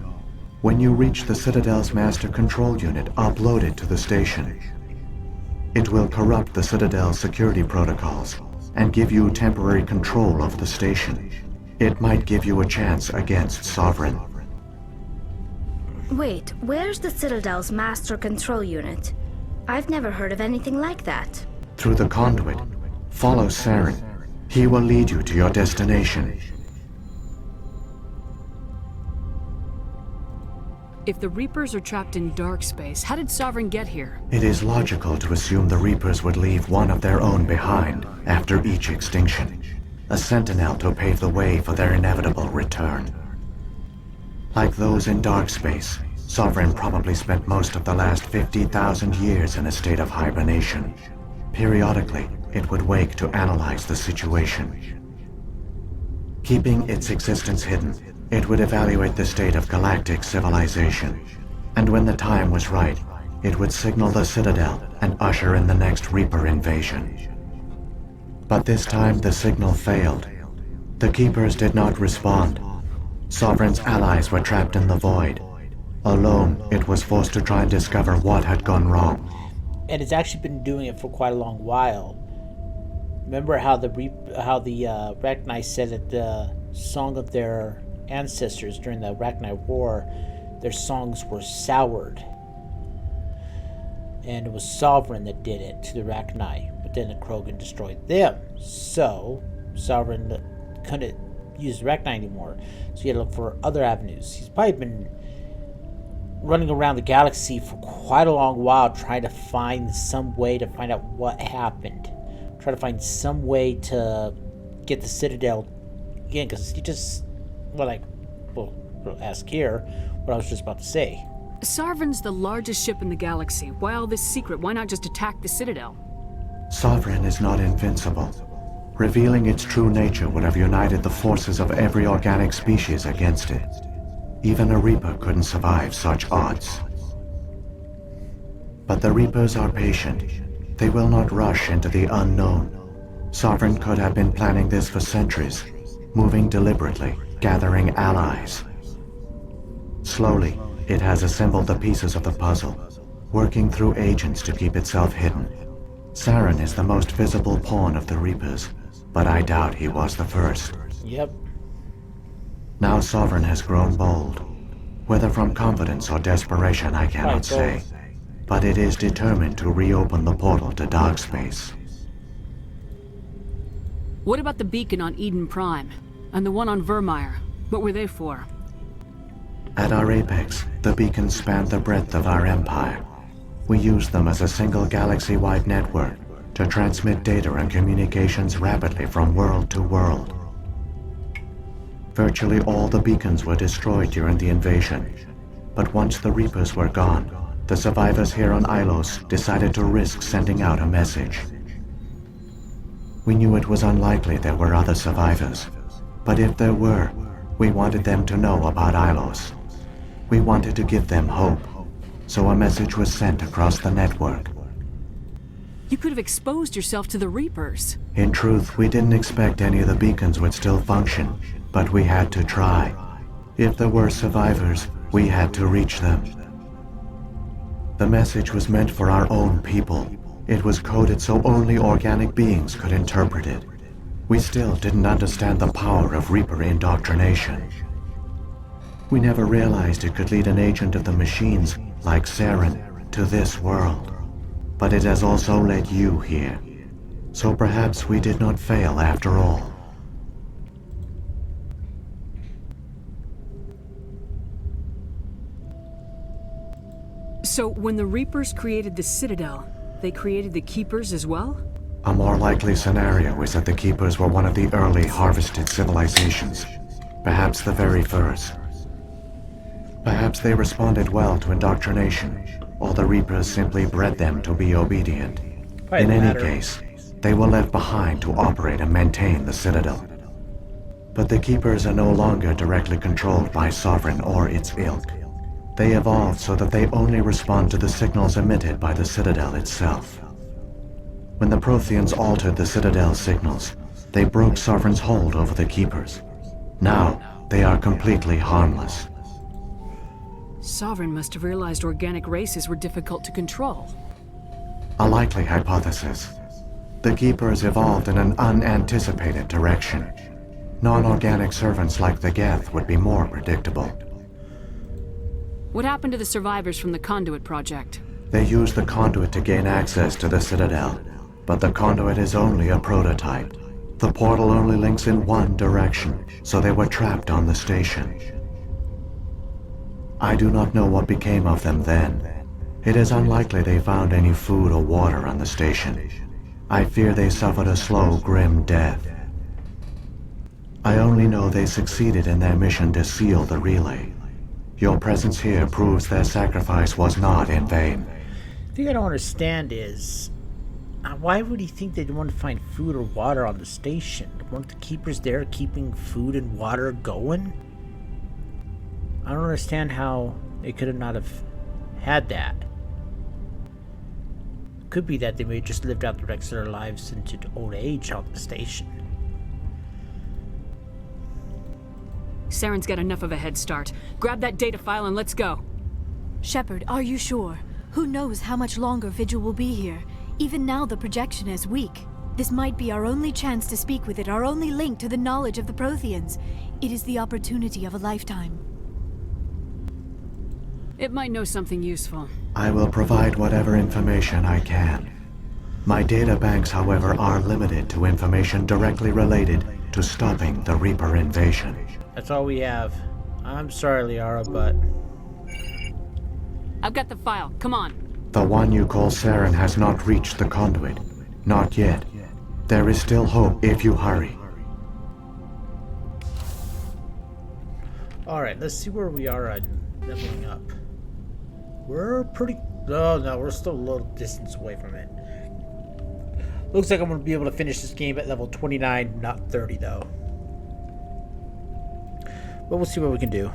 When you reach the Citadel's master control unit, upload it to the station. It will corrupt the Citadel's security protocols and give you temporary control of the station. It might give you a chance against Sovereign. Wait, where's the Citadel's master control unit? I've never heard of anything like that. Through the conduit, follow Saren. He will lead you to your destination. If the Reapers are trapped in dark space, how did Sovereign get here? It is logical to assume the Reapers would leave one of their own behind after each extinction. A sentinel to pave the way for their inevitable return. Like those in dark space, Sovereign probably spent most of the last 50,000 years in a state of hibernation. Periodically, it would wake to analyze the situation. Keeping its existence hidden, it would evaluate the state of galactic civilization. And when the time was right, it would signal the Citadel and usher in the next Reaper invasion. But this time the signal failed. The Keepers did not respond. Sovereign's allies were trapped in the void. Alone, it was forced to try and discover what had gone wrong. And it's actually been doing it for quite a long while. Remember how the Rachni said that the song of their ancestors during the Rachni War, their songs were soured. And it was Sovereign that did it to the Rachni, but then the Krogan destroyed them. So, Sovereign couldn't use the Rachni anymore, so he had to look for other avenues. He's probably been running around the galaxy for quite a long while trying to find some way to find out what happened. Try to find some way to get the Citadel again, because he just, we'll ask here what I was just about to say. Sovereign's the largest ship in the galaxy. Why all this secret? Why not just attack the Citadel? Sovereign is not invincible. Revealing its true nature would have united the forces of every organic species against it. Even a Reaper couldn't survive such odds. But the Reapers are patient. They will not rush into the unknown. Sovereign could have been planning this for centuries, moving deliberately, gathering allies. Slowly, it has assembled the pieces of the puzzle, working through agents to keep itself hidden. Saren is the most visible pawn of the Reapers, but I doubt he was the first. Yep. Now Sovereign has grown bold. Whether from confidence or desperation, I cannot say. But it is determined to reopen the portal to dark space. What about the beacon on Eden Prime? And the one on Vermeer? What were they for? At our apex, the beacons spanned the breadth of our empire. We used them as a single galaxy-wide network to transmit data and communications rapidly from world to world. Virtually all the beacons were destroyed during the invasion, but once the Reapers were gone, the survivors here on Ilos decided to risk sending out a message. We knew it was unlikely there were other survivors, but if there were, we wanted them to know about Ilos. We wanted to give them hope, so a message was sent across the network. You could have exposed yourself to the Reapers. In truth, we didn't expect any of the beacons would still function, but we had to try. If there were survivors, we had to reach them. The message was meant for our own people. It was coded so only organic beings could interpret it. We still didn't understand the power of Reaper indoctrination. We never realized it could lead an agent of the machines, like Saren, to this world. But it has also led you here. So perhaps we did not fail after all. So when the Reapers created the Citadel, they created the Keepers as well? A more likely scenario is that the Keepers were one of the early harvested civilizations. Perhaps the very first. Perhaps they responded well to indoctrination, or the Reapers simply bred them to be obedient. In any case, they were left behind to operate and maintain the Citadel. But the Keepers are no longer directly controlled by Sovereign or its ilk. They evolved so that they only respond to the signals emitted by the Citadel itself. When the Protheans altered the Citadel's signals, they broke Sovereign's hold over the Keepers. Now, they are completely harmless. Sovereign must have realized organic races were difficult to control. A likely hypothesis. The Keepers evolved in an unanticipated direction. Non-organic servants like the Geth would be more predictable. What happened to the survivors from the Conduit project? They used the Conduit to gain access to the Citadel, but the Conduit is only a prototype. The portal only links in one direction, so they were trapped on the station. I do not know what became of them then. It is unlikely they found any food or water on the station. I fear they suffered a slow, grim death. I only know they succeeded in their mission to seal the relay. Your presence here proves their sacrifice was not in vain. The thing I don't understand is, why would he think they'd want to find food or water on the station? Weren't the keepers there keeping food and water going? I don't understand how they could have not have had that. Could be that they may have just lived out the rest of their lives into old age on the station. Saren's got enough of a head start. Grab that data file and let's go. Shepard, are you sure? Who knows how much longer Vigil will be here? Even now the projection is weak. This might be our only chance to speak with it, our only link to the knowledge of the Protheans. It is the opportunity of a lifetime. It might know something useful. I will provide whatever information I can. My data banks, however, are limited to information directly related to stopping the Reaper invasion. That's all we have. I'm sorry, Liara, but... I've got the file. Come on. The one you call Saren has not reached the conduit. Not yet. There is still hope if you hurry. Alright, let's see where we are on leveling up. We're pretty... Oh, no, we're still a little distance away from it. Looks like I'm going to be able to finish this game at level 29, not 30, though. But we'll see what we can do.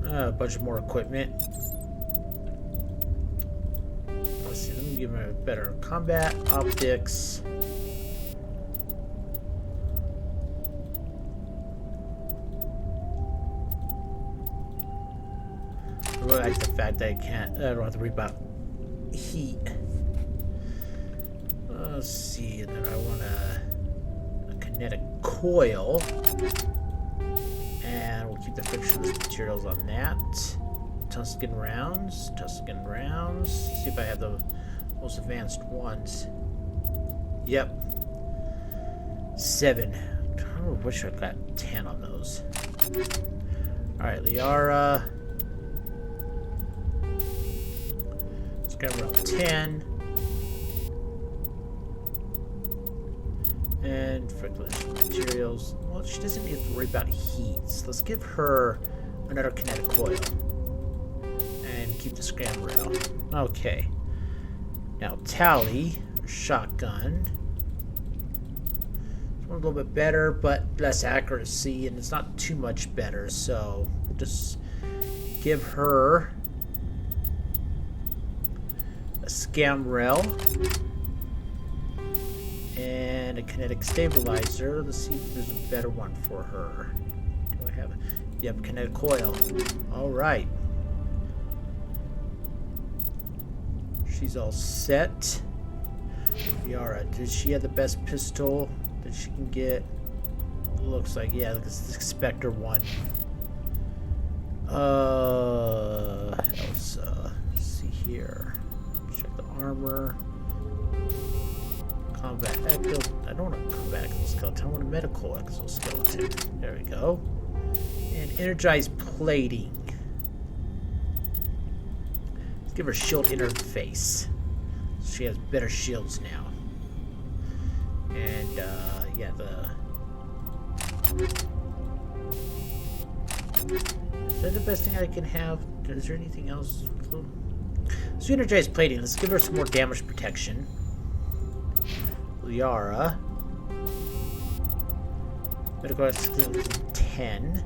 A bunch of more equipment. Let's see, let me give him a better combat optics. I really like the fact that I don't have to worry about heat. Let's see, and then I want a kinetic coil. And we'll keep the frictionless materials on that. Tuscan rounds. See if I have the most advanced ones. Yep. 7. I wish I got 10 on those. Alright, Liara. Let's get around 10. And frictionless materials. Well, she doesn't need to worry about heat. So let's give her another kinetic coil. And keep the scram rail. Okay. Now, Tali, shotgun. This one's a little bit better, but less accuracy, and it's not too much better. So, we'll just give her a scam rail. And a kinetic stabilizer. Let's see if there's a better one for her. Do I have it? Yep, kinetic coil. Alright. She's all set. Liara, does she have the best pistol that she can get? Looks like, yeah, look, it's the Spectre one. Elsa. Let's see here. Check the armor. Combat Echo. I don't want a combat exoskeleton. I want a medical exoskeleton. There we go. And energized plating. Let's give her shield interface. She has better shields now. And yeah, is that the best thing I can have? Is there anything else? So energized plating. Let's give her some more damage protection. Liara. Medical exoskeleton 10.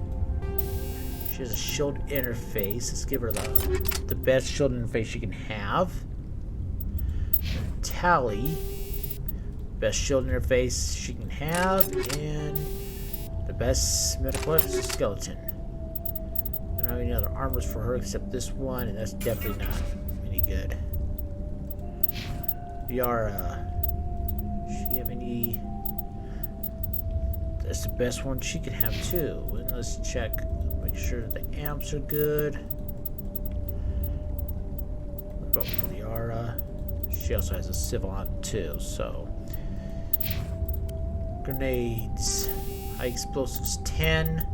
She has a shield interface. Let's give her the best shield interface she can have. And Tali. Best shield interface she can have. And the best medical exoskeleton. I don't have any other armors for her except this one, and that's definitely not any good. Liara. Does she have any? That's the best one she can have too. And let's check, make sure the amps are good. What about Liara? She also has a civil on too, so. Grenades. High explosives 10.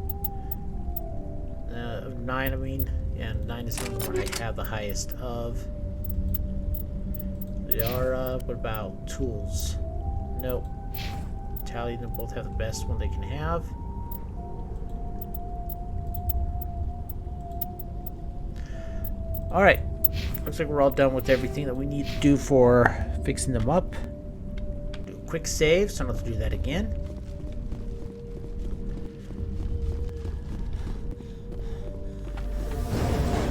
9, I mean. Yeah, 9 is the one I have the highest of. Liara, what about tools? Nope. Tali, they both have the best one they can have. Alright. Looks like we're all done with everything that we need to do for fixing them up. Do a quick save, so I don't have to do that again.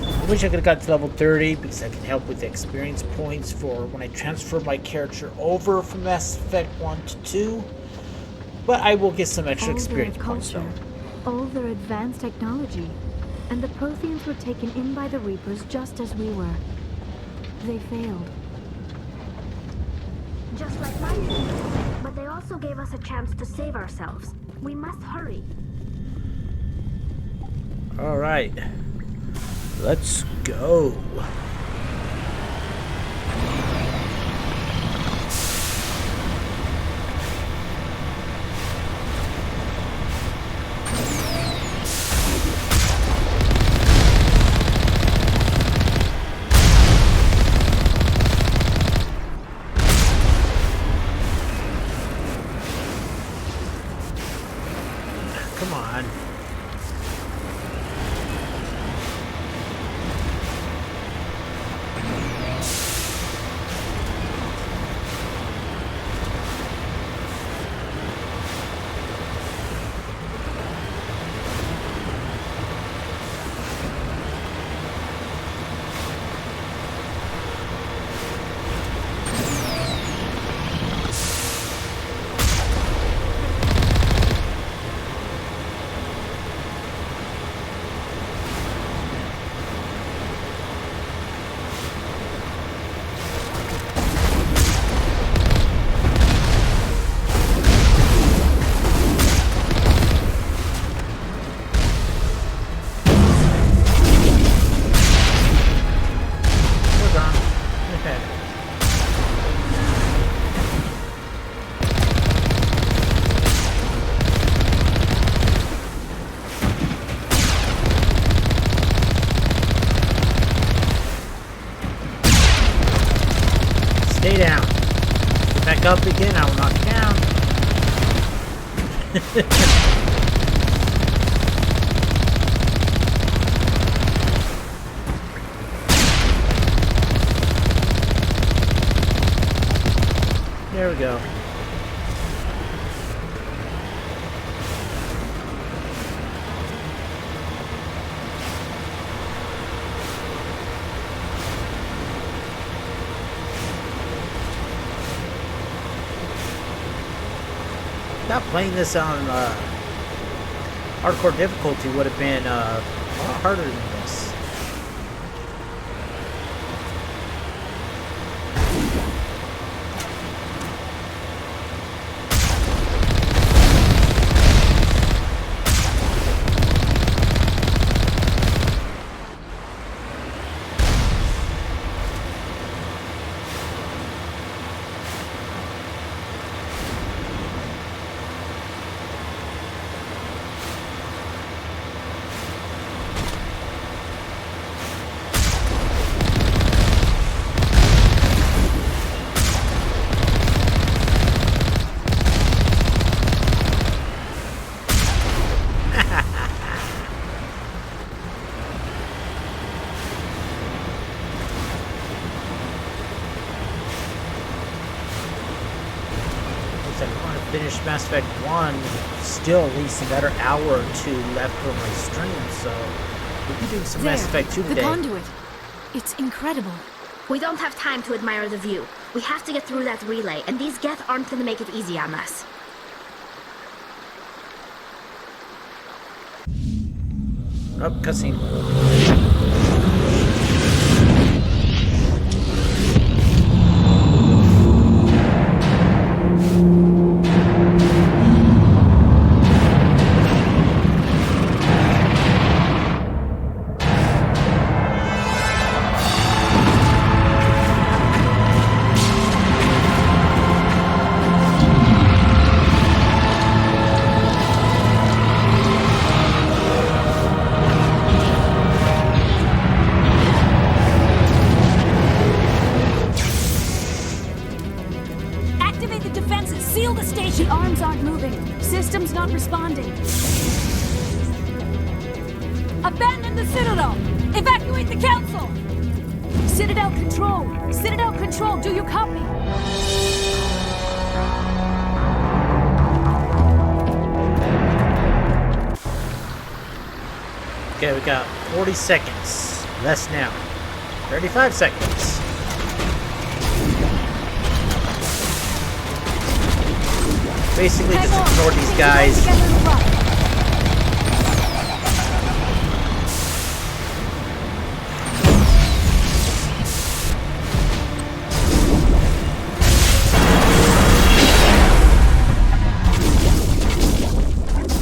I wish I could have got to level 30 because I can help with the experience points for when I transfer my character over from Mass Effect 1 to 2. But I will get some extra experience points though. All their advanced technology. And the Protheans were taken in by the Reapers just as we were. They failed. Just like my team. But they also gave us a chance to save ourselves. We must hurry. Alright. Let's go. Come on. Stay down. Get back up again, I will knock you down. There we go. Not playing this on hardcore difficulty would have been a lot harder than this. Finish Mass Effect 1, still at least another hour or two left for my stream, so we'll be doing some Mass Effect 2 today. The conduit. It's incredible. We don't have time to admire the view. We have to get through that relay, and these Geth aren't gonna make it easy on us. Oh, cutscene. Abandon the Citadel! Evacuate the Council! Citadel Control! Citadel Control, do you copy? Okay, we got 40 seconds. Less now. 35 seconds. Basically, just ignore these guys.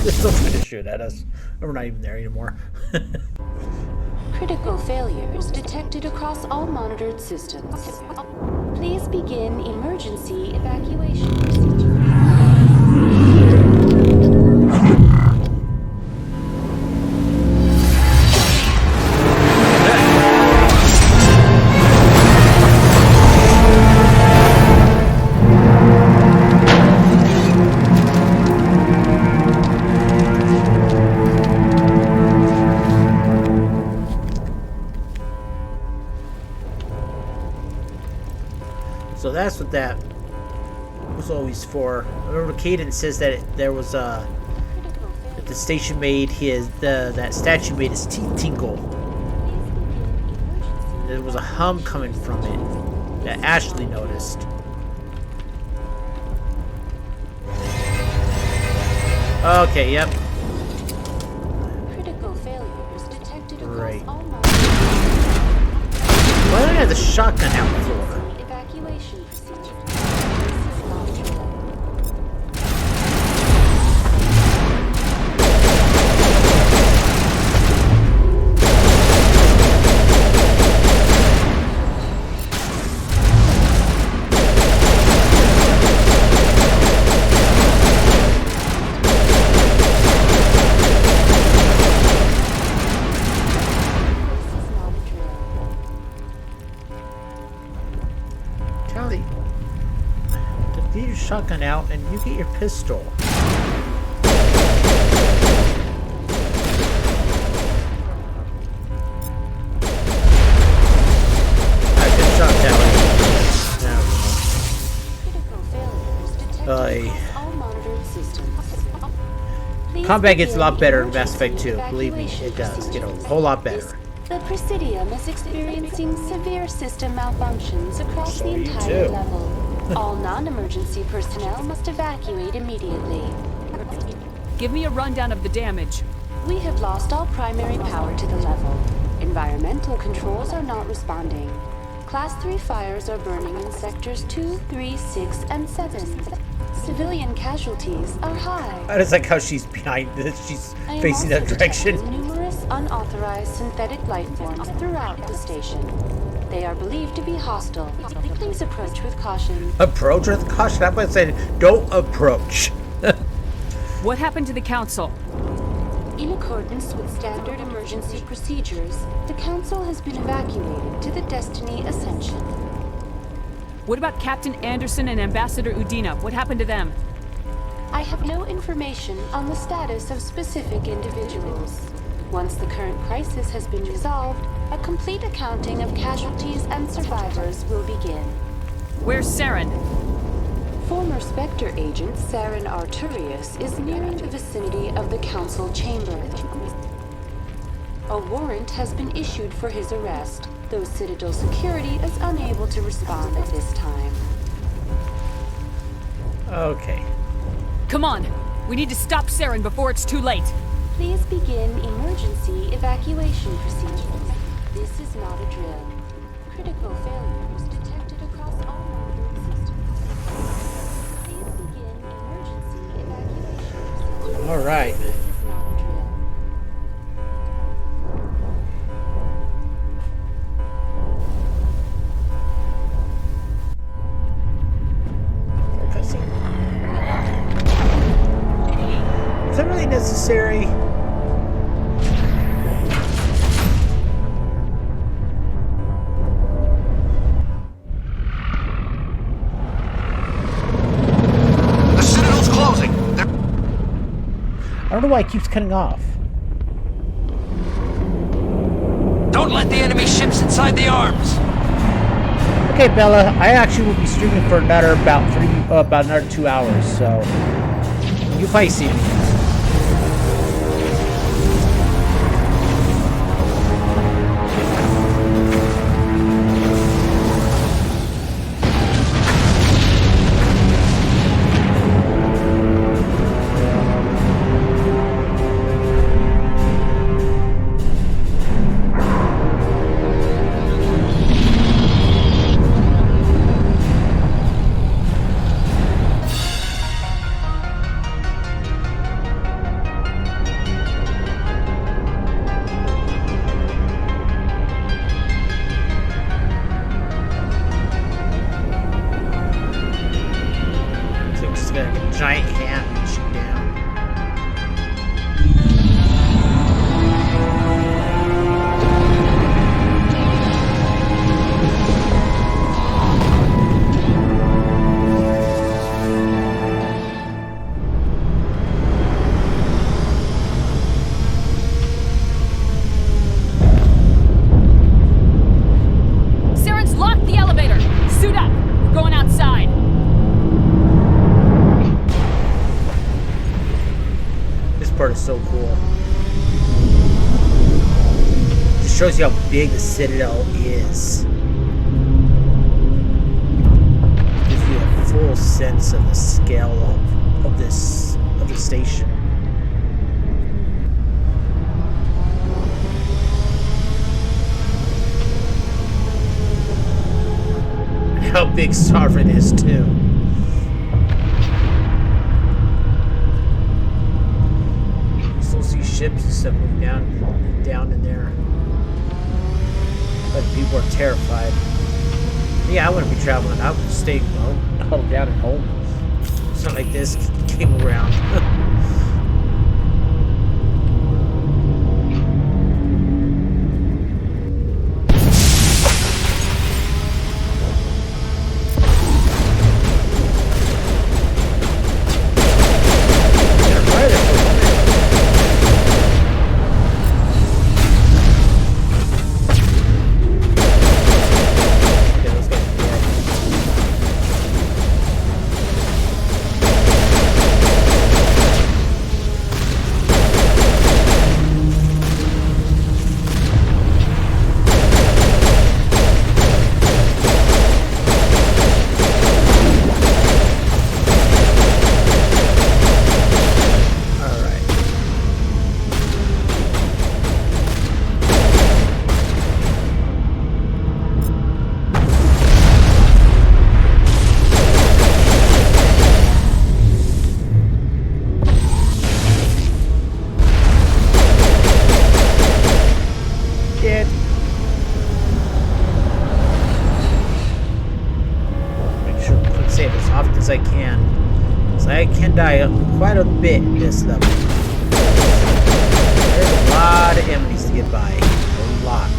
They're still trying to shoot at us. We're not even there anymore. Critical failures detected across all monitored systems. Please begin emergency evacuation procedure. So that's what that was always for. I remember Cadence says that there was that the station made that statue made his teeth tingle. There was a hum coming from it that Ashley noticed. Okay, yep. Critical failures detected Right. across all Why don't I have the shotgun out for? evacuation procedure. Tally, get your shotgun out and you get your pistol. Good shot, Tally. Combat gets a lot better in Mass Effect 2. Believe me, it does. Get a whole lot better. The Presidium is experiencing severe system malfunctions across the entire too. level. All non-emergency personnel must evacuate immediately. Give me a rundown of the damage. We have lost all primary power to the level. Environmental controls are not responding. Class 3 fires are burning in sectors 2, 3, 6, and 7. Civilian casualties are high. I just like how she's behind this. She's I am facing that also direction. detecting numerous unauthorized synthetic life forms throughout the station. They are believed to be hostile. Please approach with caution. Approach with caution. I'm gonna say, don't approach. What happened to the council? In accordance with standard emergency procedures, the Council has been evacuated to the Destiny Ascension. What about Captain Anderson and Ambassador Udina? What happened to them? I have no information on the status of specific individuals. Once the current crisis has been resolved, a complete accounting of casualties and survivors will begin. Where's Saren? Former Spectre agent Saren Arturius is nearing the vicinity of the Council chamber. A warrant has been issued for his arrest, though Citadel security is unable to respond at this time. Okay. Come on! We need to stop Saren before it's too late! Please begin emergency evacuation procedures. This is not a drill. Critical failures detected across all monitoring systems. Please begin emergency evacuation procedures. All right. This is not a drill. Is that really necessary? The Citadel's closing. I don't know why it keeps cutting off. Don't let the enemy ships inside the arms. Okay, Bella. I actually will be streaming for another about another 2 hours. So you'll probably see me. Giant hand and shoot down. Saren's locked the elevator. Suit up. We're going outside. Part is so cool. It just shows you how big the Citadel is. Gives you a full sense of the scale of the station. And how big Sovereign is too. Ships and stuff moving down in there. But people are terrified. Yeah, I wouldn't be traveling. I would stay huddled down at home. Something like this came around. I can. So I can die quite a bit in this level. There's a lot of enemies to get by. A lot.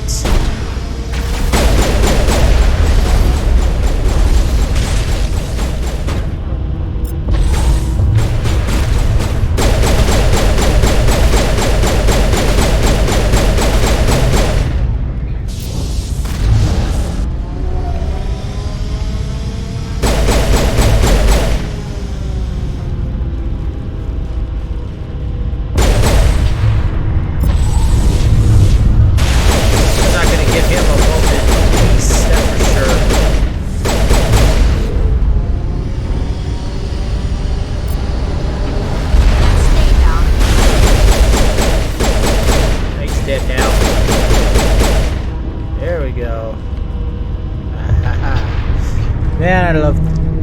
Man, I love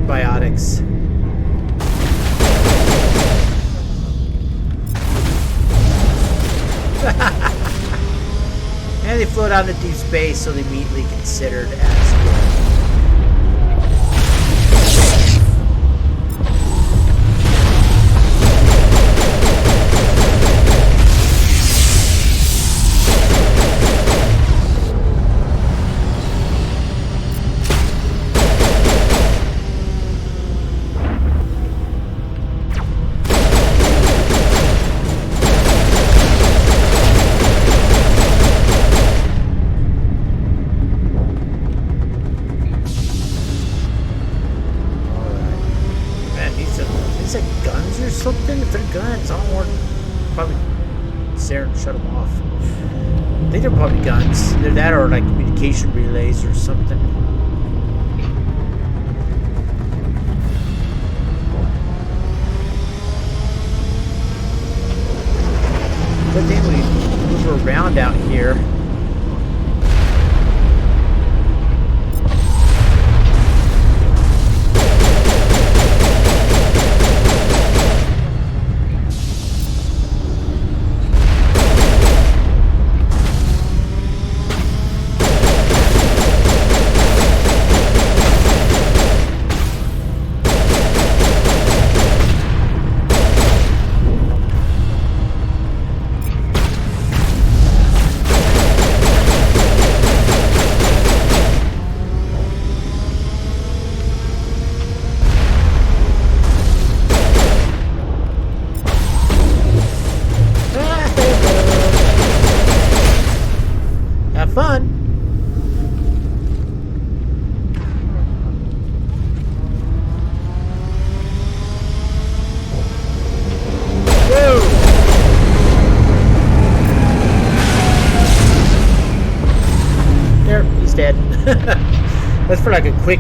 biotics. And they float out into deep space, so they're immediately considered as good. something? If they're guns, I don't want. Probably Saren shut them off. I think they're probably guns. Either that or like communication relays or something. Good thing we move around out here. That's for like a quick,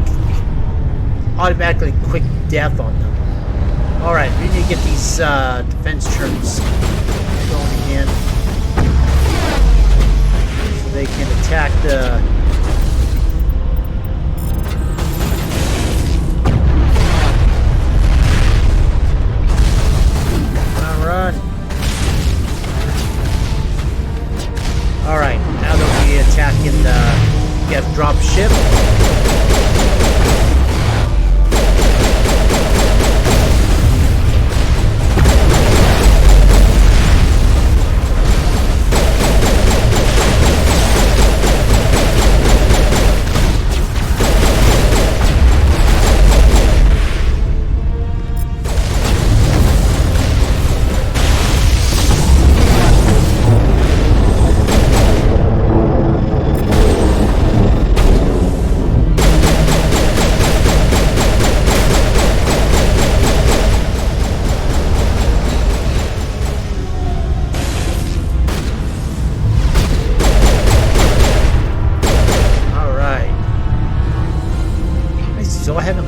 automatically quick death on them. Alright, we need to get these defense turrets going again. So they can attack the... Run. Alright, now they'll be attacking the Geth drop ship.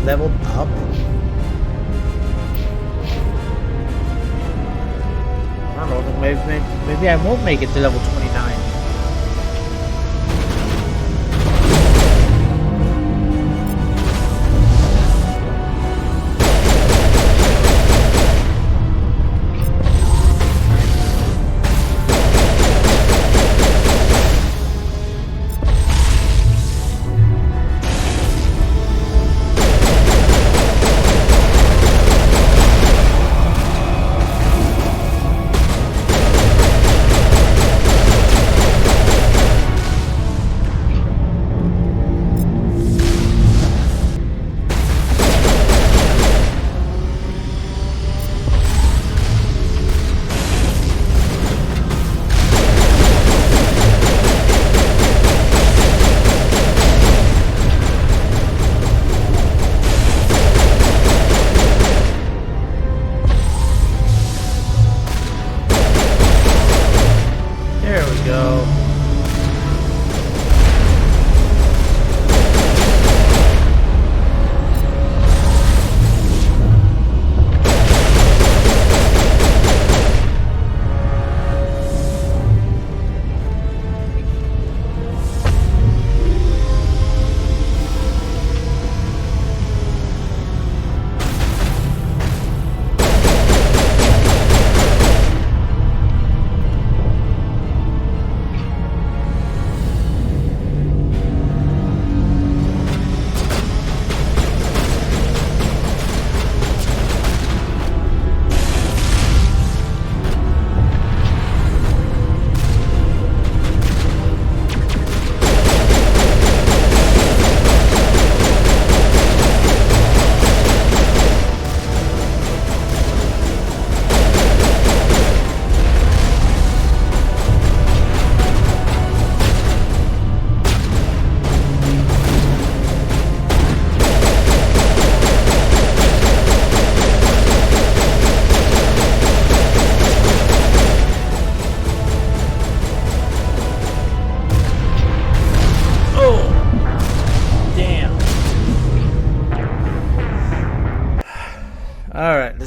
Leveled up. I don't know, maybe I won't make it to level 29.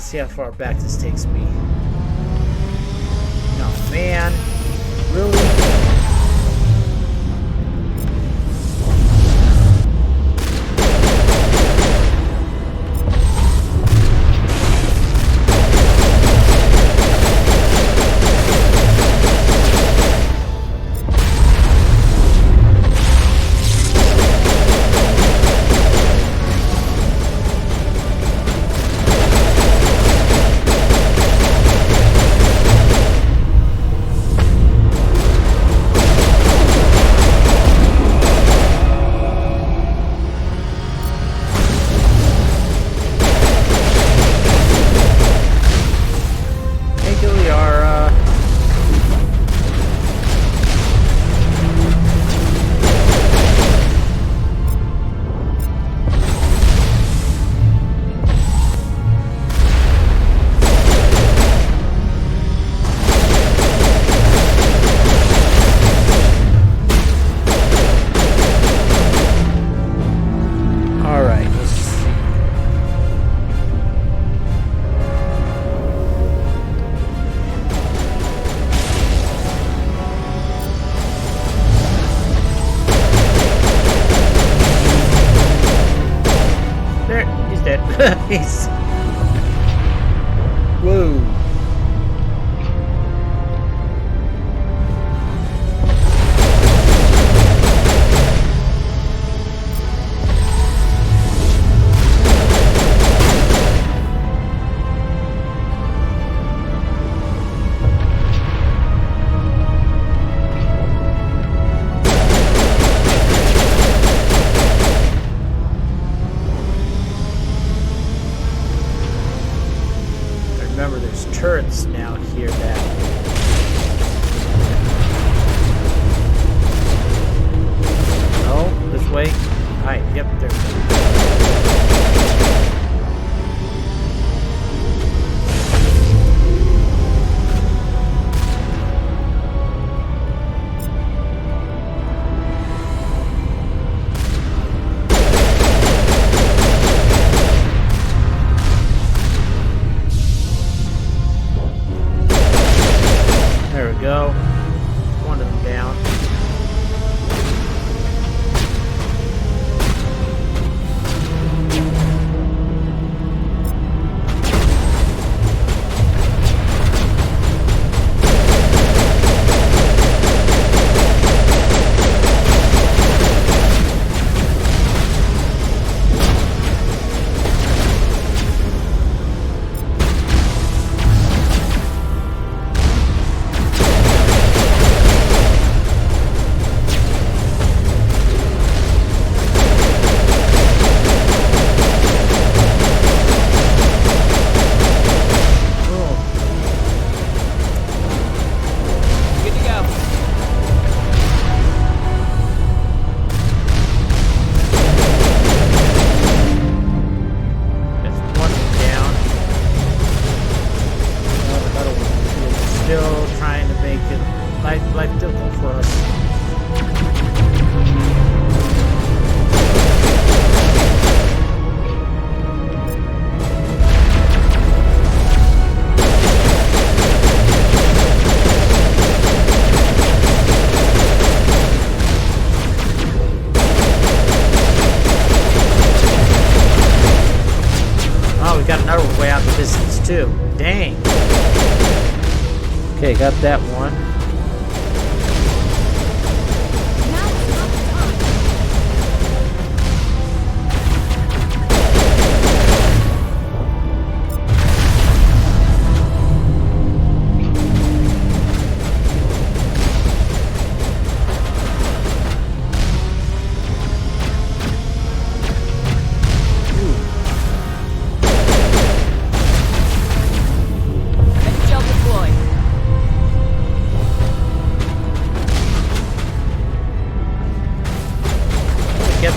Let's see how far back this takes me. Oh man, really? He's... Whoa. Remember, there's turrets now here that... Oh, this way? Alright, yep, there we go. Go. One of them down. Still trying to make it life difficult for us. Oh, we got another way out the distance too. Dang. Okay, got that one.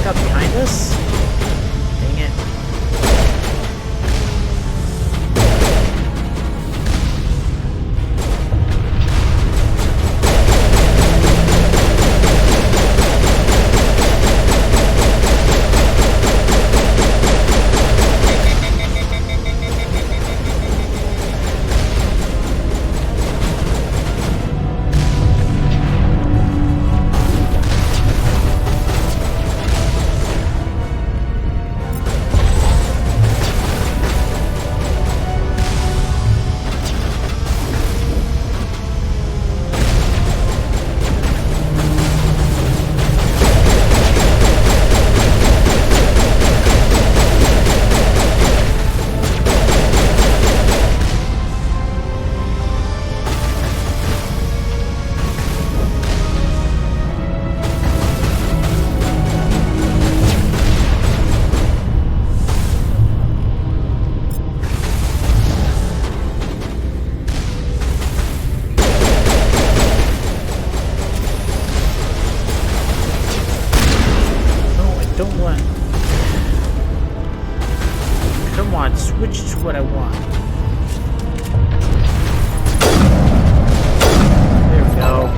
Got behind us? Dang it. don't want... Come on, switch to what I want. There we go.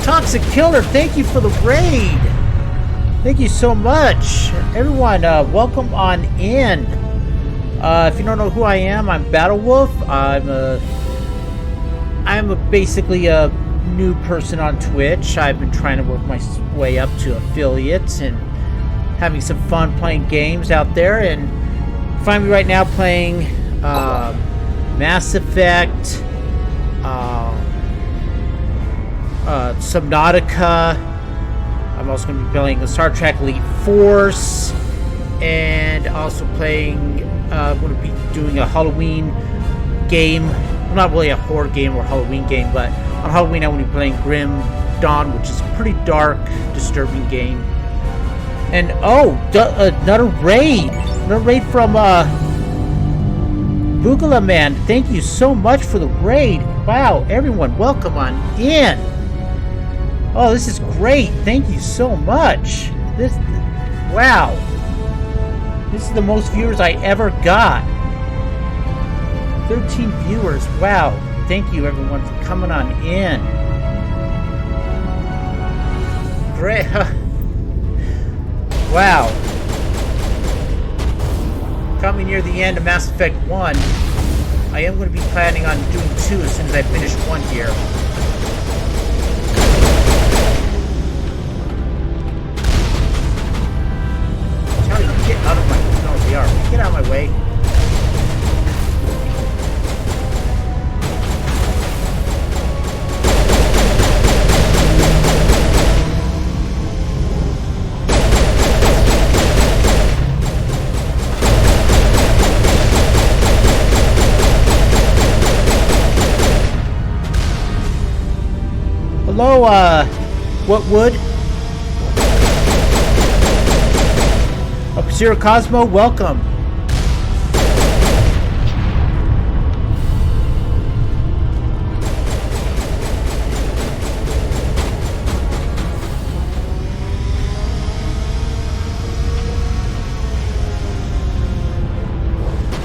Toxic Killer, thank you for the raid. Thank you so much. Everyone, welcome on in. If you don't know who I am, I'm Battle Wolf. I'm basically a new person on Twitch. I've been trying to work my way up to affiliates and having some fun playing games out there. And find me right now playing Mass Effect, Subnautica. I'm also going to be playing the Star Trek Elite Force, and also playing. I'm going to be doing a Halloween game. Well, not really a horror game or Halloween game, but on Halloween I will be playing Grim Dawn, which is a pretty dark, disturbing game. And another raid from Bugala Man. Thank you so much for the raid. Wow, everyone, welcome on in. Oh, this is great. Thank you so much. Wow. This is the most viewers I ever got. 13 viewers. Wow. Thank you, everyone, for coming on in. Great. Wow. Coming near the end of Mass Effect 1. I am going to be planning on doing 2 as soon as I finish 1 here. Get out of my... No, they are. Get out of my way. Hello, what would? Zero Cosmo, welcome.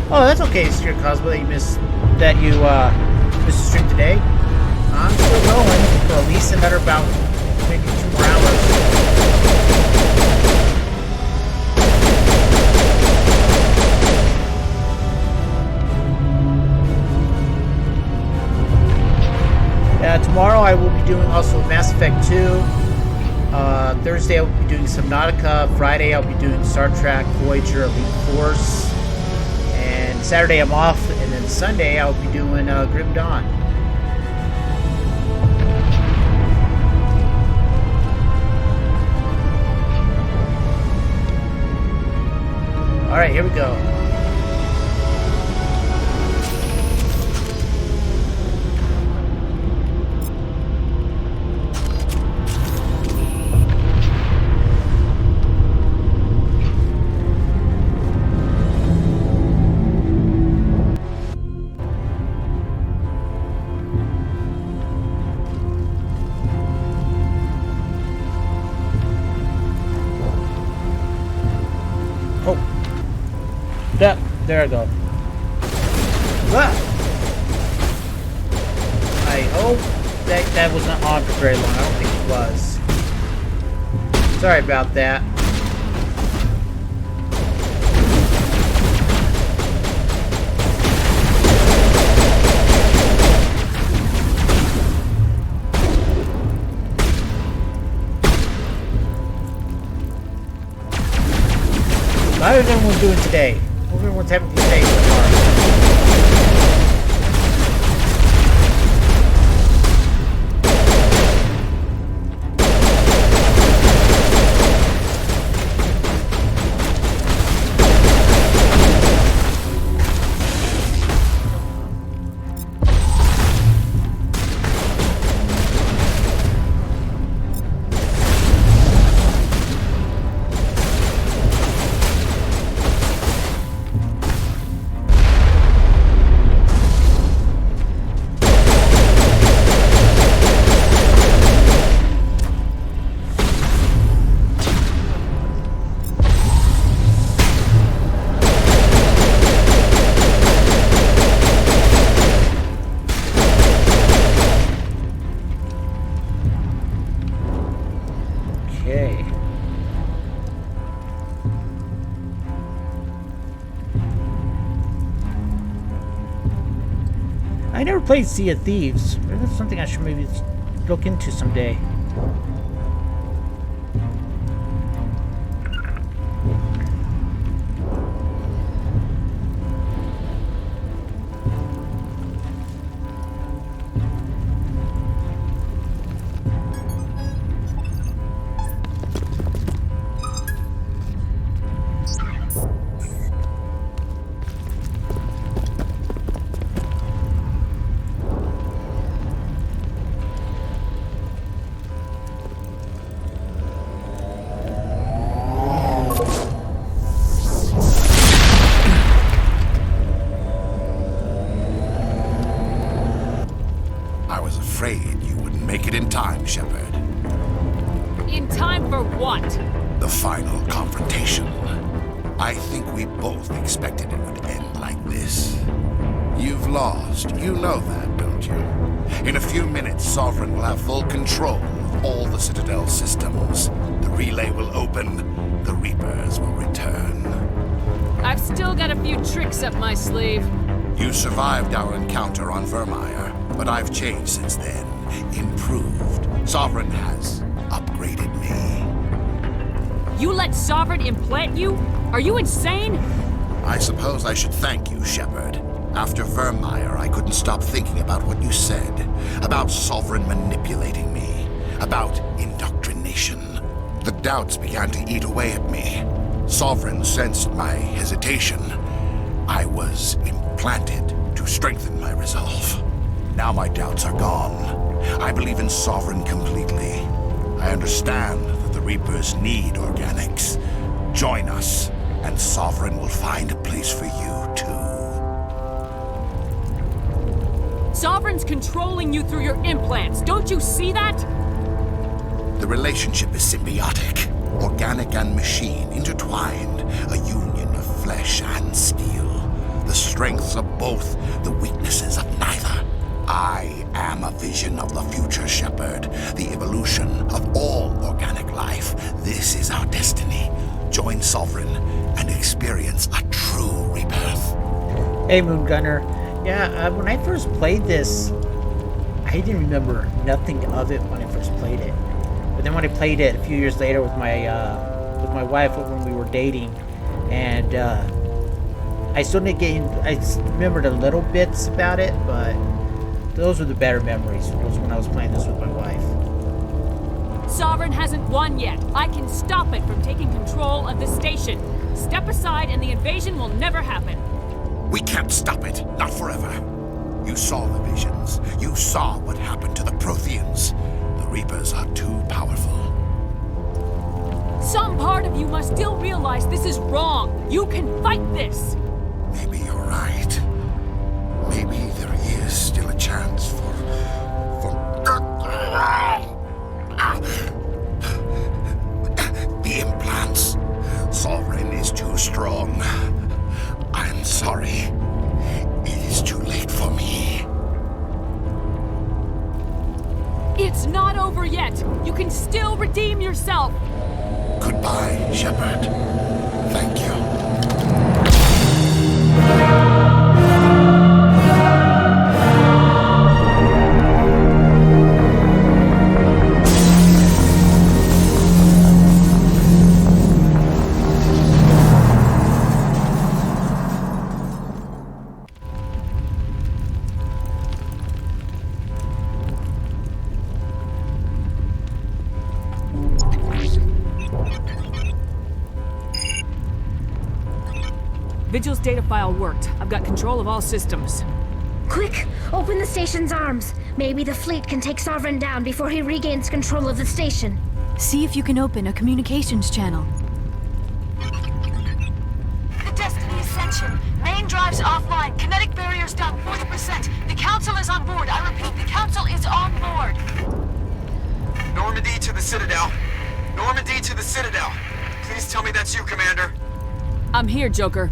Oh, that's okay, Zero Cosmo, that you missed the stream today. I'm still going for at least another about maybe 2 more hours. Tomorrow I will be doing also Mass Effect 2. Thursday I will be doing Subnautica. Friday I'll be doing Star Trek Voyager Elite Force. And Saturday I'm off. And then Sunday I'll be doing Grim Dawn. Alright, here we go. There I go. Ah! I hope that was not on for very long. I don't think it was. Sorry about that. How is everyone doing today? Hope everyone's having a good day so far. I never played Sea of Thieves. Maybe that's something I should maybe look into someday. Shepard. In time for what? The final confrontation. I think we both expected it would end like this. You've lost. You know that, don't you? In a few minutes, Sovereign will have full control of all the Citadel systems. The relay will open. The Reapers will return. I've still got a few tricks up my sleeve. You survived our encounter on Vermeer, but I've changed since then. Improved. Sovereign has upgraded me. You let Sovereign implant you? Are you insane? I suppose I should thank you, Shepard. After Vermeer, I couldn't stop thinking about what you said. About Sovereign manipulating me. About indoctrination. The doubts began to eat away at me. Sovereign sensed my hesitation. I was implanted to strengthen my resolve. Now my doubts are gone. I believe in Sovereign completely. I understand that the Reapers need organics. Join us, and Sovereign will find a place for you, too. Sovereign's controlling you through your implants. Don't you see that? The relationship is symbiotic. Organic and machine intertwined. A union of flesh and steel. The strengths of both, the weaknesses of neither. I am a vision of the future, Shepard. The evolution of all organic life. This is our destiny. Join Sovereign and experience a true rebirth. Hey, Moon Gunner. Yeah, when I first played this, I didn't remember nothing of it when I first played it. But then when I played it a few years later with my wife when we were dating, and I still didn't get. I remembered a little bits about it, but those were the better memories. Was when I was playing this with my wife. Sovereign hasn't won yet. I can stop it from taking control of the station. Step aside and the invasion will never happen. We can't stop it. Not forever. You saw the visions. You saw what happened to the Protheans. The Reapers are too powerful. Some part of you must still realize this is wrong. You can fight this. Maybe you're right. Maybe there is still a chance for the implants. Sovereign is too strong. I'm sorry. It is too late for me. It's not over yet. You can still redeem yourself. Goodbye, Shepard. Thank you. Vigil's data file worked. I've got control of all systems. Quick! Open the station's arms. Maybe the fleet can take Sovereign down before he regains control of the station. See if you can open a communications channel. The Destiny Ascension. Main drives offline. Kinetic barriers down 40%. The Council is on board. I repeat, the Council is on board. Normandy to the Citadel. Normandy to the Citadel. Please tell me that's you, Commander. I'm here, Joker.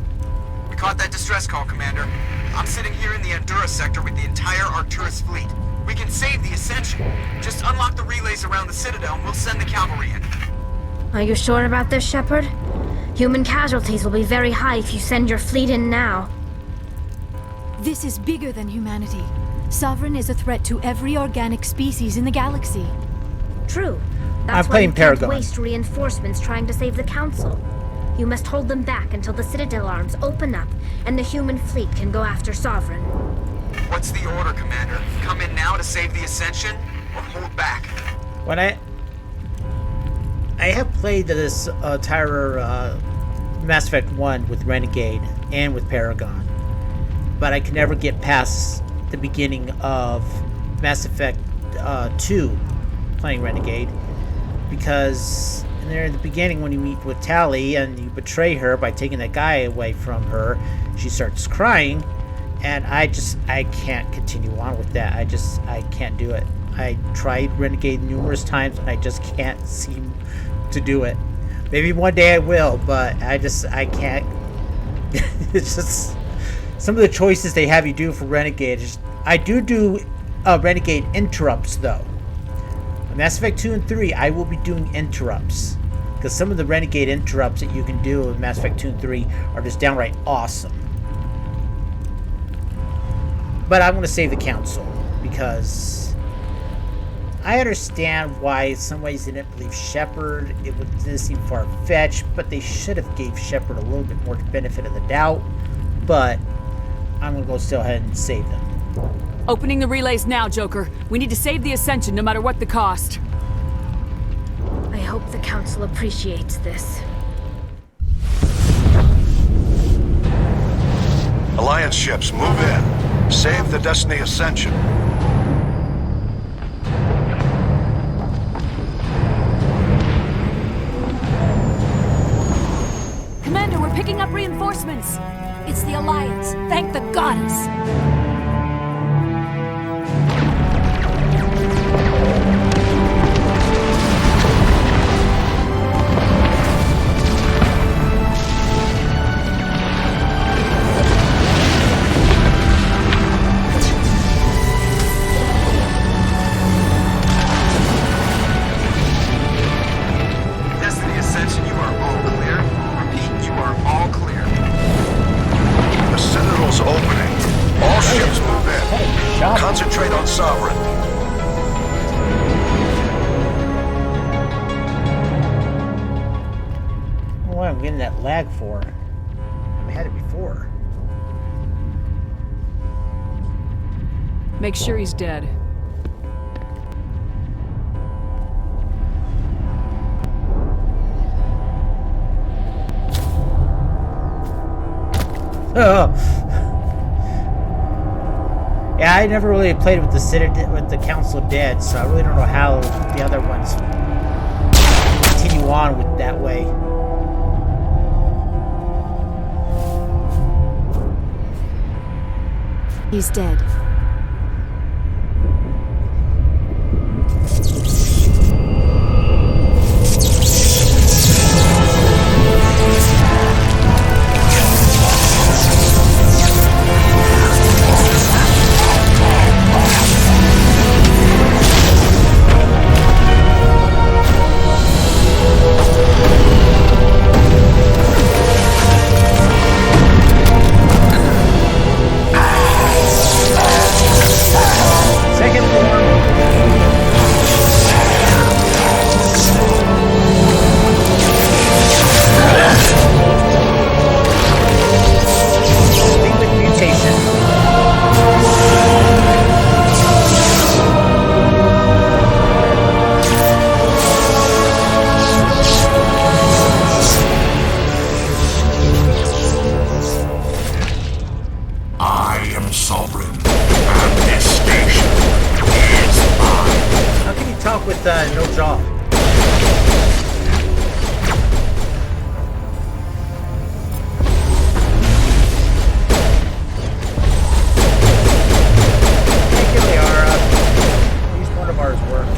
We caught that distress call, Commander. I'm sitting here in the Andura sector with the entire Arcturus fleet. We can save the Ascension. Just unlock the relays around the Citadel and we'll send the cavalry in. Are you sure about this, Shepard? Human casualties will be very high if you send your fleet in now. This is bigger than humanity. Sovereign is a threat to every organic species in the galaxy. True. I'm That's why playing you can't Paragon. waste reinforcements trying to save the Council. You must hold them back until the Citadel arms open up and the human fleet can go after Sovereign. What's the order, Commander? Come in now to save the Ascension, or hold back? When I have played this entire Mass Effect 1 with Renegade and with Paragon, but I can never get past the beginning of Mass Effect 2 playing Renegade, because there in the beginning when you meet with Tali and you betray her by taking that guy away from her, she starts crying, and I can't continue on with that. I can't do it. I tried Renegade numerous times and I just can't seem to do it. Maybe one day I will, but I can't. It's just some of the choices they have you do for Renegade. I do Renegade interrupts though. Mass Effect 2 and 3, I will be doing interrupts, because some of the Renegade interrupts that you can do in Mass Effect 2 and 3 are just downright awesome. But I'm going to save the Council, because I understand why in some ways they didn't believe Shepard. It didn't seem far-fetched, but they should have gave Shepard a little bit more benefit of the doubt. But I'm going to go still ahead and save them. Opening the relays now, Joker. We need to save the Ascension no matter what the cost. I hope the Council appreciates this. Alliance ships, move in. Save the Destiny Ascension. Commander, we're picking up reinforcements. It's the Alliance. Thank the goddess. Destiny Ascension, you are all clear. Repeat, you are all clear. The Citadel's opening. All ships move in. Concentrate on Sovereign. I don't know why I'm getting that lag for. I had it before. Make sure he's dead. Oh. Yeah, I never really played with the Citadel, with the Council dead, so I really don't know how the other ones continue on with that way. He's dead. No jaw. Here they are. At least one of ours worked.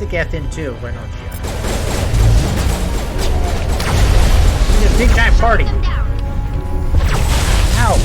the Geth in too. Why not? It's a big giant party. Ow.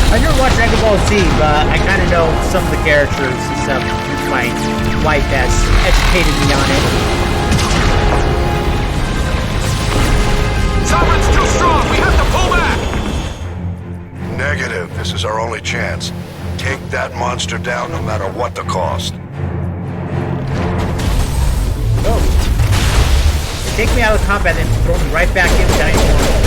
I never watched Dragon Ball Z, but I kind of know some of the characters and stuff. My wife has educated me on it. Sovereign's too strong! We have to pull back! Negative. This is our only chance. Take that monster down no matter what the cost. Oh. They take me out of combat and throw me right back in without any warning.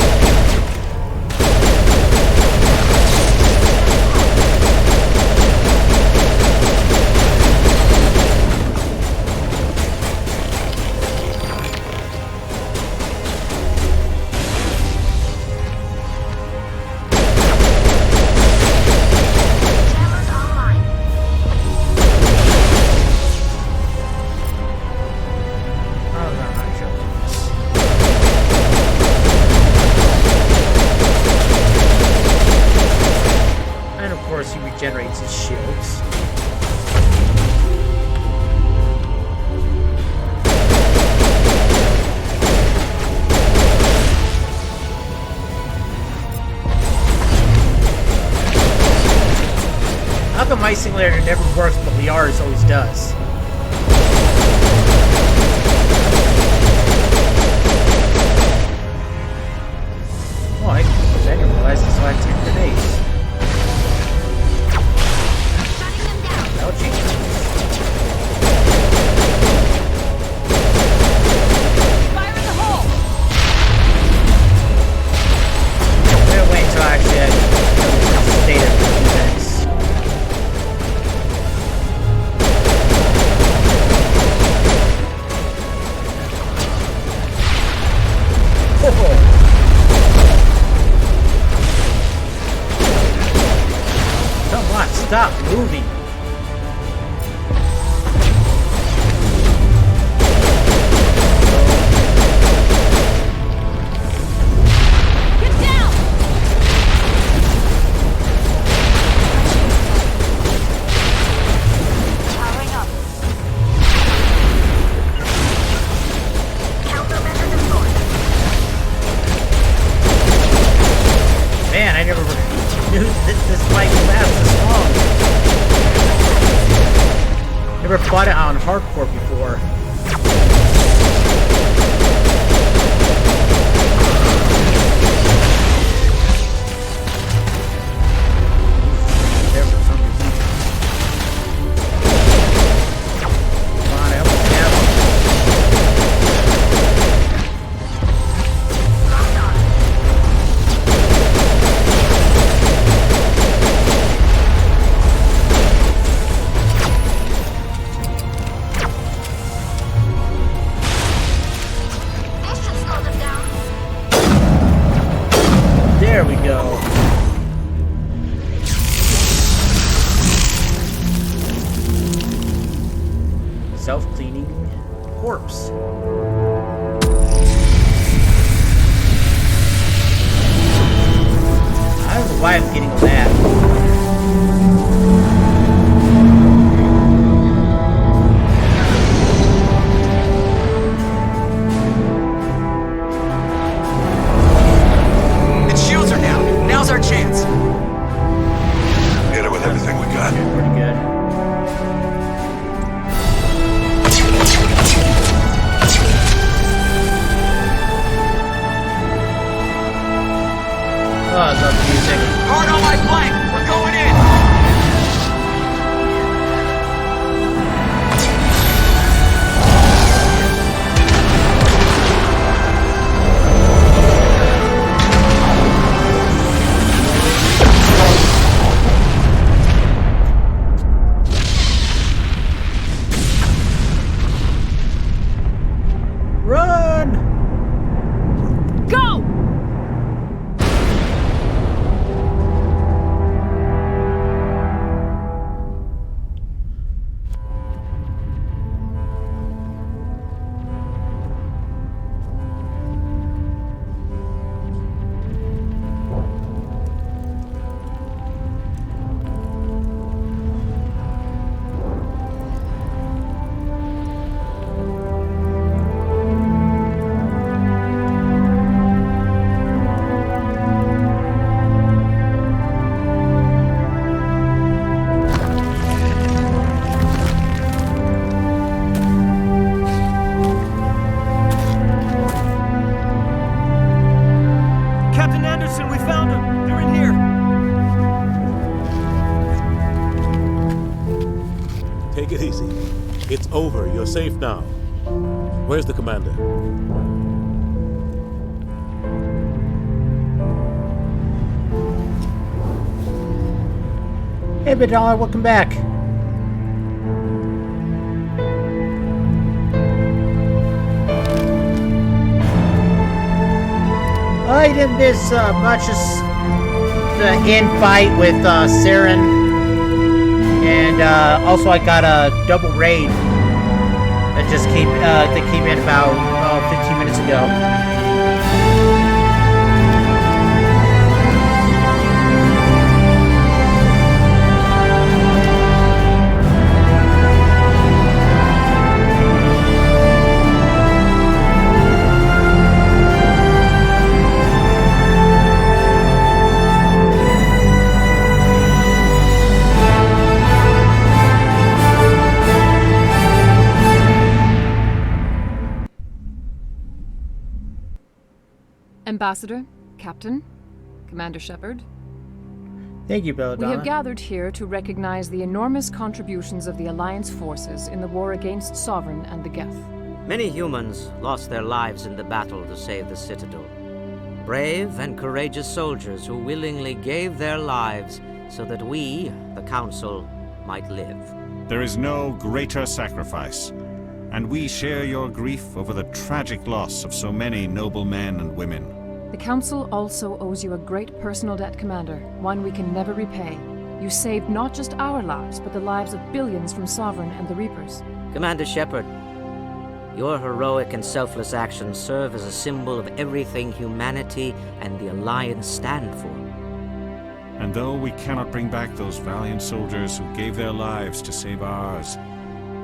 Generates his shields. How come my simulator never works, but Liara's always does? Oh, I didn't realize this had 10 grenades. Stop moving. Get down! Powering up. Countermeasure deployed. Man, I never knew this fight would last this long. Never fought it on hardcore before. There for some reason. Come on, I almost have him. There we go. Self-cleaning corpse. I don't know why I'm getting that. Now's our chance. Hit it with everything we got. Pretty good. Take it easy. It's over. You're safe now. Where's the commander? Hey, Vidal, welcome back. I didn't miss much as the infight with Saren, and also I got a double raid that just came in about 15 minutes ago. Ambassador, Captain, Commander Shepard. Thank you, Belladonna. We have gathered here to recognize the enormous contributions of the Alliance forces in the war against Sovereign and the Geth. Many humans lost their lives in the battle to save the Citadel. Brave and courageous soldiers who willingly gave their lives so that we, the Council, might live. There is no greater sacrifice, and we share your grief over the tragic loss of so many noble men and women. The Council also owes you a great personal debt, Commander, one we can never repay. You saved not just our lives, but the lives of billions from Sovereign and the Reapers. Commander Shepard, your heroic and selfless actions serve as a symbol of everything humanity and the Alliance stand for. And though we cannot bring back those valiant soldiers who gave their lives to save ours,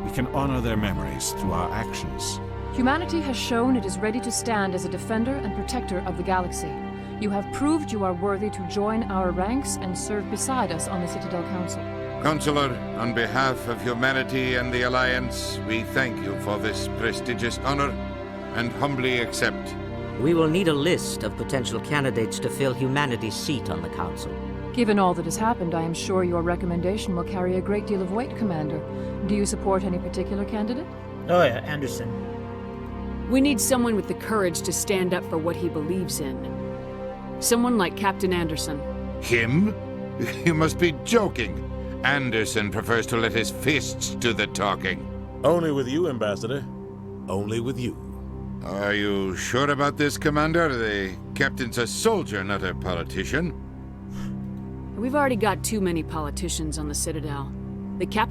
we can honor their memories through our actions. Humanity has shown it is ready to stand as a defender and protector of the galaxy. You have proved you are worthy to join our ranks and serve beside us on the Citadel Council. Counselor, on behalf of humanity and the Alliance, we thank you for this prestigious honor and humbly accept. We will need a list of potential candidates to fill humanity's seat on the Council. Given all that has happened, I am sure your recommendation will carry a great deal of weight, Commander. Do you support any particular candidate? Oh yeah, Anderson. We need someone with the courage to stand up for what he believes in. Someone like Captain Anderson. Him? You must be joking. Anderson prefers to let his fists do the talking. Only with you, Ambassador. Only with you. Are you sure about this, Commander? The captain's a soldier, not a politician. We've already got too many politicians on the Citadel. The Captain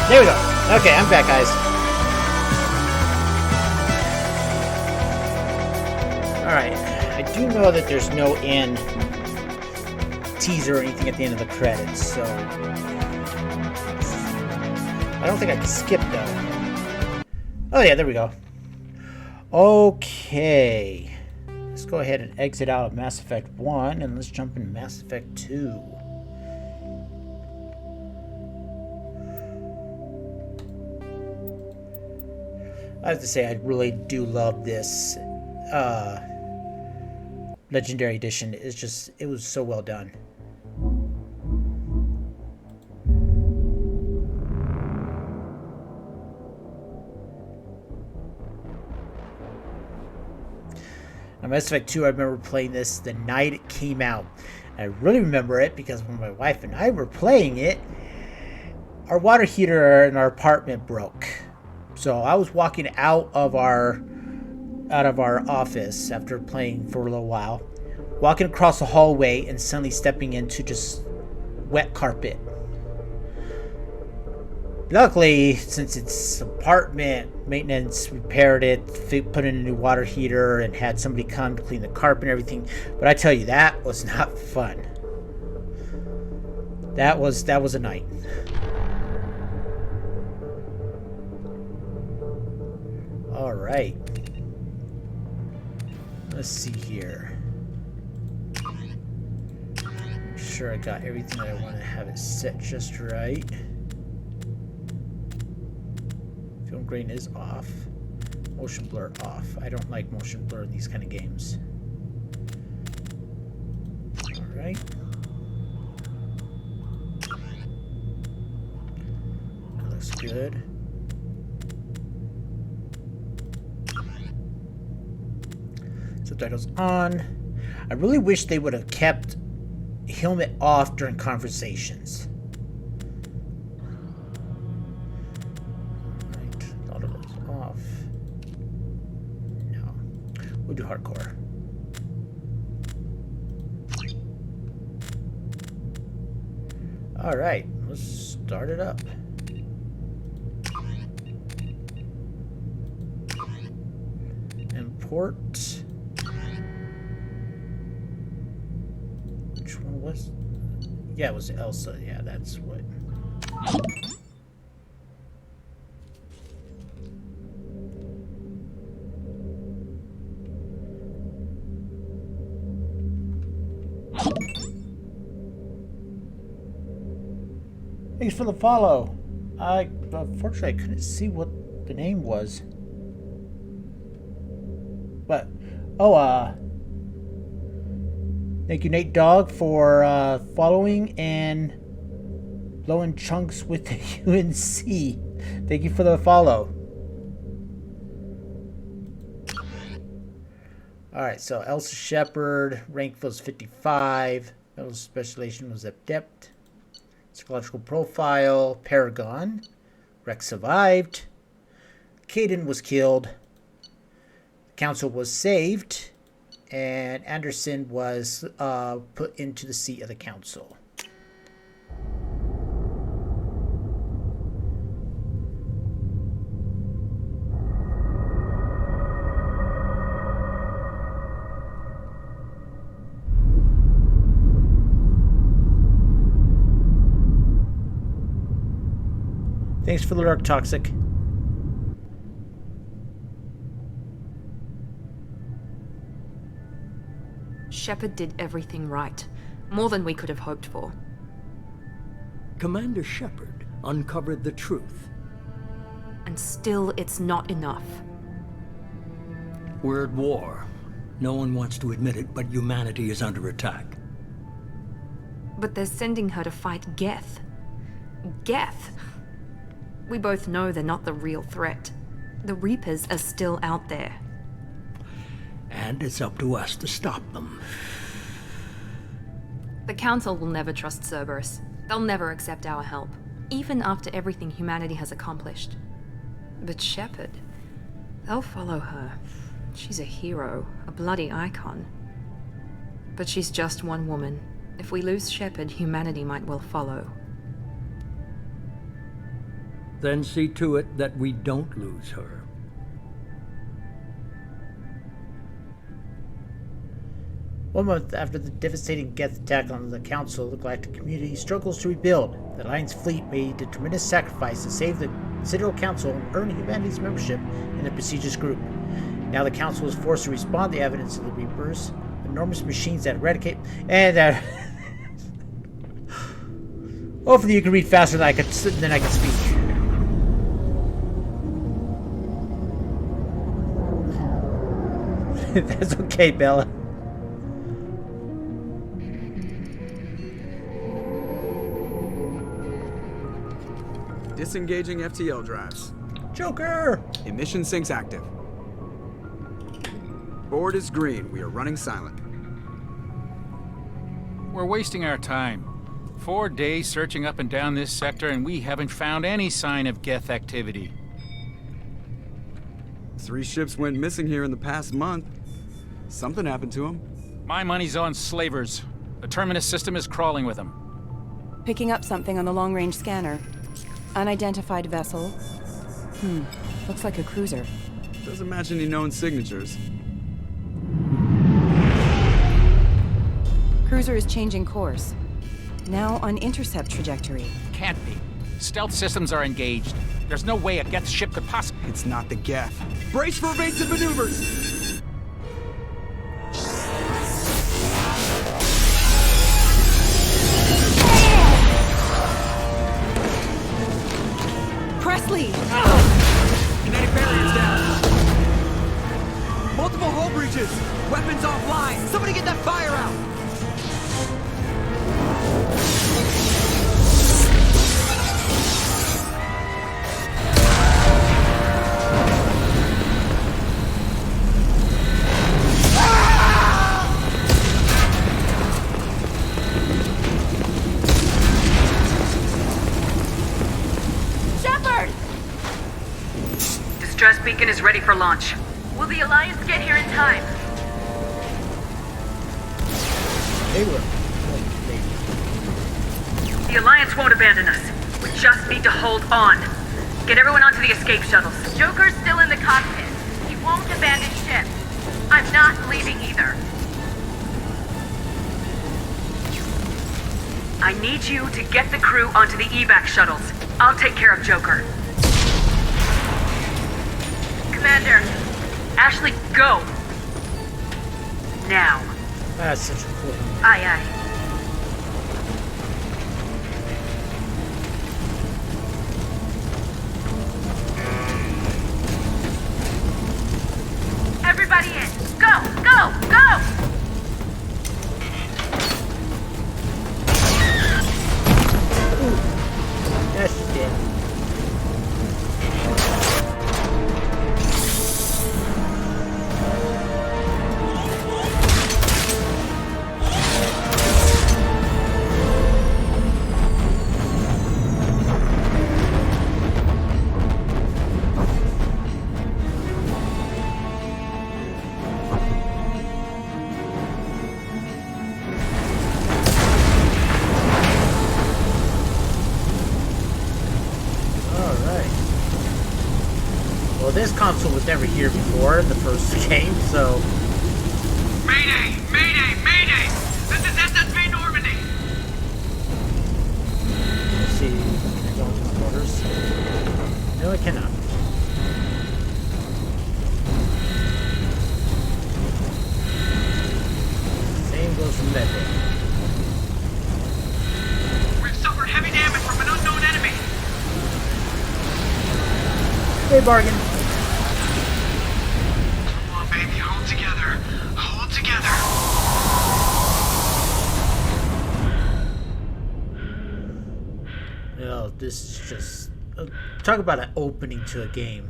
There we go. Okay, I'm back, guys. Alright. I do know that there's no end teaser or anything at the end of the credits, so I don't think I can skip though. Oh yeah, there we go. Okay. Let's go ahead and exit out of Mass Effect 1 and let's jump into Mass Effect 2. I have to say, I really do love this Legendary Edition. It's just, it was so well done. Now, Mass Effect 2, I remember playing this the night it came out. I really remember it because when my wife and I were playing it, our water heater in our apartment broke. So I was walking out of our office after playing for a little while, walking across the hallway and suddenly stepping into just wet carpet. Luckily, since it's apartment maintenance, repaired it, put in a new water heater, and had somebody come to clean the carpet and everything. But I tell you, that was not fun. That was a night. All right. Let's see here. Make sure I got everything that I want to have it set just right. Film grain is off. Motion blur off. I don't like motion blur in these kind of games. Alright. That looks good. Subtitles on. I really wish they would have kept helmet off during conversations. Off. No. We'll do hardcore. Alright, let's start it up. Import. Which one was? Yeah, it was Elsa. Yeah, that's what. Thanks for the follow. Unfortunately, I couldn't see what the name was. But, thank you, Nate Dogg, for following and blowing chunks with the UNC. Thank you for the follow. Alright, so Elsa Shepard, rank was 55. Mental specialization was adept. Psychological profile, Paragon. Rex survived. Kaidan was killed. The council was saved. And Anderson was put into the seat of the council. Thanks for the lurk, Toxic. Shepard did everything right. More than we could have hoped for. Commander Shepard uncovered the truth. And still, it's not enough. We're at war. No one wants to admit it, but humanity is under attack. But they're sending her to fight Geth. Geth! We both know they're not the real threat. The Reapers are still out there. And it's up to us to stop them. The Council will never trust Cerberus. They'll never accept our help, even after everything humanity has accomplished. But Shepard, they'll follow her. She's a hero, a bloody icon. But she's just one woman. If we lose Shepard, humanity might well follow. Then see to it that we don't lose her. One month after the devastating Geth attack on the Council, the Galactic community struggles to rebuild. The Alliance fleet made a tremendous sacrifice to save the Citadel Council and earn humanity's membership in the prestigious group. Now the Council is forced to respond to the evidence of the Reapers, enormous machines that eradicate... And, hopefully you can read faster than I can speak. That's okay, Bella. Disengaging FTL drives. Joker! Emission sinks active. Board is green. We are running silent. We're wasting our time. 4 days searching up and down this sector, and we haven't found any sign of Geth activity. 3 ships went missing here in the past month. Something happened to them. My money's on slavers. The Terminus system is crawling with them. Picking up something on the long-range scanner. Unidentified vessel. Looks like a cruiser. Doesn't match any known signatures. Cruiser is changing course. Now on intercept trajectory. Can't be. Stealth systems are engaged. There's no way a Geth ship could possibly... It's not the Geth. Brace for evasive maneuvers! Presley! Kinetic barriers down. Multiple hull breaches. Weapons offline. Somebody get that fire out. Distress beacon is ready for launch. Will the Alliance get here in time? They will. The Alliance won't abandon us. We just need to hold on. Get everyone onto the escape shuttles. Joker's still in the cockpit. He won't abandon ship. I'm not leaving either. I need you to get the crew onto the evac shuttles. I'll take care of Joker. Commander, Ashley, go! Now. That's such a cool. Aye, aye. Everybody in! Go! Go! Go! Yes, she did. This console was never here before in the first game, so... Mayday! Mayday! Mayday! This is SSV Normandy! Let's see, can I go into the quarters? No, I cannot. Same goes from that day. We've suffered heavy damage from an unknown enemy! Hey, bargain! Baby, hold together. Hold together. Oh, this is just... talk about an opening to a game.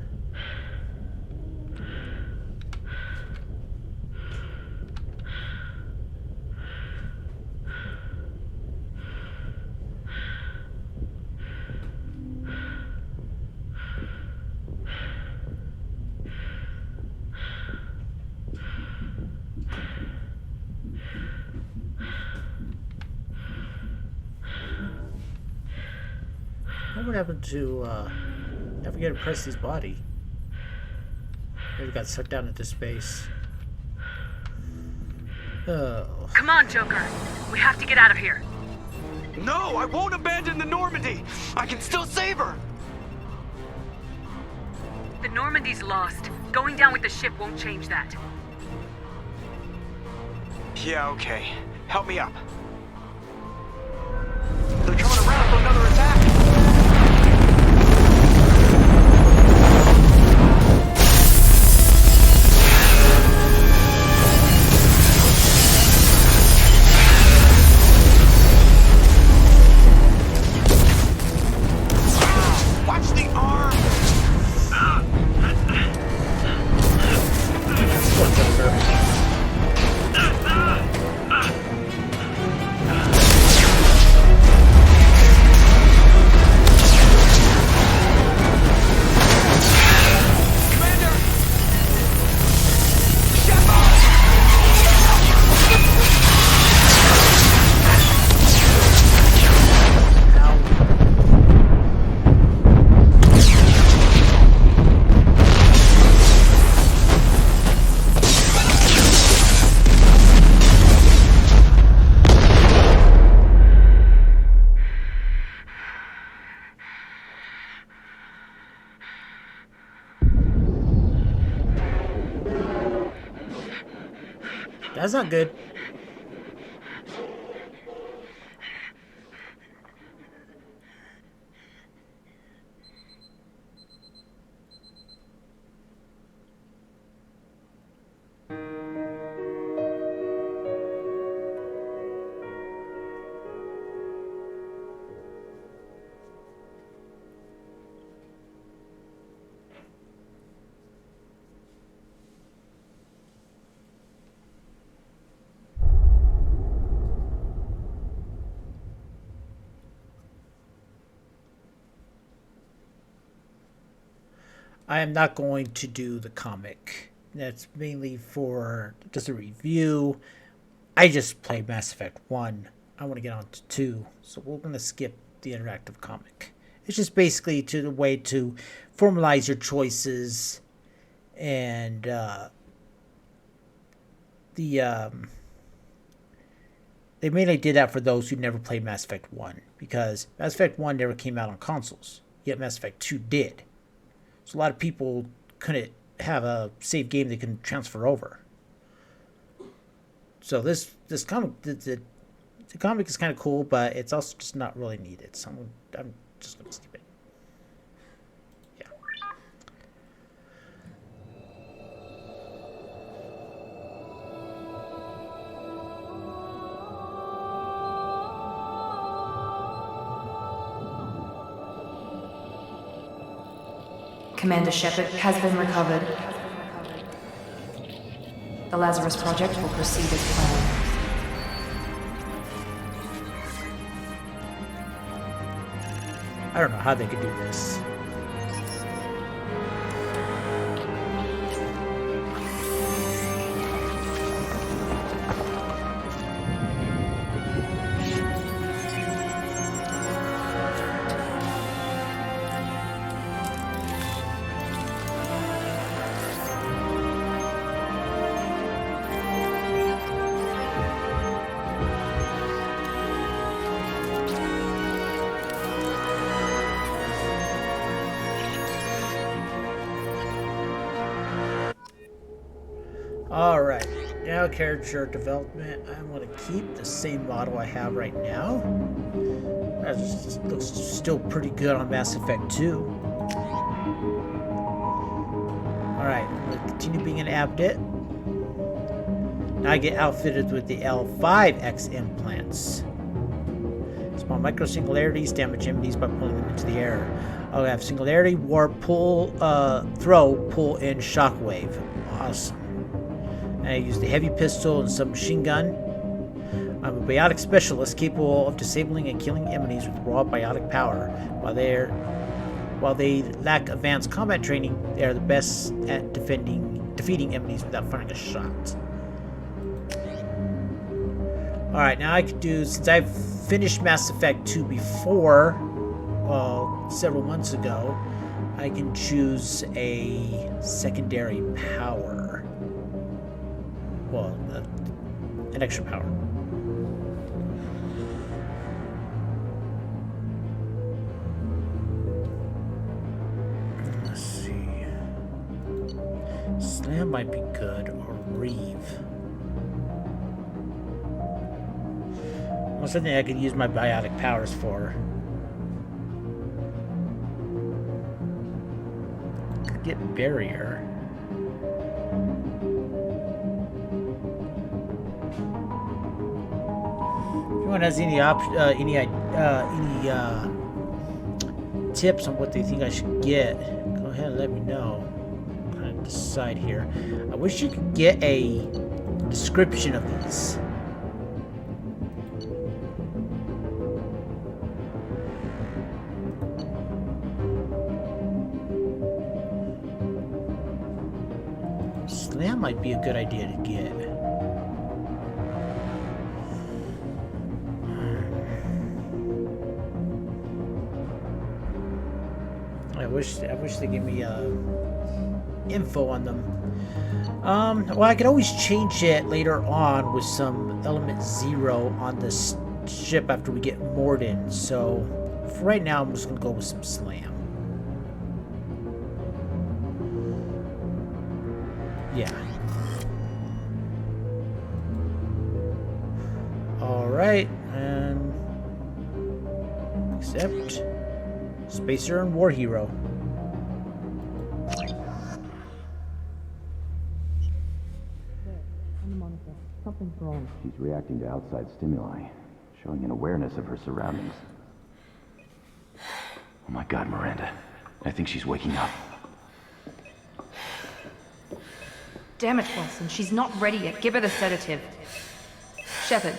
What would happen to I forget to press his body. Maybe got sucked down into space. Oh. Come on, Joker. We have to get out of here. No, I won't abandon the Normandy. I can still save her. The Normandy's lost. Going down with the ship won't change that. Yeah, okay. Help me up. They're coming around for another attack. Watch the arm! That's not good. I am not going to do the comic. That's mainly for just a review. I just played Mass Effect 1. I want to get on to 2. So we're going to skip the interactive comic. It's just basically a way to formalize your choices. And they mainly did that for those who never played Mass Effect 1. Because Mass Effect 1 never came out on consoles. Yet Mass Effect 2 did. So a lot of people couldn't have a save game they can transfer over. So this comic, the comic is kind of cool, but it's also just not really needed. So I'm just going to skip it. Yeah. Commander Shepard has been recovered. The Lazarus Project will proceed as planned. I don't know how they could do this. Alright, now character development. I'm going to keep the same model I have right now. That just looks still pretty good on Mass Effect 2. Alright, I'm going to continue being an Abnett. Now I get outfitted with the L5X implants. Small micro singularities damage enemies by pulling them into the air. I'll have singularity, warp, pull, throw, pull, and shockwave. Awesome. I use the heavy pistol and submachine gun. I'm a biotic specialist capable of disabling and killing enemies with raw biotic power. While they lack advanced combat training, they are the best at defeating enemies without firing a shot. Alright, now I could do, since I've finished Mass Effect 2 before, several months ago, I can choose a secondary power. Well, an extra power. Let's see. Slam might be good, or Reeve. Well, something I could use my biotic powers for. Could get barrier. If anyone has any tips on what they think I should get, go ahead and let me know. I'm trying to decide here. I wish you could get a description of these. Slam might be a good idea to get. I wish they gave me info on them. Well, I could always change it later on with some element 0 on this ship after we get moored in. So for right now, I'm just gonna go with some slam. Yeah. All right, and accept. Spacer and War Hero. Something's wrong. She's reacting to outside stimuli, showing an awareness of her surroundings. Oh my God, Miranda. I think she's waking up. Damn it, Wilson. She's not ready yet. Give her the sedative. Shepard,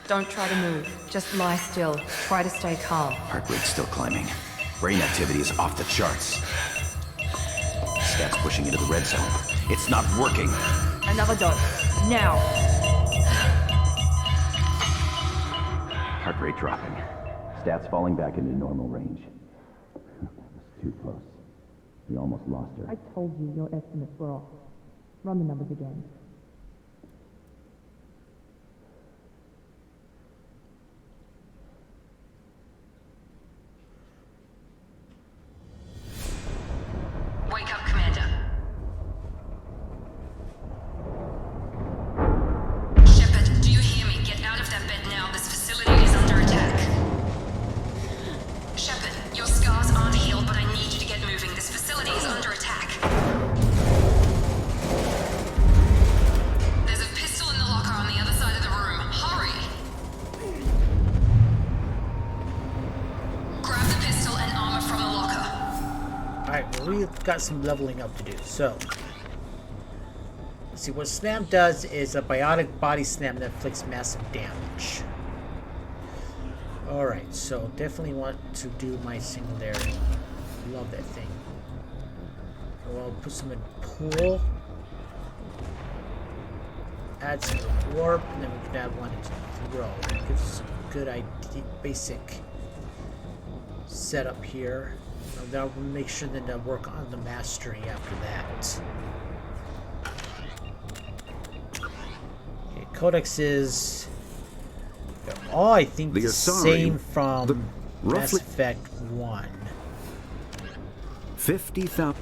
don't try to move. Just lie still. Try to stay calm. Heart rate's still climbing. Brain activity is off the charts. Stats pushing into the red zone. It's not working. Another dose. Now. Heart rate dropping. Stats falling back into normal range. That was too close. We almost lost her. I told you your estimates were off. Run the numbers again. Wake up, Commander. Shepard, do you hear me? Get out of that bed now. This facility is under attack. Shepard, your scars aren't healed, but I need you to get moving. This facility is under attack. There's a pistol in the locker on the other side of the room. Hurry! Grab the pistol and armor from the locker. Alright, well, we've got some leveling up to do, so. Let's see, what Slam does is a biotic body slam that inflicts massive damage. Alright, so definitely want to do my singularity. Love that thing. Well, I'll put some in pool. Add some warp, and then we can add one into throw. It gives us a good idea, basic setup here. Now we'll make sure then to work on the mastery after that. Okay, Codex is all I think the same from Mass Effect 1. 50,000.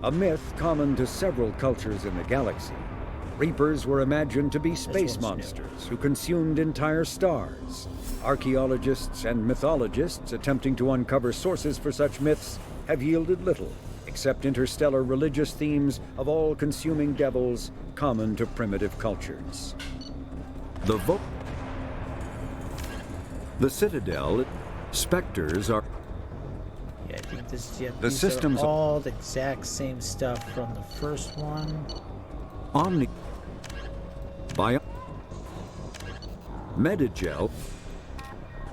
A myth common to several cultures in the galaxy. Reapers were imagined to be space monsters who consumed entire stars. Archaeologists and mythologists attempting to uncover sources for such myths have yielded little, except interstellar religious themes of all-consuming devils common to primitive cultures. The Citadel, specters are... Yeah, I think this, yeah, the these systems are all the exact same stuff from the first one. Omni... Medigel...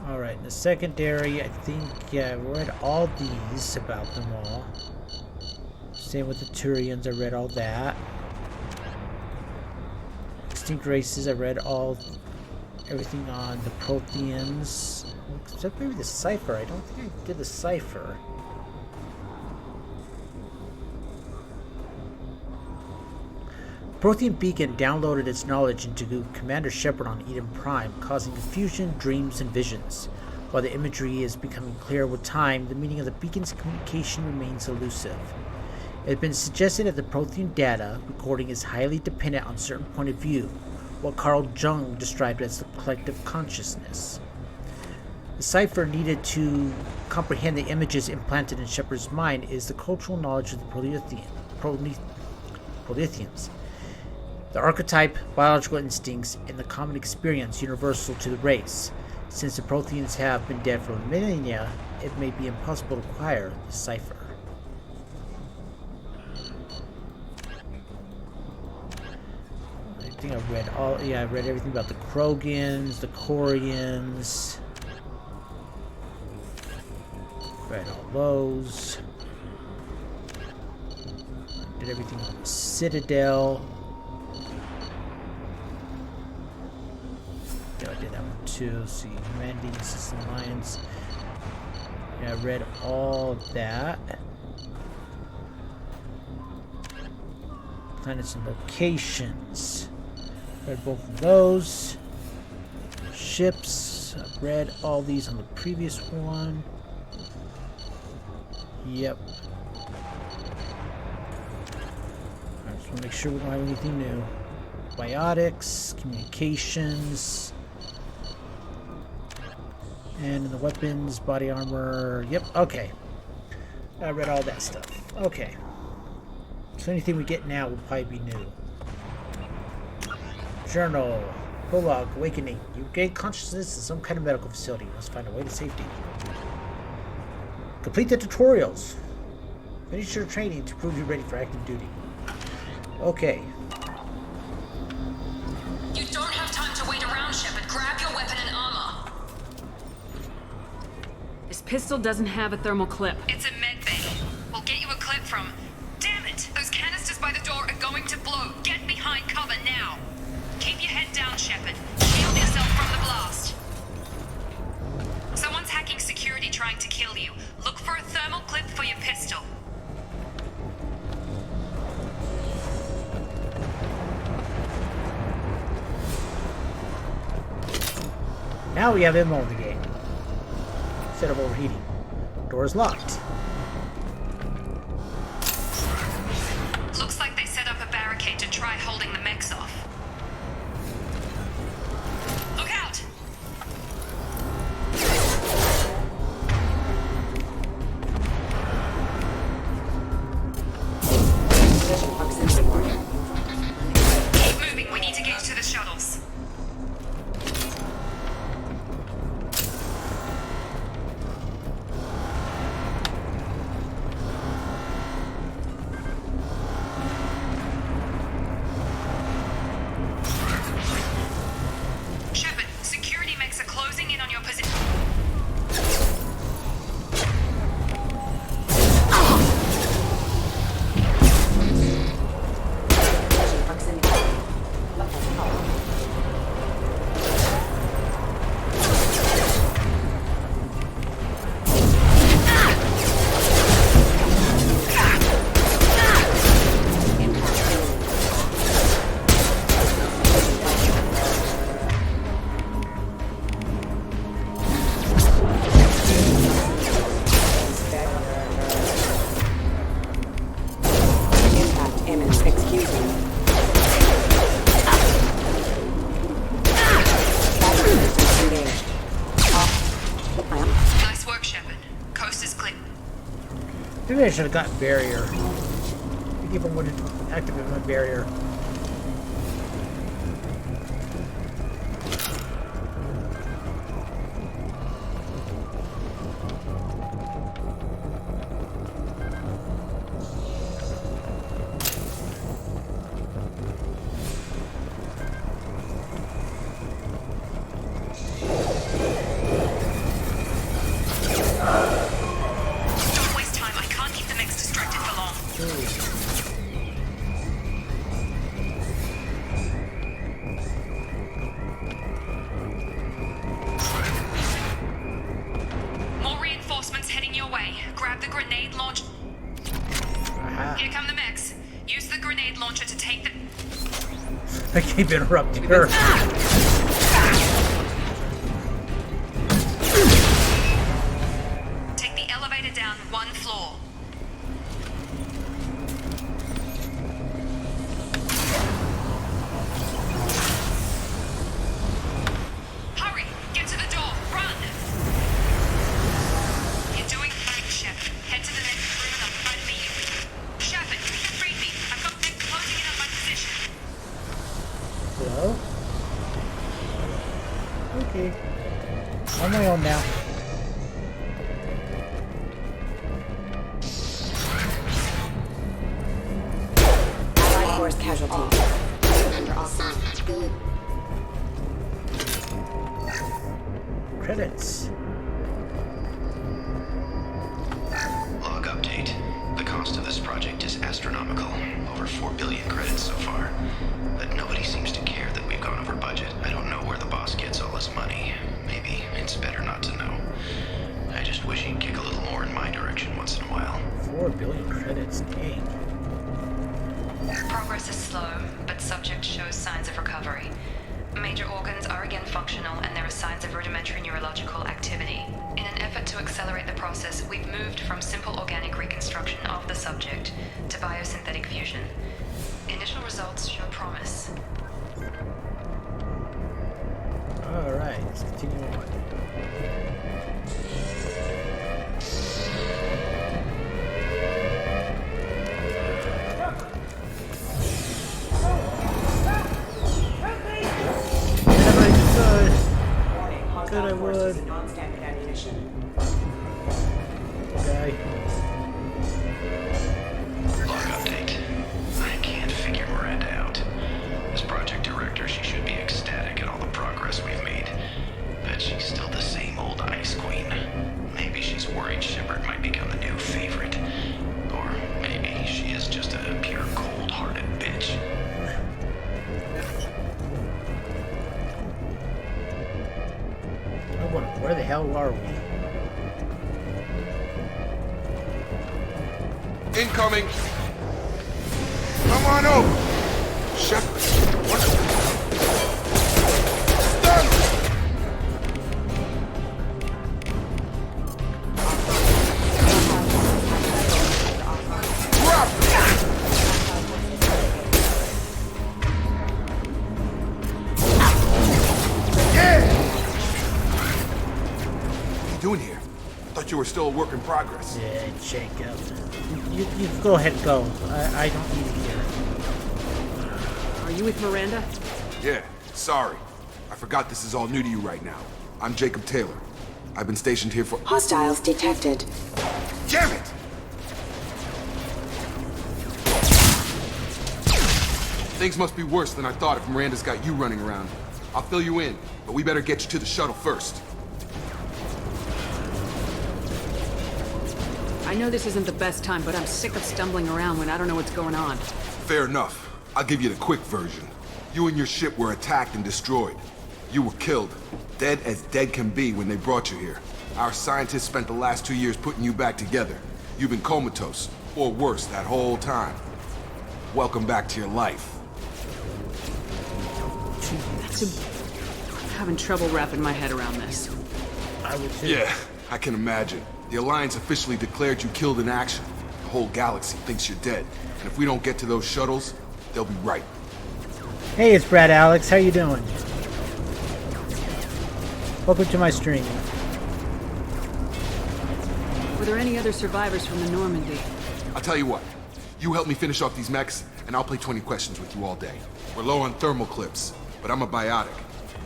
Alright, in the secondary, I think, yeah, I read all these about them all. Same with the Turians, I read all that. Extinct races, I read all everything on the Protheans. Except maybe the Cypher. I don't think I did the Cypher. Prothean Beacon downloaded its knowledge into Commander Shepard on Eden Prime, causing confusion, dreams, and visions. While the imagery is becoming clearer with time, the meaning of the beacon's communication remains elusive. It has been suggested that the Prothean data recording is highly dependent on certain point of view, what Carl Jung described as the collective consciousness. The cipher needed to comprehend the images implanted in Shepard's mind is the cultural knowledge of the Proletheans. The archetype, biological instincts, and the common experience universal to the race. Since the Protheans have been dead for millennia, it may be impossible to acquire the cipher. I think I've read I've read everything about the Krogans, the Corians. Read all those. Did everything on the Citadel. Yeah, I did that one too. See, Humanity, System Alliance. Yeah, I read all of that. Planets and locations. Read both of those. Ships. I've read all these on the previous one. Yep. I just want to make sure we don't have anything new. Biotics, communications. And in the weapons, body armor. Yep, okay. I read all that stuff. Okay. So anything we get now will probably be new. Journal. Prologue. Awakening. You gain consciousness in some kind of medical facility. You must find a way to safety. Complete the tutorials. Finish your training to prove you're ready for active duty. Okay. You don't have time to wait around, Shepard. Grab your weapon and armor. This pistol doesn't have a thermal clip. It's a med bay. We'll get you a clip from... Damn it! Those canisters by the door are going to blow. Get behind cover now. Keep your head down, Shepard. Shield yourself from the blast. Someone's hacking security trying to kill you. Look for a thermal clip for your pistol. Now we have ammo in the game. Instead of overheating. Door is locked. Looks like they set up a barricade to try holding the mechs off. Look out! Keep moving, we need to get to the shuttles. Shepard, security mechs are closing in on your position. Nice work, Shepard. Coast is clear. Maybe I should have gotten barrier. Maybe if I wanted to activate my barrier. Don't waste time. I can't keep the mechs distracted for long. Grab the grenade launch. Here come the mechs. Use the grenade launcher to take the... I keep interrupting her. Take the elevator down 1 floor. Hurry! Get to the door! Run! You're doing fine, Shepard. Head to the next room and I'll try to meet you. Shepard, read me. I've got men closing in on my position. Hello? Okay. On my own now. Allied force casualty. Credits. Log update. The cost of this project is astronomical. Over 4 billion credits so far. But nobody seems to care that we've gone over budget. I don't know where the boss gets all his money. Maybe it's better not to know. I just wish he'd kick a little more in my direction once in a while. 4 billion credits, dang. Progress is slow, but subject shows signs of recovery. Major organs are again functional, and there are signs of rudimentary neurological activity. In an effort to accelerate the process, we've moved from simple organic reconstruction of the subject to biosynthetic fusion. Initial results show promise. Alright, let's continue on. Good, I would. Non-standard ammunition. Okay. Log update. I can't figure Miranda out. As project director, she should be ecstatic at all the progress we've made. But she's still the same old ice queen. Maybe she's worried Shepard might become the new favorite. Or maybe she is just a pure cold-hearted bitch. Where the hell are we? Incoming! Come on over! Shepard, doing here? Thought you were still a work in progress. Yeah, Jacob. You go ahead, go. I don't need to hear it. Are you with Miranda? Yeah, sorry. I forgot this is all new to you right now. I'm Jacob Taylor. I've been stationed here for— Hostiles detected. Damn it! Things must be worse than I thought if Miranda's got you running around. I'll fill you in, but we better get you to the shuttle first. I know this isn't the best time, but I'm sick of stumbling around when I don't know what's going on. Fair enough. I'll give you the quick version. You and your ship were attacked and destroyed. You were killed. Dead as dead can be when they brought you here. Our scientists spent the last 2 years putting you back together. You've been comatose, or worse, that whole time. Welcome back to your life. I'm having trouble wrapping my head around this. I would too. Yeah, I can imagine. The Alliance officially declared you killed in action. The whole galaxy thinks you're dead. And if we don't get to those shuttles, they'll be right. Hey, it's Brad Alex. How you doing? Welcome to my stream. Were there any other survivors from the Normandy? I'll tell you what. You help me finish off these mechs, and I'll play 20 questions with you all day. We're low on thermal clips, but I'm a biotic.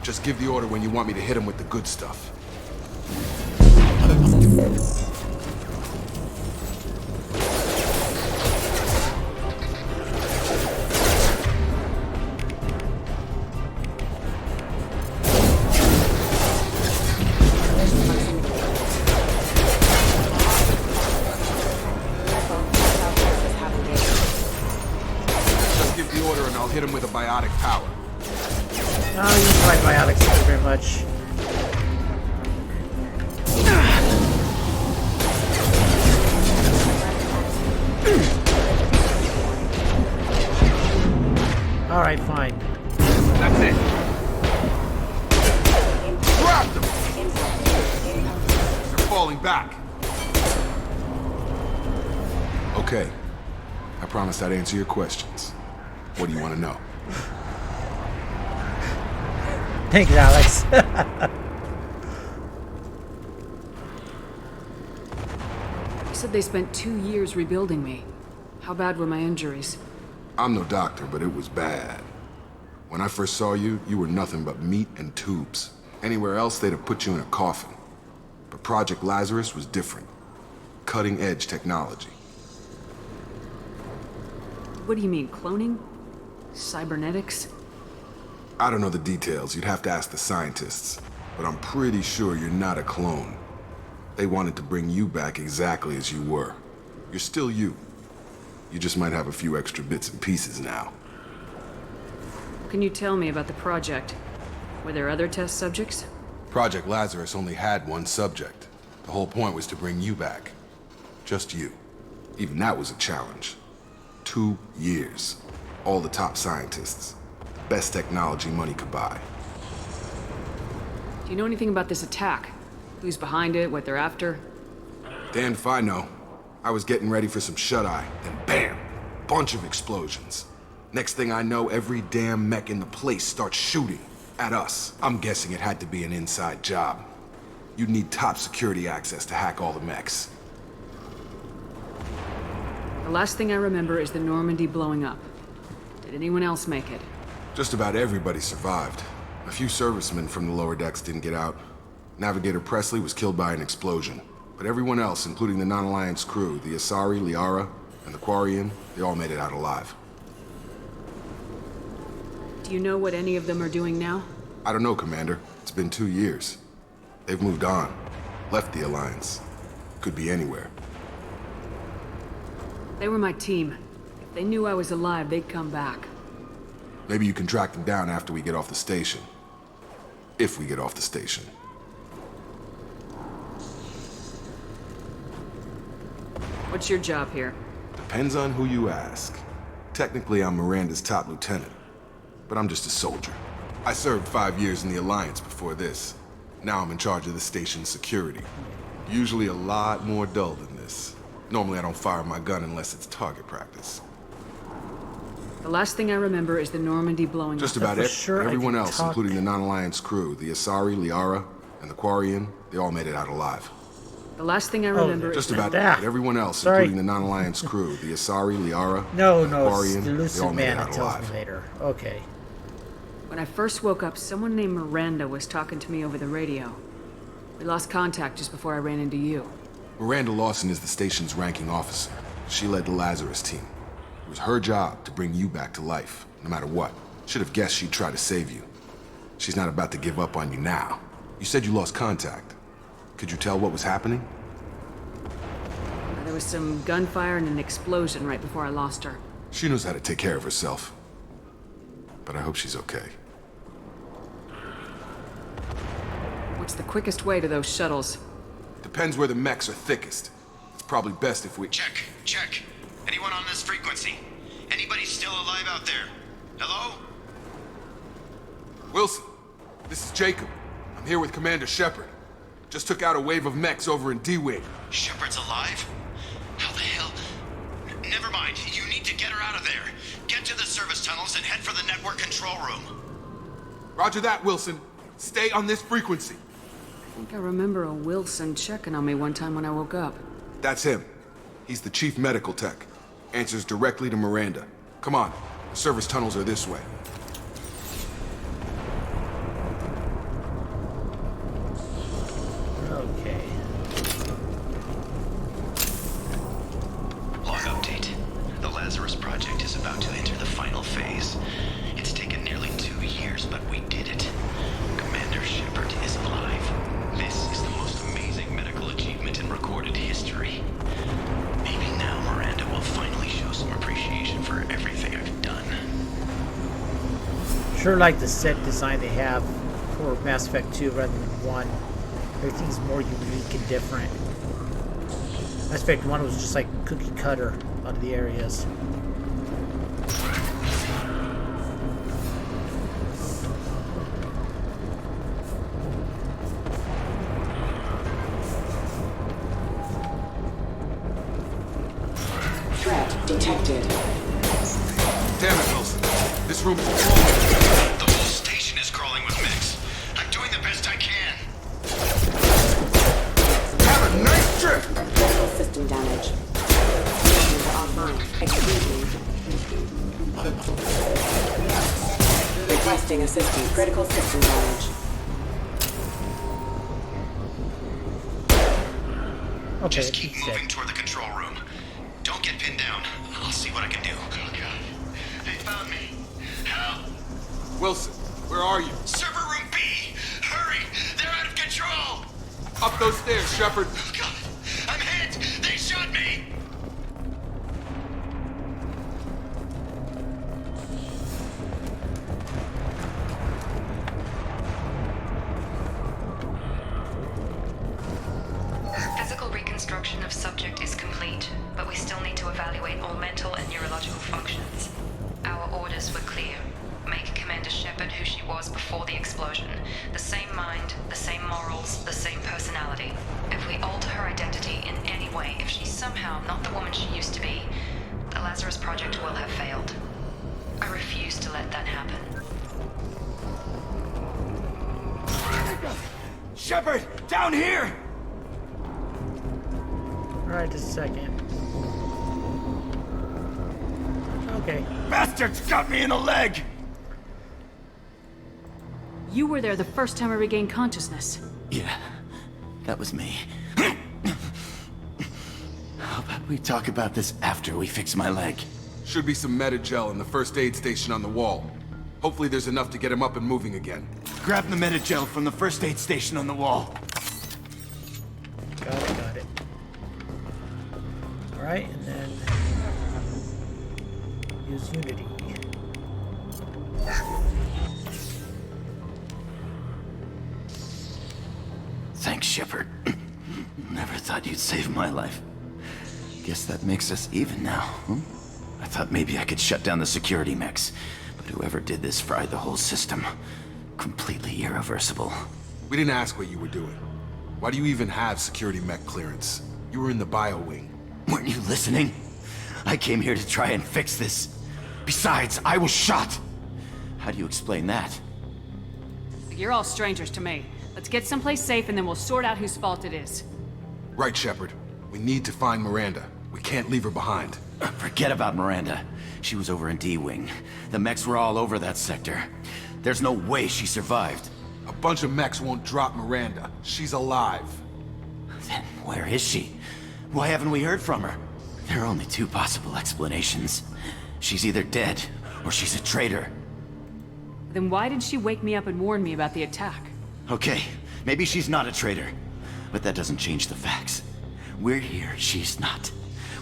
Just give the order when you want me to hit them with the good stuff. Just give the order and I'll hit him with a biotic power. Oh, you like biotics. Thank you very much. falling back. Okay. I promised I'd answer your questions. What do you want to know? Thanks, Alex. You said they spent 2 years rebuilding me. How bad were my injuries? I'm no doctor, but it was bad. When I first saw you, you were nothing but meat and tubes. Anywhere else, they'd have put you in a coffin. But Project Lazarus was different. Cutting-edge technology. What do you mean, cloning? Cybernetics? I don't know the details. You'd have to ask the scientists. But I'm pretty sure you're not a clone. They wanted to bring you back exactly as you were. You're still you. You just might have a few extra bits and pieces now. What can you tell me about the project? Were there other test subjects? Project Lazarus only had one subject. The whole point was to bring you back. Just you. Even that was a challenge. 2 years. All the top scientists. The best technology money could buy. Do you know anything about this attack? Who's behind it, what they're after? Damned if I know. I was getting ready for some shut-eye, then bam! Bunch of explosions. Next thing I know, every damn mech in the place starts shooting at us. I'm guessing it had to be an inside job. You'd need top security access to hack all the mechs. The last thing I remember is the Normandy blowing up. Did anyone else make it? Just about everybody survived. A few servicemen from the lower decks didn't get out. Navigator Presley was killed by an explosion. But everyone else, including the Non-Alliance crew, the Asari, Liara, and the Quarian, they all made it out alive. Do you know what any of them are doing now? I don't know, Commander. It's been 2 years. They've moved on. Left the Alliance. Could be anywhere. They were my team. If they knew I was alive, they'd come back. Maybe you can track them down after we get off the station. If we get off the station. What's your job here? Depends on who you ask. Technically, I'm Miranda's top lieutenant. But I'm just a soldier. I served 5 years in the Alliance before this. Now I'm in charge of the station's security. Usually a lot more dull than this. Normally I don't fire my gun unless it's target practice. The last thing I remember is the Normandy blowing Just up. about everyone I can else, talk. including the Non-Alliance crew, the Asari, Liara, and the Quarian, they all made it out alive. The last thing I remember Just is about that. everyone else, Sorry. including the Non-Alliance crew, the Asari, Liara, No, and the it's the Quarian, they all Lucid made it Man. out It tells alive. me later. Okay. When I first woke up, someone named Miranda was talking to me over the radio. We lost contact just before I ran into you. Miranda Lawson is the station's ranking officer. She led the Lazarus team. It was her job to bring you back to life, no matter what. Should have guessed she'd try to save you. She's not about to give up on you now. You said you lost contact. Could you tell what was happening? There was some gunfire and an explosion right before I lost her. She knows how to take care of herself. But I hope she's okay. What's the quickest way to those shuttles? Depends where the mechs are thickest. It's probably best if we... Check. Anyone on this frequency? Anybody still alive out there? Hello? Wilson, this is Jacob. I'm here with Commander Shepard. Just took out a wave of mechs over in D-Wing. Shepard's alive? How the hell? Never mind. You need to get her out of there. Get to the service tunnels and head for the network control room. Roger that, Wilson. Stay on this frequency. I think I remember a Wilson checking on me one time when I woke up. That's him. He's the chief medical tech. Answers directly to Miranda. Come on. The service tunnels are this way. Okay. Log update. The Lazarus Project is about to enter the final phase. It's taken nearly 2 years, but we did it. Commander Shepard is alive. This is the most amazing medical achievement in recorded history. Maybe now Miranda will finally show some appreciation for everything I've done. Sure like the set design they have for Mass Effect 2 rather than 1. Everything's more unique and different. Mass Effect 1 was just like cookie cutter a lot of the areas. detected. Damn it, Wilson. This room is crawling. The whole station is crawling with mechs. I'm doing the best I can. Have a nice trip! Critical system damage. Member offline. Excuse me. Requesting assistance. Critical system damage. Okay, just keep moving toward the control room. Don't get pinned down. I'll see what I can do. Oh god. They found me. Help! Wilson, where are you? Server room B! Hurry! They're out of control! Up those stairs, Shepard. Oh god! I'm hit! They shot me! Physical reconstruction of subject is complete, but we still need to evaluate all mental and neurological functions. Our orders were clear. Make Commander Shepard who she was before the explosion. The same mind, the same morals, the same personality. If we alter her identity in any way, if she's somehow not the woman she used to be, the Lazarus Project will have failed. I refuse to let that happen. Shepard, down here! Alright, just a second. Okay. Bastards got me in the leg! You were there the first time I regained consciousness. Yeah, that was me. How about we talk about this after we fix my leg? Should be some Metagel in the first aid station on the wall. Hopefully there's enough to get him up and moving again. Grab the Metagel from the first aid station on the wall. Got it. Alright, and then use Unity. Thanks, Shepard. Never thought you'd save my life. Guess that makes us even now, huh? I thought maybe I could shut down the security mechs, but whoever did this fried the whole system. Completely irreversible. We didn't ask what you were doing. Why do you even have security mech clearance? You were in the bio wing. Weren't you listening? I came here to try and fix this. Besides, I was shot. How do you explain that? You're all strangers to me. Let's get someplace safe and then we'll sort out whose fault it is. Right, Shepard. We need to find Miranda. We can't leave her behind. Forget about Miranda. She was over in D-Wing. The mechs were all over that sector. There's no way she survived. A bunch of mechs won't drop Miranda. She's alive. Then where is she? Why haven't we heard from her? There are only two possible explanations. She's either dead, or she's a traitor. Then why did she wake me up and warn me about the attack? Okay, maybe she's not a traitor. But that doesn't change the facts. We're here, she's not.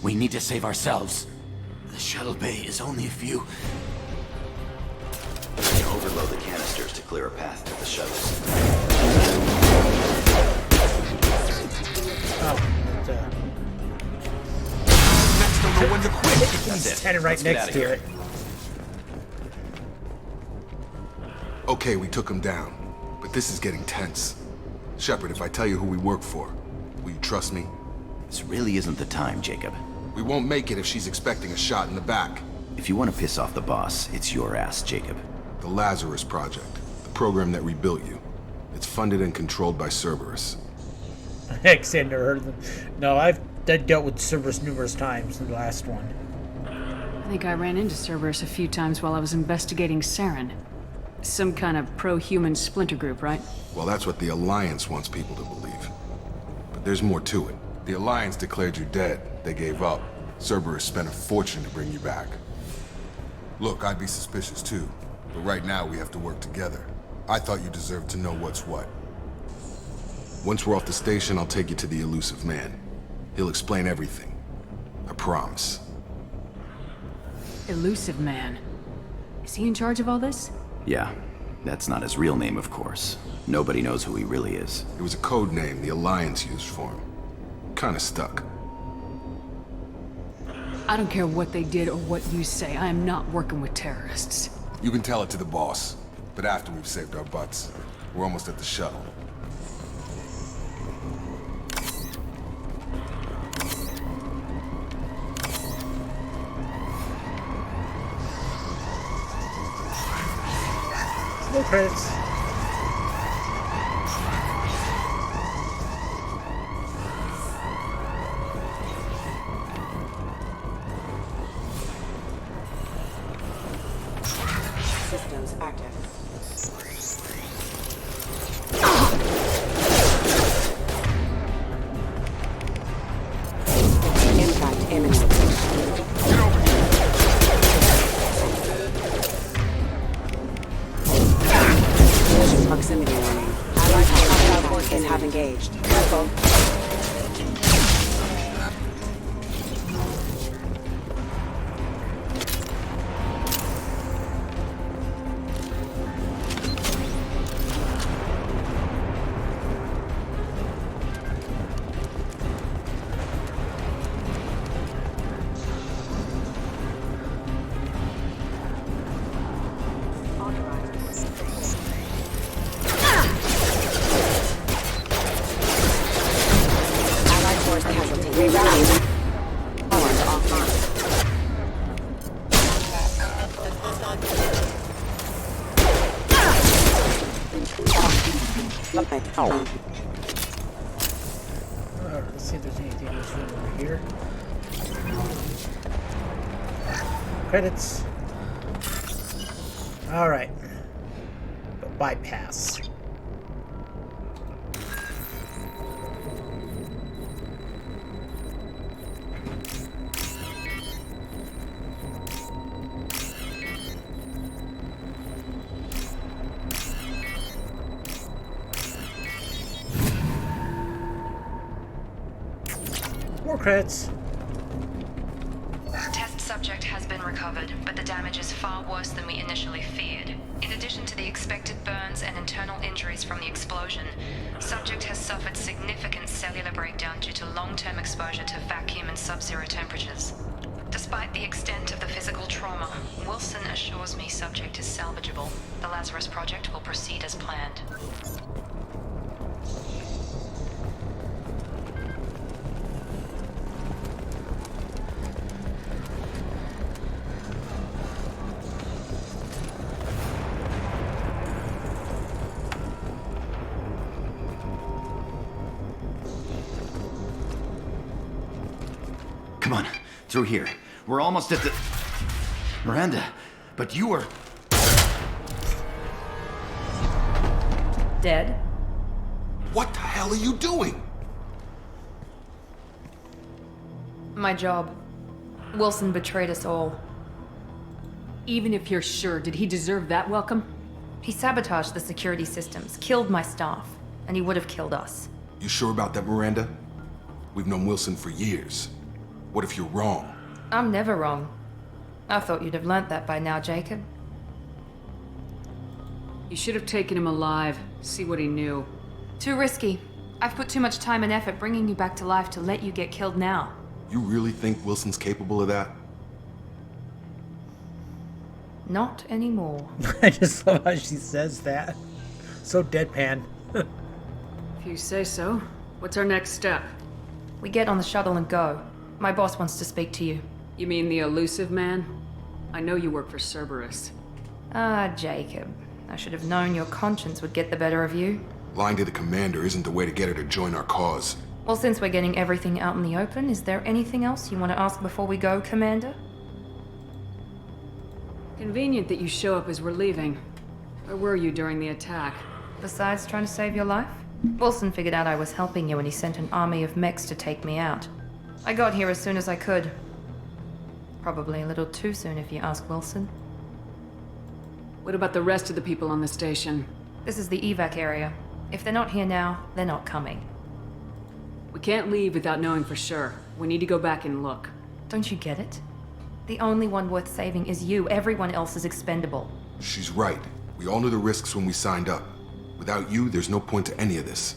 We need to save ourselves. The shuttle bay is only a few... Overload the canisters to clear a path to the shuttles. Next, don't know when to quit. He's standing right next to it. Okay, we took him down. But this is getting tense. Shepard, if I tell you who we work for, will you trust me? This really isn't the time, Jacob. We won't make it if she's expecting a shot in the back. If you want to piss off the boss, it's your ass, Jacob. The Lazarus Project, the program that rebuilt you. It's funded and controlled by Cerberus. Heck, I never heard of them. No, I've dealt with Cerberus numerous times in the last one. I think I ran into Cerberus a few times while I was investigating Saren. Some kind of pro-human splinter group, right? Well, that's what the Alliance wants people to believe. But there's more to it. The Alliance declared you dead. They gave up. Cerberus spent a fortune to bring you back. Look, I'd be suspicious too. But right now, we have to work together. I thought you deserved to know what's what. Once we're off the station, I'll take you to the Elusive Man. He'll explain everything. I promise. Elusive Man. Is he in charge of all this? Yeah. That's not his real name, of course. Nobody knows who he really is. It was a code name the Alliance used for him. Kinda stuck. I don't care what they did or what you say. I am not working with terrorists. You can tell it to the boss. But after we've saved our butts. We're almost at the shuttle. credits. Systems active. Impact imminent. Collision proximity warning. Allied forces have engaged. Careful. Let's see if there's anything in this room over here. Credits. Alright. Bypass. More credits. Test subject has been recovered, but the damage is far worse than we initially feared. In addition to the expected burns and internal injuries from the explosion, subject has suffered significant cellular breakdown due to long-term exposure to vacuum and sub-zero temperatures. Despite the extent of the physical trauma, Wilson assures me subject is salvageable. The Lazarus Project will proceed as planned. Come on, through here. We're almost at the... Miranda, but you were... Dead? What the hell are you doing? My job. Wilson betrayed us all. Even if you're sure, did he deserve that welcome? He sabotaged the security systems, killed my staff, and he would have killed us. You sure about that, Miranda? We've known Wilson for years. What if you're wrong? I'm never wrong. I thought you'd have learnt that by now, Jacob. You should have taken him alive, see what he knew. Too risky. I've put too much time and effort bringing you back to life to let you get killed now. You really think Wilson's capable of that? Not anymore. I just love how she says that. So deadpan. If you say so. What's our next step? We get on the shuttle and go. My boss wants to speak to you. You mean the elusive man? I know you work for Cerberus. Ah, Jacob. I should have known your conscience would get the better of you. Lying to the commander isn't the way to get her to join our cause. Well, since we're getting everything out in the open, is there anything else you want to ask before we go, Commander? Convenient that you show up as we're leaving. Where were you during the attack? Besides trying to save your life? Wilson figured out I was helping you and he sent an army of mechs to take me out. I got here as soon as I could. Probably a little too soon if you ask Wilson. What about the rest of the people on the station? This is the evac area. If they're not here now, they're not coming. We can't leave without knowing for sure. We need to go back and look. Don't you get it? The only one worth saving is you. Everyone else is expendable. She's right. We all knew the risks when we signed up. Without you, there's no point to any of this.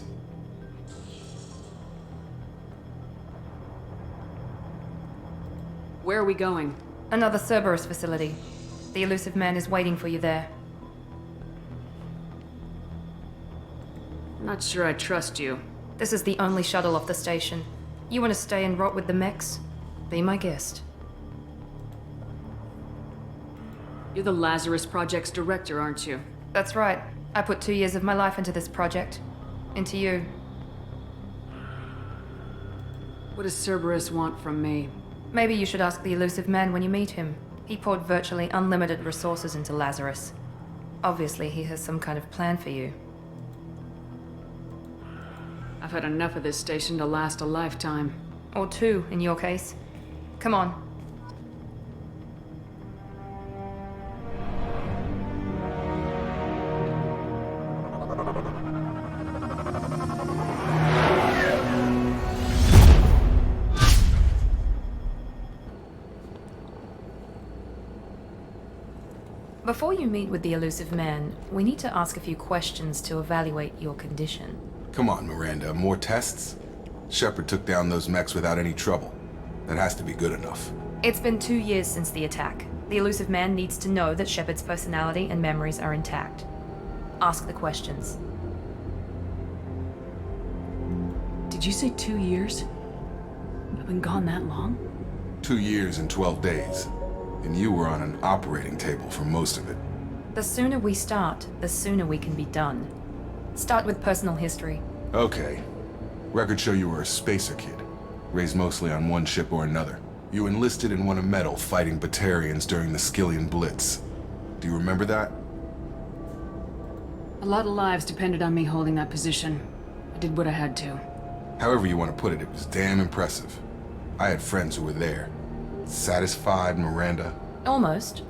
Where are we going? Another Cerberus facility. The elusive man is waiting for you there. I'm not sure I trust you. This is the only shuttle off the station. You want to stay and rot with the mechs? Be my guest. You're the Lazarus Project's director, aren't you? That's right. I put 2 years of my life into this project. Into you. What does Cerberus want from me? Maybe you should ask the elusive man when you meet him. He poured virtually unlimited resources into Lazarus. Obviously, he has some kind of plan for you. I've had enough of this station to last a lifetime. Or 2, in your case. Come on. Before you meet with the elusive man, we need to ask a few questions to evaluate your condition. Come on, Miranda. More tests? Shepard took down those mechs without any trouble. That has to be good enough. It's been 2 years since the attack. The elusive man needs to know that Shepard's personality and memories are intact. Ask the questions. Did you say 2 years? I've been gone that long? 2 years and 12 days. And you were on an operating table for most of it. The sooner we start, the sooner we can be done. Start with personal history. Okay. Records show you were a spacer kid, raised mostly on one ship or another. You enlisted and won a medal fighting Batarians during the Skillian Blitz. Do you remember that? A lot of lives depended on me holding that position. I did what I had to. However you want to put it, it was damn impressive. I had friends who were there. Satisfied, Miranda? Almost.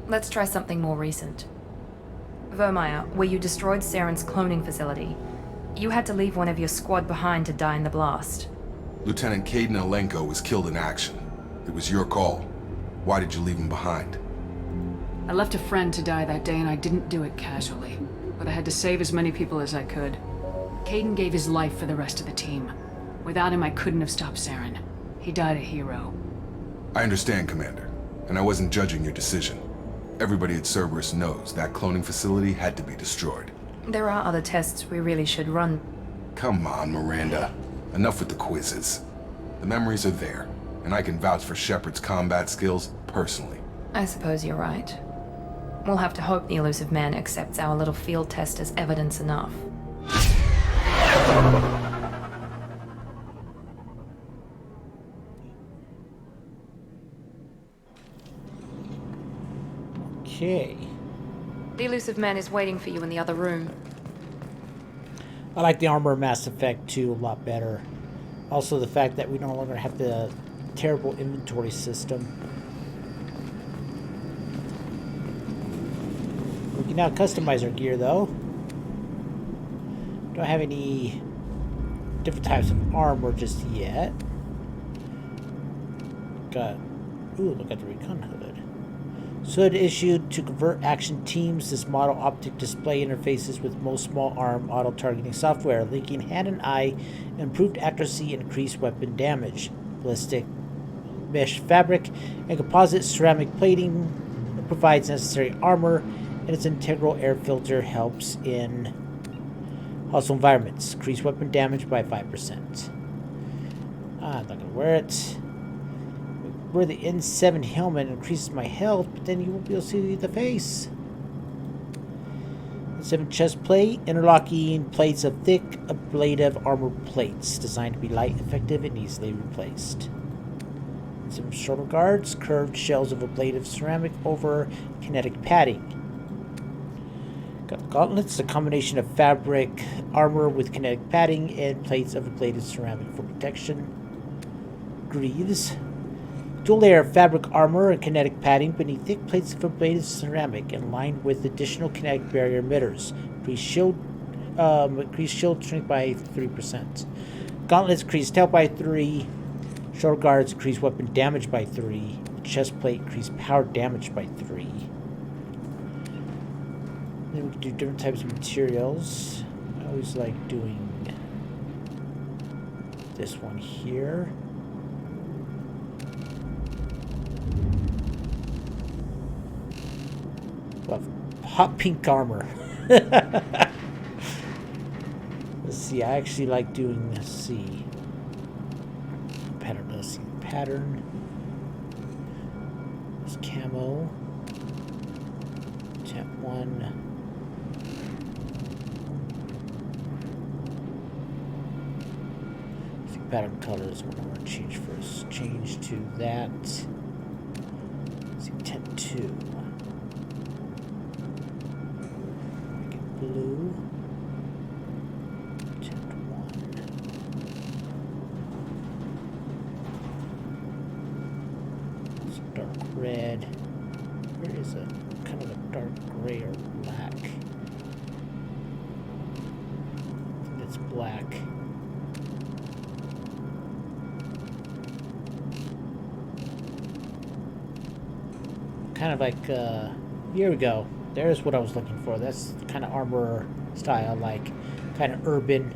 Let's try something more recent. Vermeer, where you destroyed Saren's cloning facility. You had to leave one of your squad behind to die in the blast. Lieutenant Kaidan Alenko was killed in action. It was your call. Why did you leave him behind? I left a friend to die that day and I didn't do it casually. But I had to save as many people as I could. Kaidan gave his life for the rest of the team. Without him, I couldn't have stopped Saren. He died a hero. I understand, Commander, and I wasn't judging your decision. Everybody at Cerberus knows that cloning facility had to be destroyed. There are other tests we really should run. Come on, Miranda. Enough with the quizzes. The memories are there, and I can vouch for Shepard's combat skills personally. I suppose you're right. We'll have to hope the elusive man accepts our little field test as evidence enough. Okay. The elusive man is waiting for you in the other room. I like the armor Mass Effect 2 a lot better. Also the fact that we no longer have the terrible inventory system. We can now customize our gear though. Don't have any different types of armor just yet. Got, ooh, look at the recon hood. Hood issued to convert action teams. This model optic display interfaces with most small arm auto targeting software, linking hand and eye, improved accuracy, and increased weapon damage. Ballistic mesh fabric and composite ceramic plating provides necessary armor, and its integral air filter helps in hostile environments. Increased weapon damage by 5%. I'm not gonna wear it. Wear the N7 helmet increases my health, but then you won't be able to see the face. N7 chest plate, interlocking plates of thick, ablative armor plates, designed to be light, effective, and easily replaced. N7 shoulder guards, curved shells of ablative ceramic over kinetic padding. Got gauntlets, a combination of fabric armor with kinetic padding and plates of ablative ceramic for protection. Greaves. Dual layer of fabric armor and kinetic padding beneath thick plates of ablative ceramic and lined with additional kinetic barrier emitters. Increased shield strength by 3%. Gauntlets increased health by 3. Shoulder guards increased weapon damage by 3. Chest plate increased power damage by 3. Then we can do different types of materials. I always like doing this one here. Well, hot pink armor. Let's see, I actually like doing, let's see. Pattern, let's see, pattern. There's camo. Temp 1. pattern colors. What I want to change first. Change to that. Let's see, tent 2. Make it blue. Tent 1. It's dark red. Where is it? Kind of a dark gray or black. I think it's black. Kind of like, here we go. There's what I was looking for. That's the kind of armor style, like kind of urban.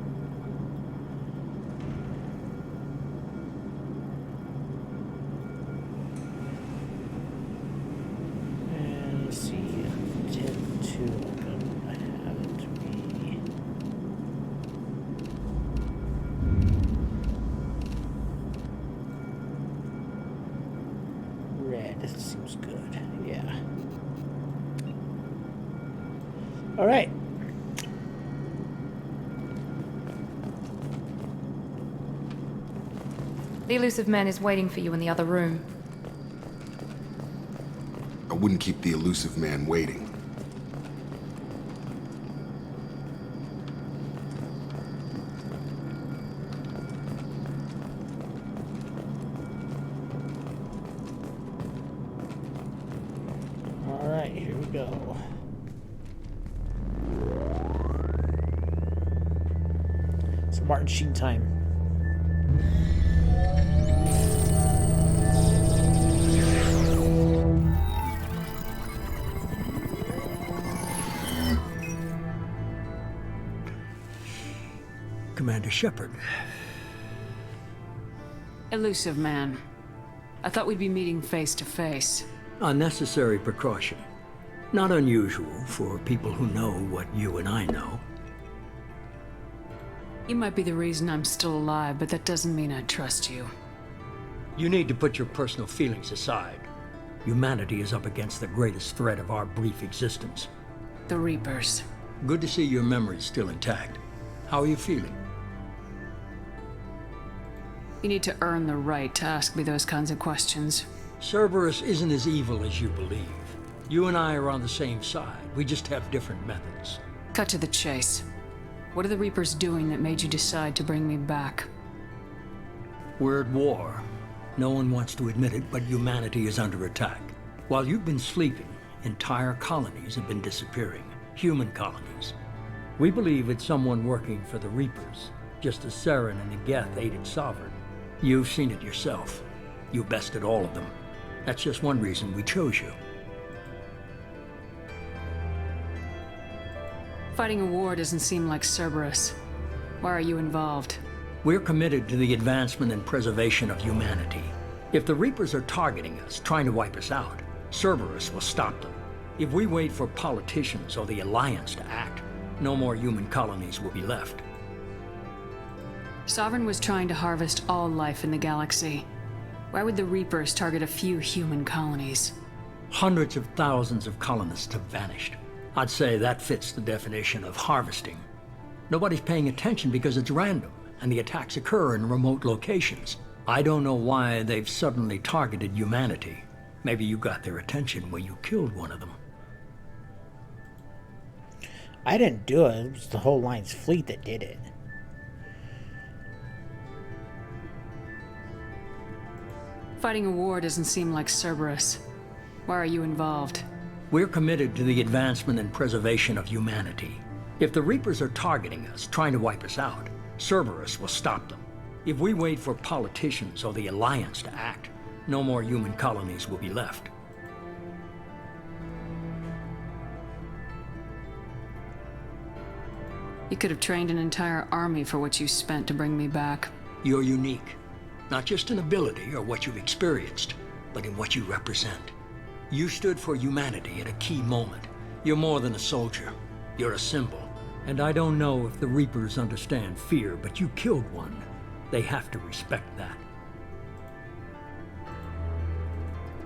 And let's see, 10-2, I have it to be. Red, that seems good. Yeah. All right. The elusive man is waiting for you in the other room. I wouldn't keep the elusive man waiting. All right, here we go. It's Martin Sheen time. Commander Shepard. Elusive man. I thought we'd be meeting face to face. Unnecessary precaution. Not unusual for people who know what you and I know. You might be the reason I'm still alive, but that doesn't mean I trust you. You need to put your personal feelings aside. Humanity is up against the greatest threat of our brief existence. The Reapers. Good to see your memory's still intact. How are you feeling? You need to earn the right to ask me those kinds of questions. Cerberus isn't as evil as you believe. You and I are on the same side. We just have different methods. Cut to the chase. What are the Reapers doing that made you decide to bring me back? We're at war. No one wants to admit it, but humanity is under attack. While you've been sleeping, entire colonies have been disappearing. Human colonies. We believe it's someone working for the Reapers, just as Saren and Igeth aided Sovereign. You've seen it yourself. You bested all of them. That's just one reason we chose you. Fighting a war doesn't seem like Cerberus. Why are you involved? We're committed to the advancement and preservation of humanity. If the Reapers are targeting us, trying to wipe us out, Cerberus will stop them. If we wait for politicians or the Alliance to act, no more human colonies will be left. Sovereign was trying to harvest all life in the galaxy. Why would the Reapers target a few human colonies? Hundreds of thousands of colonists have vanished. I'd say that fits the definition of harvesting. Nobody's paying attention because it's random, and the attacks occur in remote locations. I don't know why they've suddenly targeted humanity. Maybe you got their attention when you killed one of them. I didn't do it. It was the whole Alliance fleet that did it. Fighting a war doesn't seem like Cerberus. Why are you involved? We're committed to the advancement and preservation of humanity. If the Reapers are targeting us, trying to wipe us out, Cerberus will stop them. If we wait for politicians or the Alliance to act, no more human colonies will be left. You could have trained an entire army for what you spent to bring me back. You're unique. Not just in ability or what you've experienced, but in what you represent. You stood for humanity at a key moment. You're more than a soldier. You're a symbol. And I don't know if the Reapers understand fear, but you killed one. They have to respect that.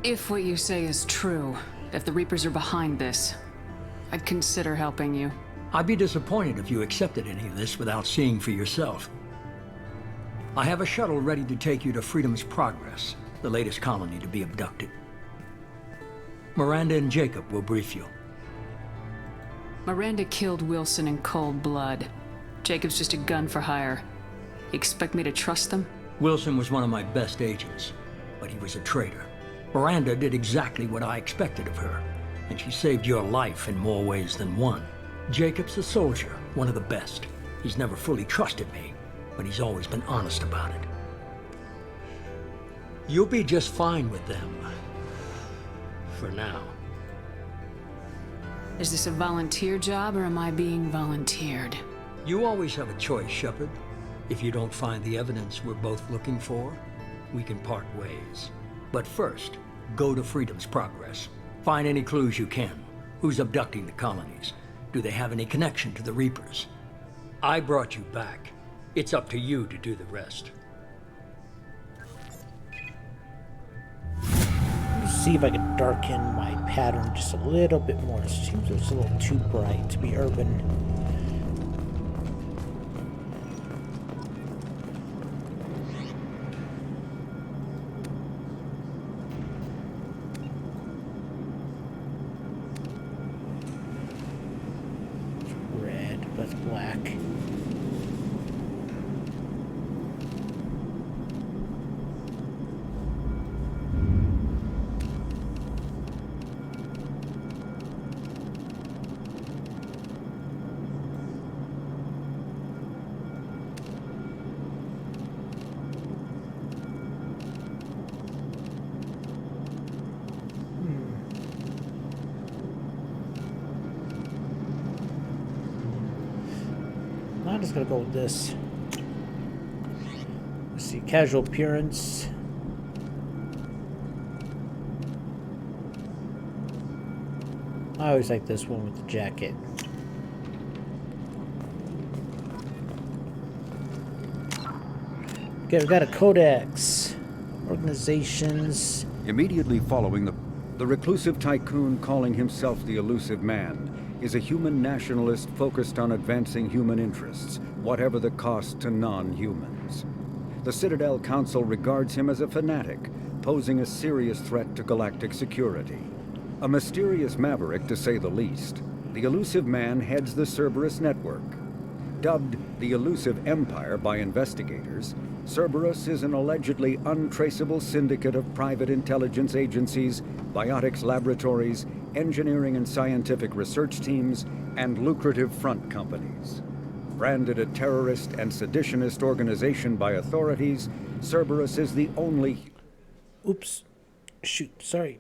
If what you say is true, if the Reapers are behind this, I'd consider helping you. I'd be disappointed if you accepted any of this without seeing for yourself. I have a shuttle ready to take you to Freedom's Progress, the latest colony to be abducted. Miranda and Jacob will brief you. Miranda killed Wilson in cold blood. Jacob's just a gun for hire. You expect me to trust them? Wilson was one of my best agents, but he was a traitor. Miranda did exactly what I expected of her, and she saved your life in more ways than one. Jacob's a soldier, one of the best. He's never fully trusted me, but he's always been honest about it. You'll be just fine with them. For now. Is this a volunteer job, or am I being volunteered? You always have a choice, Shepard. If you don't find the evidence we're both looking for, we can part ways. But first, go to Freedom's Progress. Find any clues you can. Who's abducting the colonies? Do they have any connection to the Reapers? I brought you back. It's up to you to do the rest. See if I can darken my pattern just a little bit more. It seems it's a little too bright to be urban. Red, that's black. I'm just gonna go with this. Let's see, casual appearance. I always like this one with the jacket. Okay, we've got a codex. Organizations. Immediately following the reclusive tycoon calling himself the Elusive Man is a human nationalist focused on advancing human interests, whatever the cost to non-humans. The Citadel Council regards him as a fanatic, posing a serious threat to galactic security. A mysterious maverick, to say the least, the Elusive Man heads the Cerberus network. Dubbed the Elusive Empire by investigators, Cerberus is an allegedly untraceable syndicate of private intelligence agencies, biotics laboratories, engineering and scientific research teams, and lucrative front companies. Branded a terrorist and seditionist organization by authorities, Cerberus is the only... Oops. Shoot, sorry.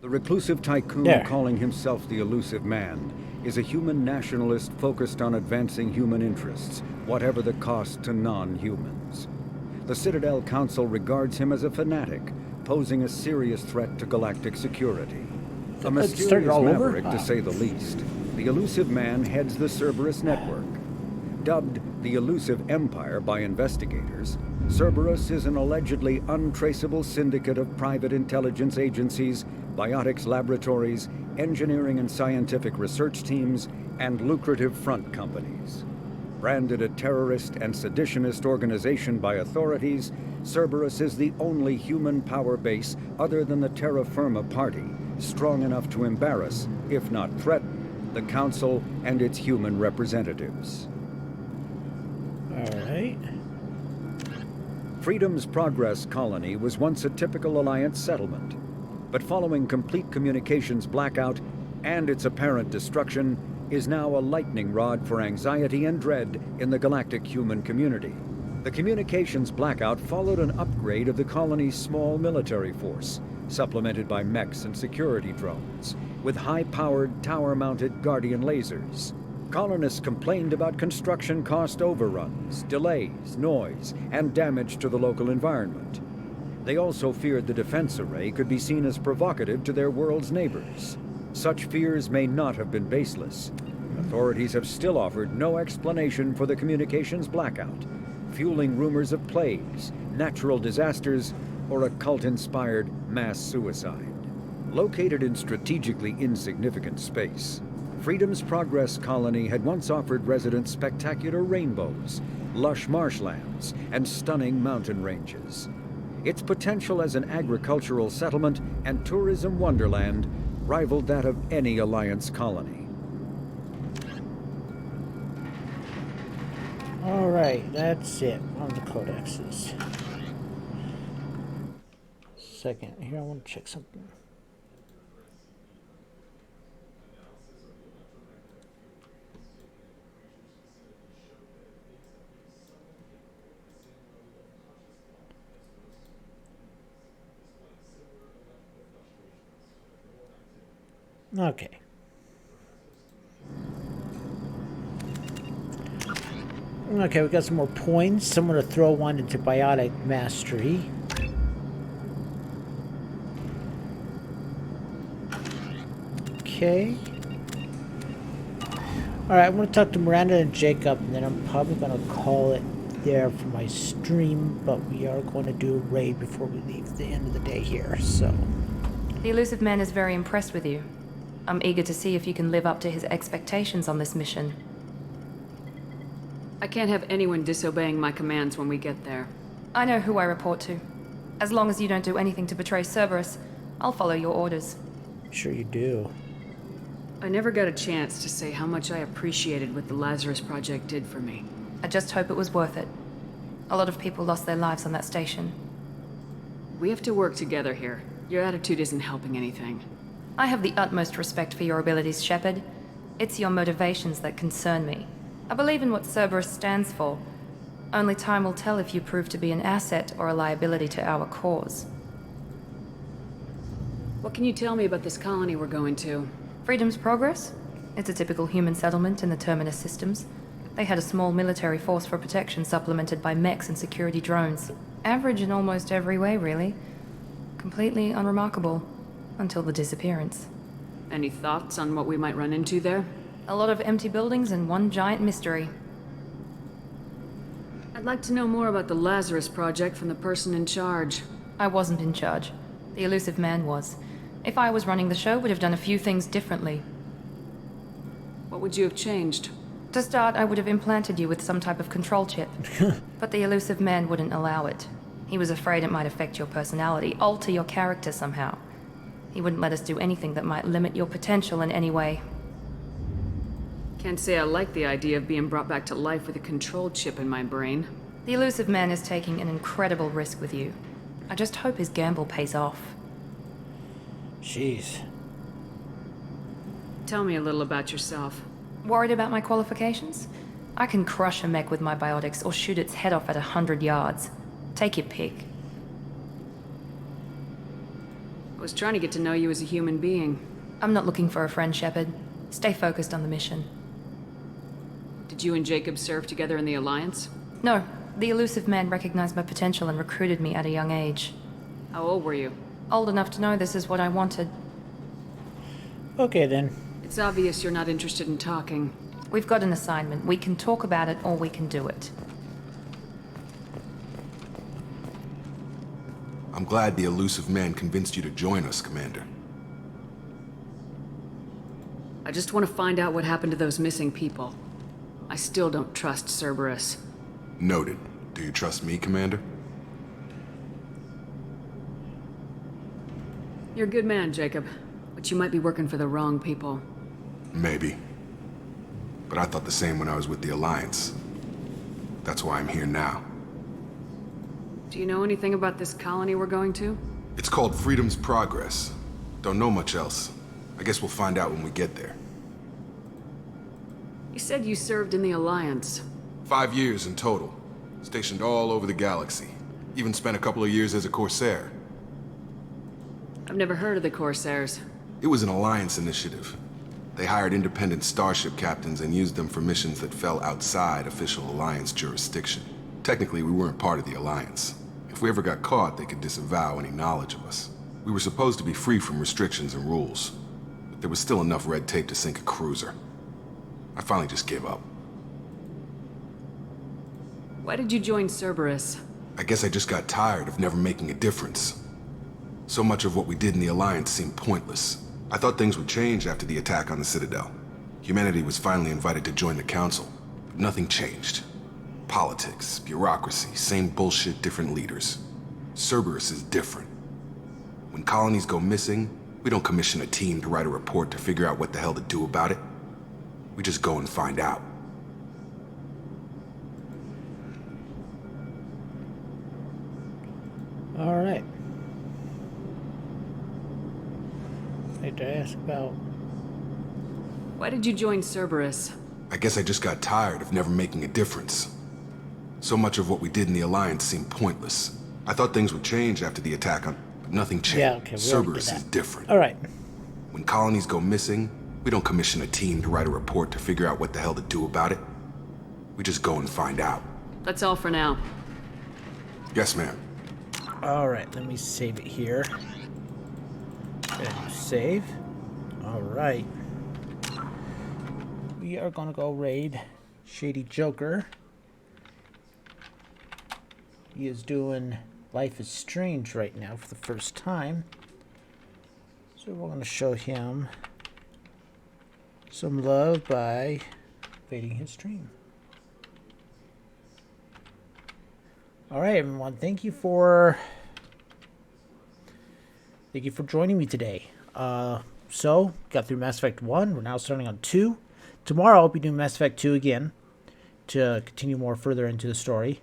The reclusive tycoon calling himself the Elusive Man is a human nationalist focused on advancing human interests, whatever the cost to non-humans. The Citadel Council regards him as a fanatic, posing a serious threat to galactic security. A mysterious maverick, to say the least, the Elusive Man heads the Cerberus network. Dubbed the Elusive Empire by investigators, Cerberus is an allegedly untraceable syndicate of private intelligence agencies, biotics laboratories, engineering and scientific research teams, and lucrative front companies. Branded a terrorist and seditionist organization by authorities, Cerberus is the only human power base other than the Terra Firma Party strong enough to embarrass, if not threaten, the Council and its human representatives. Alright. Freedom's Progress colony was once a typical Alliance settlement, but following complete communications blackout and its apparent destruction, is now a lightning rod for anxiety and dread in the galactic human community. The communications blackout followed an upgrade of the colony's small military force, supplemented by mechs and security drones, with high-powered, tower-mounted Guardian lasers. Colonists complained about construction cost overruns, delays, noise, and damage to the local environment. They also feared the defense array could be seen as provocative to their world's neighbors. Such fears may not have been baseless. Authorities have still offered no explanation for the communications blackout, fueling rumors of plagues, natural disasters, or a cult-inspired mass suicide. Located in strategically insignificant space, Freedom's Progress colony had once offered residents spectacular rainbows, lush marshlands, and stunning mountain ranges. Its potential as an agricultural settlement and tourism wonderland rivaled that of any Alliance colony. Alright, that's it on the codexes. Second, here I want to check something. Okay. Okay, we got some more points. I'm going to throw one into Biotic Mastery. Okay. Alright, I'm going to talk to Miranda and Jacob, and then I'm probably going to call it there for my stream, but we are going to do a raid before we leave the end of the day here, so. The Elusive Man is very impressed with you. I'm eager to see if you can live up to his expectations on this mission. I can't have anyone disobeying my commands when we get there. I know who I report to. As long as you don't do anything to betray Cerberus, I'll follow your orders. Sure you do. I never got a chance to say how much I appreciated what the Lazarus Project did for me. I just hope it was worth it. A lot of people lost their lives on that station. We have to work together here. Your attitude isn't helping anything. I have the utmost respect for your abilities, Shepard. It's your motivations that concern me. I believe in what Cerberus stands for. Only time will tell if you prove to be an asset or a liability to our cause. What can you tell me about this colony we're going to? Freedom's Progress? It's a typical human settlement in the Terminus systems. They had a small military force for protection supplemented by mechs and security drones. Average in almost every way, really. Completely unremarkable. Until the disappearance. Any thoughts on what we might run into there? A lot of empty buildings and one giant mystery. I'd like to know more about the Lazarus Project from the person in charge. I wasn't in charge. The Elusive Man was. If I was running the show, would have done a few things differently. What would you have changed? To start, I would have implanted you with some type of control chip. But the Elusive Man wouldn't allow it. He was afraid it might affect your personality, alter your character somehow. He wouldn't let us do anything that might limit your potential in any way. Can't say I like the idea of being brought back to life with a control chip in my brain. The Elusive Man is taking an incredible risk with you. I just hope his gamble pays off. Jeez. Tell me a little about yourself. Worried about my qualifications? I can crush a mech with my biotics or shoot its head off at 100 yards. Take your pick. I was trying to get to know you as a human being. I'm not looking for a friend, Shepard. Stay focused on the mission. Did you and Jacob serve together in the Alliance? No. The Elusive Man recognized my potential and recruited me at a young age. How old were you? Old enough to know this is what I wanted. Okay, then. It's obvious you're not interested in talking. We've got an assignment. We can talk about it or we can do it. I'm glad the Elusive Man convinced you to join us, Commander. I just want to find out what happened to those missing people. I still don't trust Cerberus. Noted. Do you trust me, Commander? You're a good man, Jacob. But you might be working for the wrong people. Maybe. But I thought the same when I was with the Alliance. That's why I'm here now. Do you know anything about this colony we're going to? It's called Freedom's Progress. Don't know much else. I guess we'll find out when we get there. You said you served in the Alliance. 5 years in total. Stationed all over the galaxy. Even spent a couple of years as a Corsair. I've never heard of the Corsairs. It was an Alliance initiative. They hired independent starship captains and used them for missions that fell outside official Alliance jurisdiction. Technically, we weren't part of the Alliance. If we ever got caught, they could disavow any knowledge of us. We were supposed to be free from restrictions and rules, but there was still enough red tape to sink a cruiser. I finally just gave up. Why did you join Cerberus? I guess I just got tired of never making a difference. So much of what we did in the Alliance seemed pointless. I thought things would change after the attack on the Citadel. Humanity was finally invited to join the Council, but nothing changed. Politics, bureaucracy, same bullshit, different leaders. Cerberus is different. When colonies go missing, we don't commission a team to write a report to figure out what the hell to do about it. We just go and find out. All right. I need to ask about... Why did you join Cerberus? I guess I just got tired of never making a difference. So much of what we did in the Alliance seemed pointless. I thought things would change after the attack on... But nothing changed. Yeah, okay, Cerberus is different. All right. When colonies go missing, we don't commission a team to write a report to figure out what the hell to do about it. We just go and find out. That's all for now. Yes, ma'am. All right, let me save it here. And save. All right. We are gonna go raid Shady Joker. He is doing Life is Strange right now for the first time. So we're gonna show him some love by invading his stream. All right, everyone. Thank you for joining me today. So got through Mass Effect 1. We're now starting on 2. Tomorrow I'll be doing Mass Effect 2 again to continue more further into the story.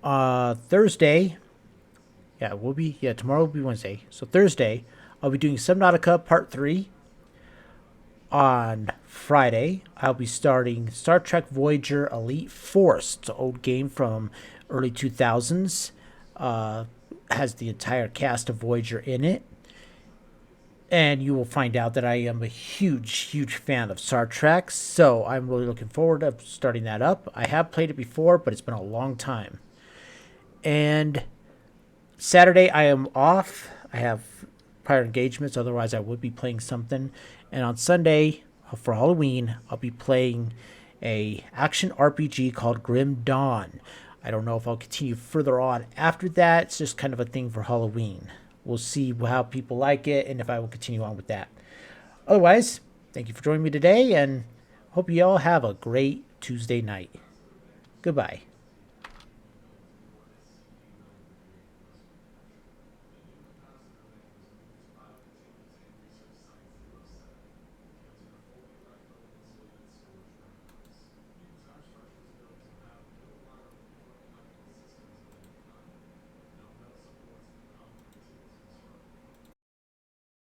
Thursday, tomorrow will be Wednesday. So Thursday I'll be doing Subnautica Part 3. On Friday I'll be starting Star Trek Voyager Elite Force. It's an old game from early 2000s. Has the entire cast of Voyager in it. And you will find out that I am a huge fan of Star Trek. So I'm really looking forward to starting that up. I have played it before, but it's been a long time. And Saturday I am off. I have prior engagements. Otherwise I would be playing something. And on Sunday, for Halloween, I'll be playing a action RPG called Grim Dawn. I don't know if I'll continue further on after that. It's just kind of a thing for Halloween. We'll see how people like it and if I will continue on with that. Otherwise, thank you for joining me today and hope you all have a great Tuesday night. Goodbye.